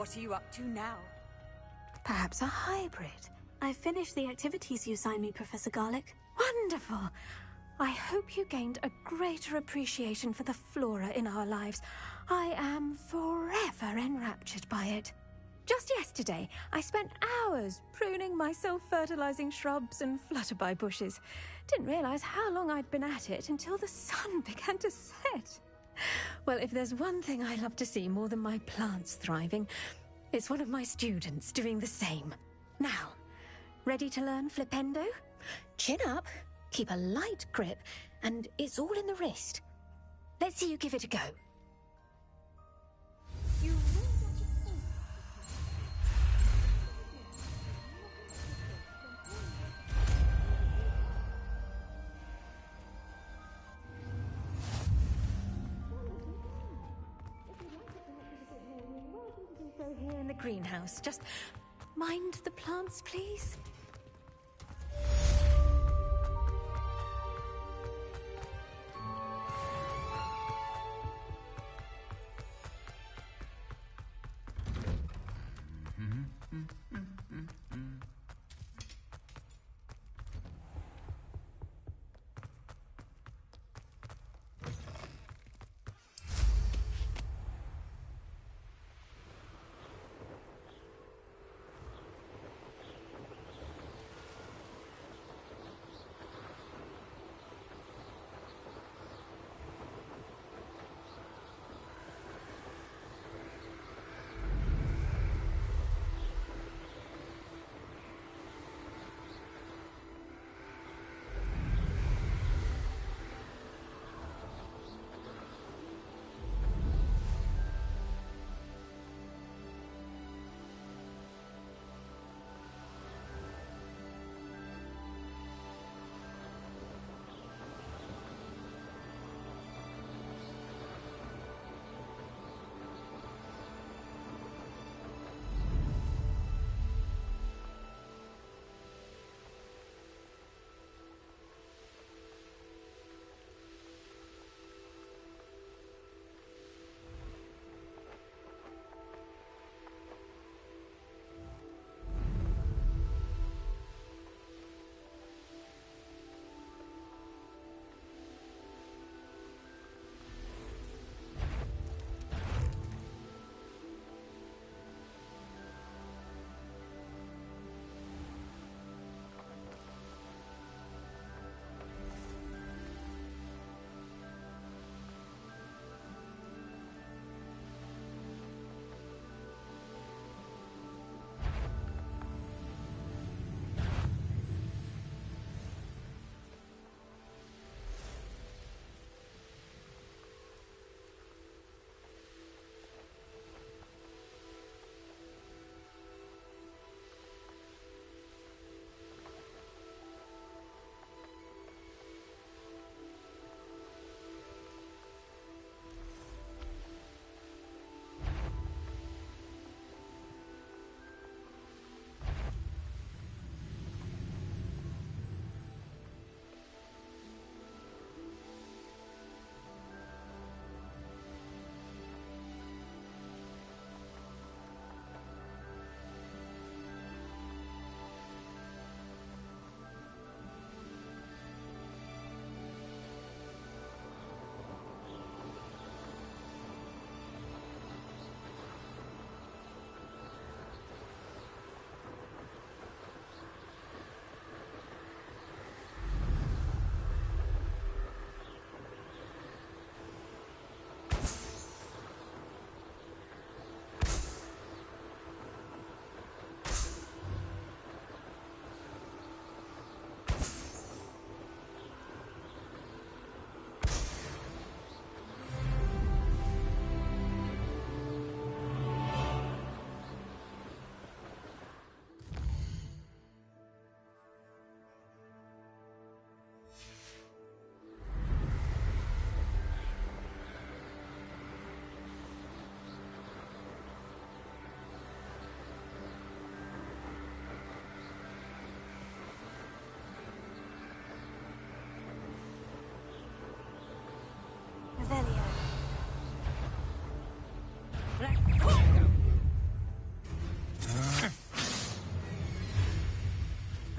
S12: What are you up to now?
S6: Perhaps a hybrid.
S3: I finished the activities you signed me, Professor Garlic.
S6: Wonderful! I hope you gained a greater appreciation for the flora in our lives. I am forever enraptured by it. Just yesterday, I spent hours pruning my self-fertilizing shrubs and flutterby bushes. Didn't realize how long I'd been at it until the sun began to set. Well, if there's one thing I love to see more than my plants thriving, it's one of my students doing the same. Now, ready to learn Flipendo? Chin up, keep a light grip, and it's all in the wrist. Let's see you give it a go. Here in the greenhouse. Just mind the plants, please.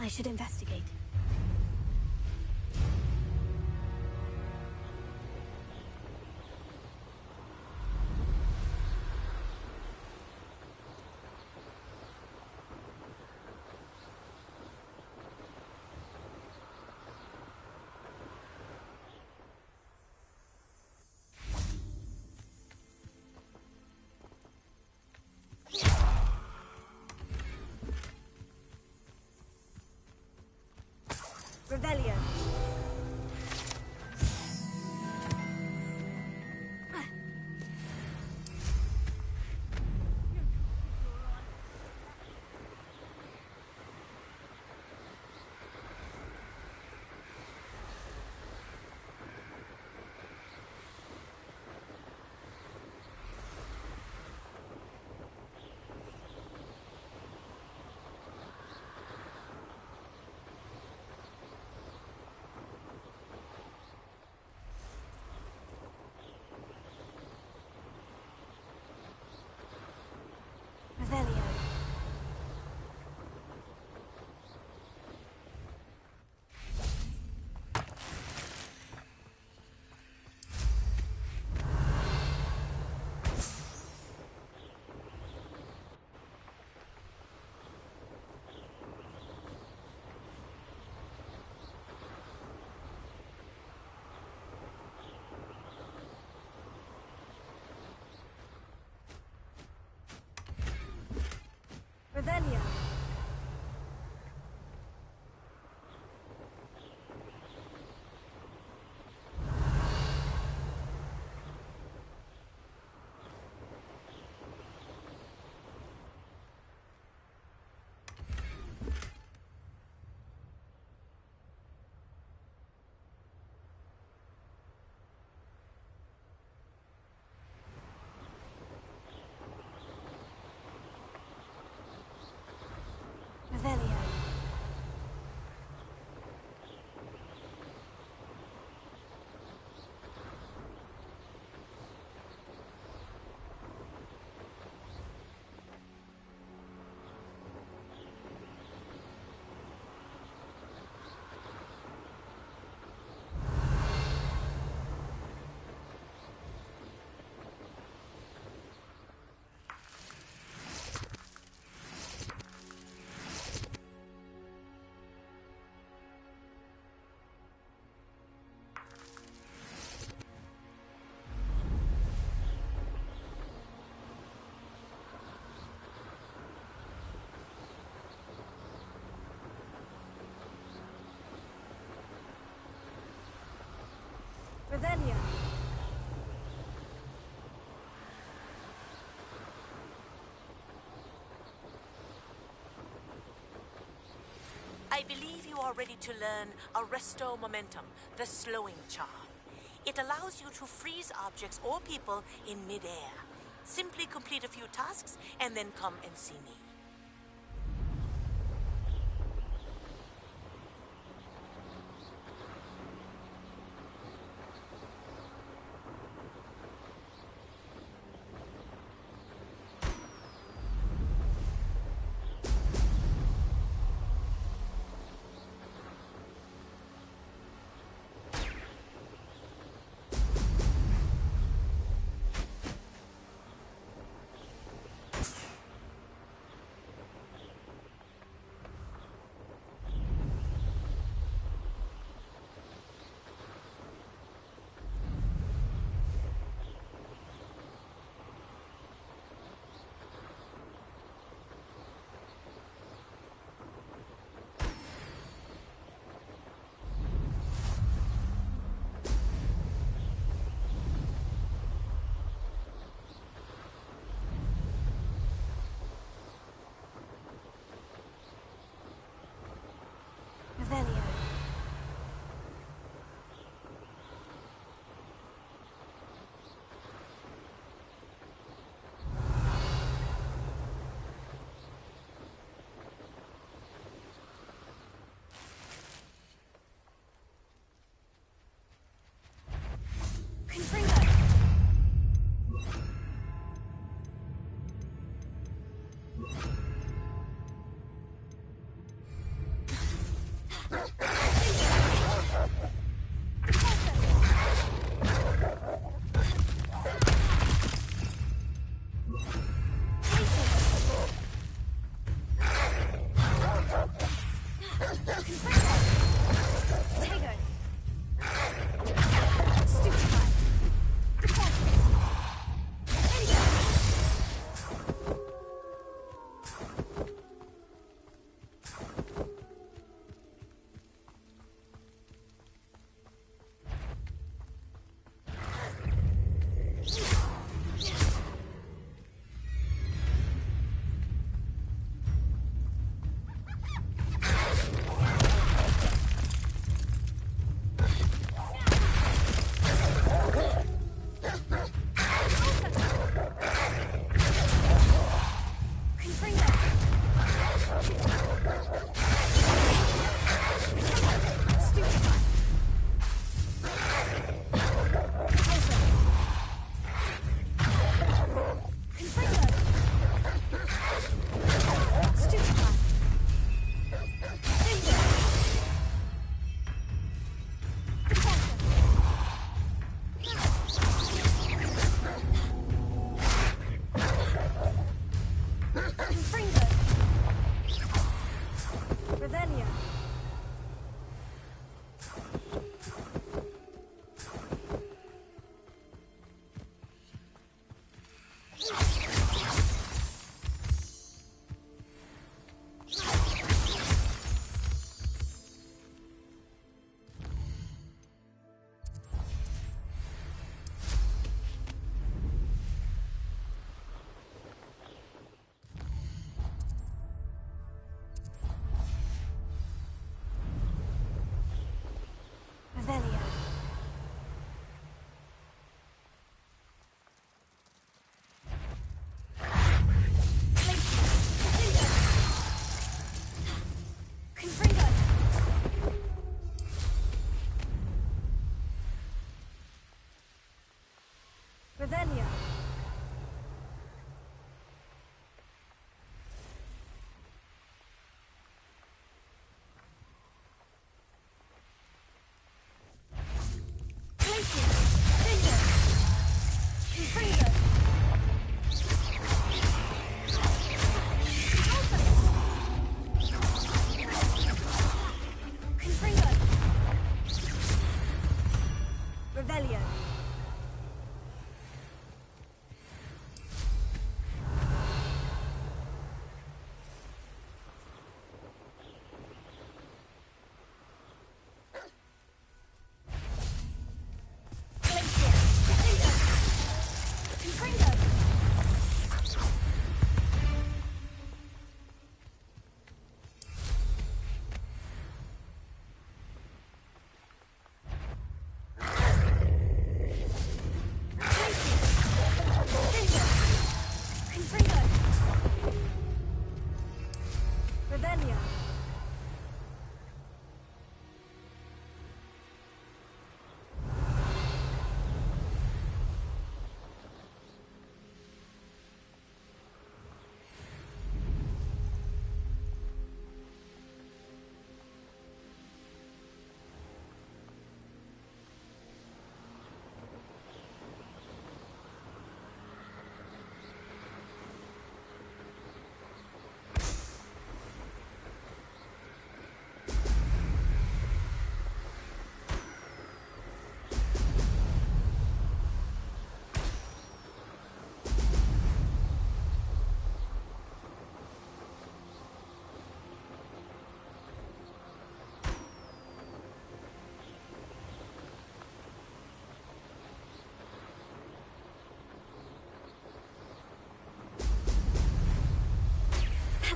S3: I should investigate. Revelio. Revelio. Revelio. Revelio. Revelio.
S7: I believe you are ready to learn Arresto Momentum, the slowing charm. It allows you to freeze objects or people in midair. Simply complete a few tasks and then come and see me.
S3: Revelio. Confringo. Revelio. Revelio. Revelio.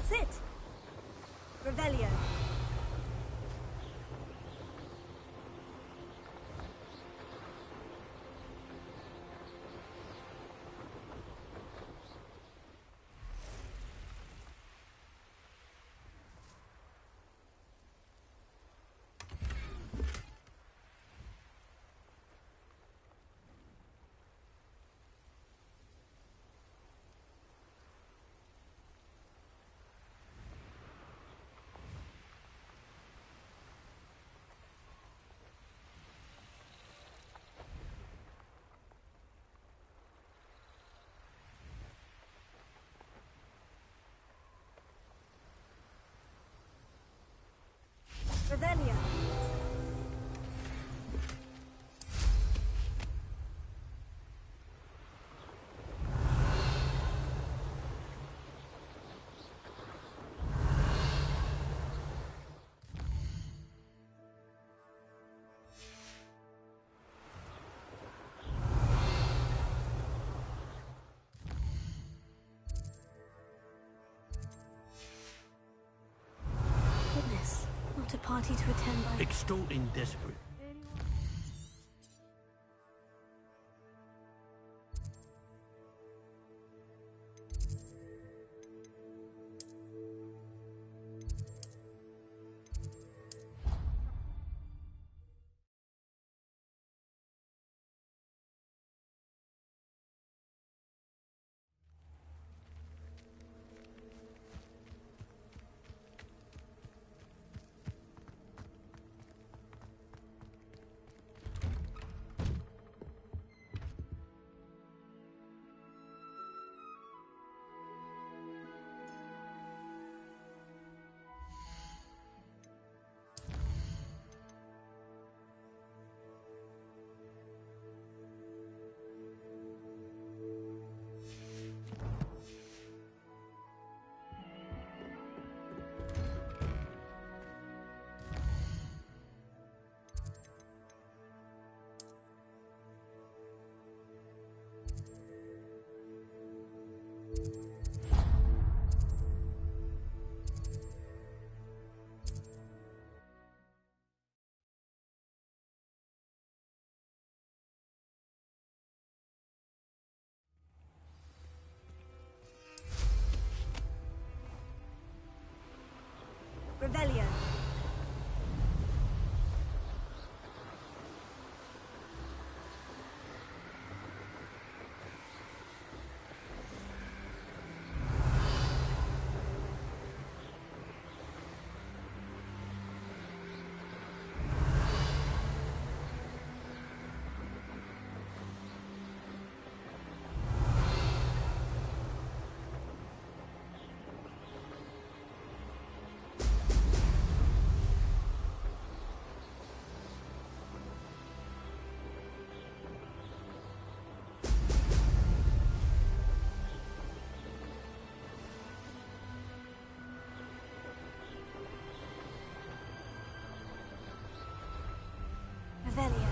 S3: That's it! Revelio. party to attend by...
S21: Extorting desperate.
S3: Revelio. Revelio.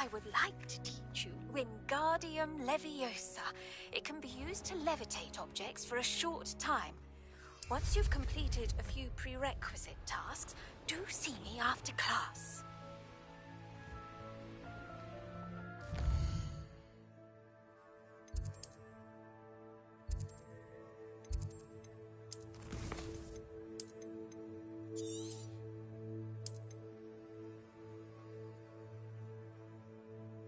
S4: I would like to teach you Wingardium Leviosa. It can be used to levitate objects for a short time. Once you've completed a few prerequisite tasks, do see me after class.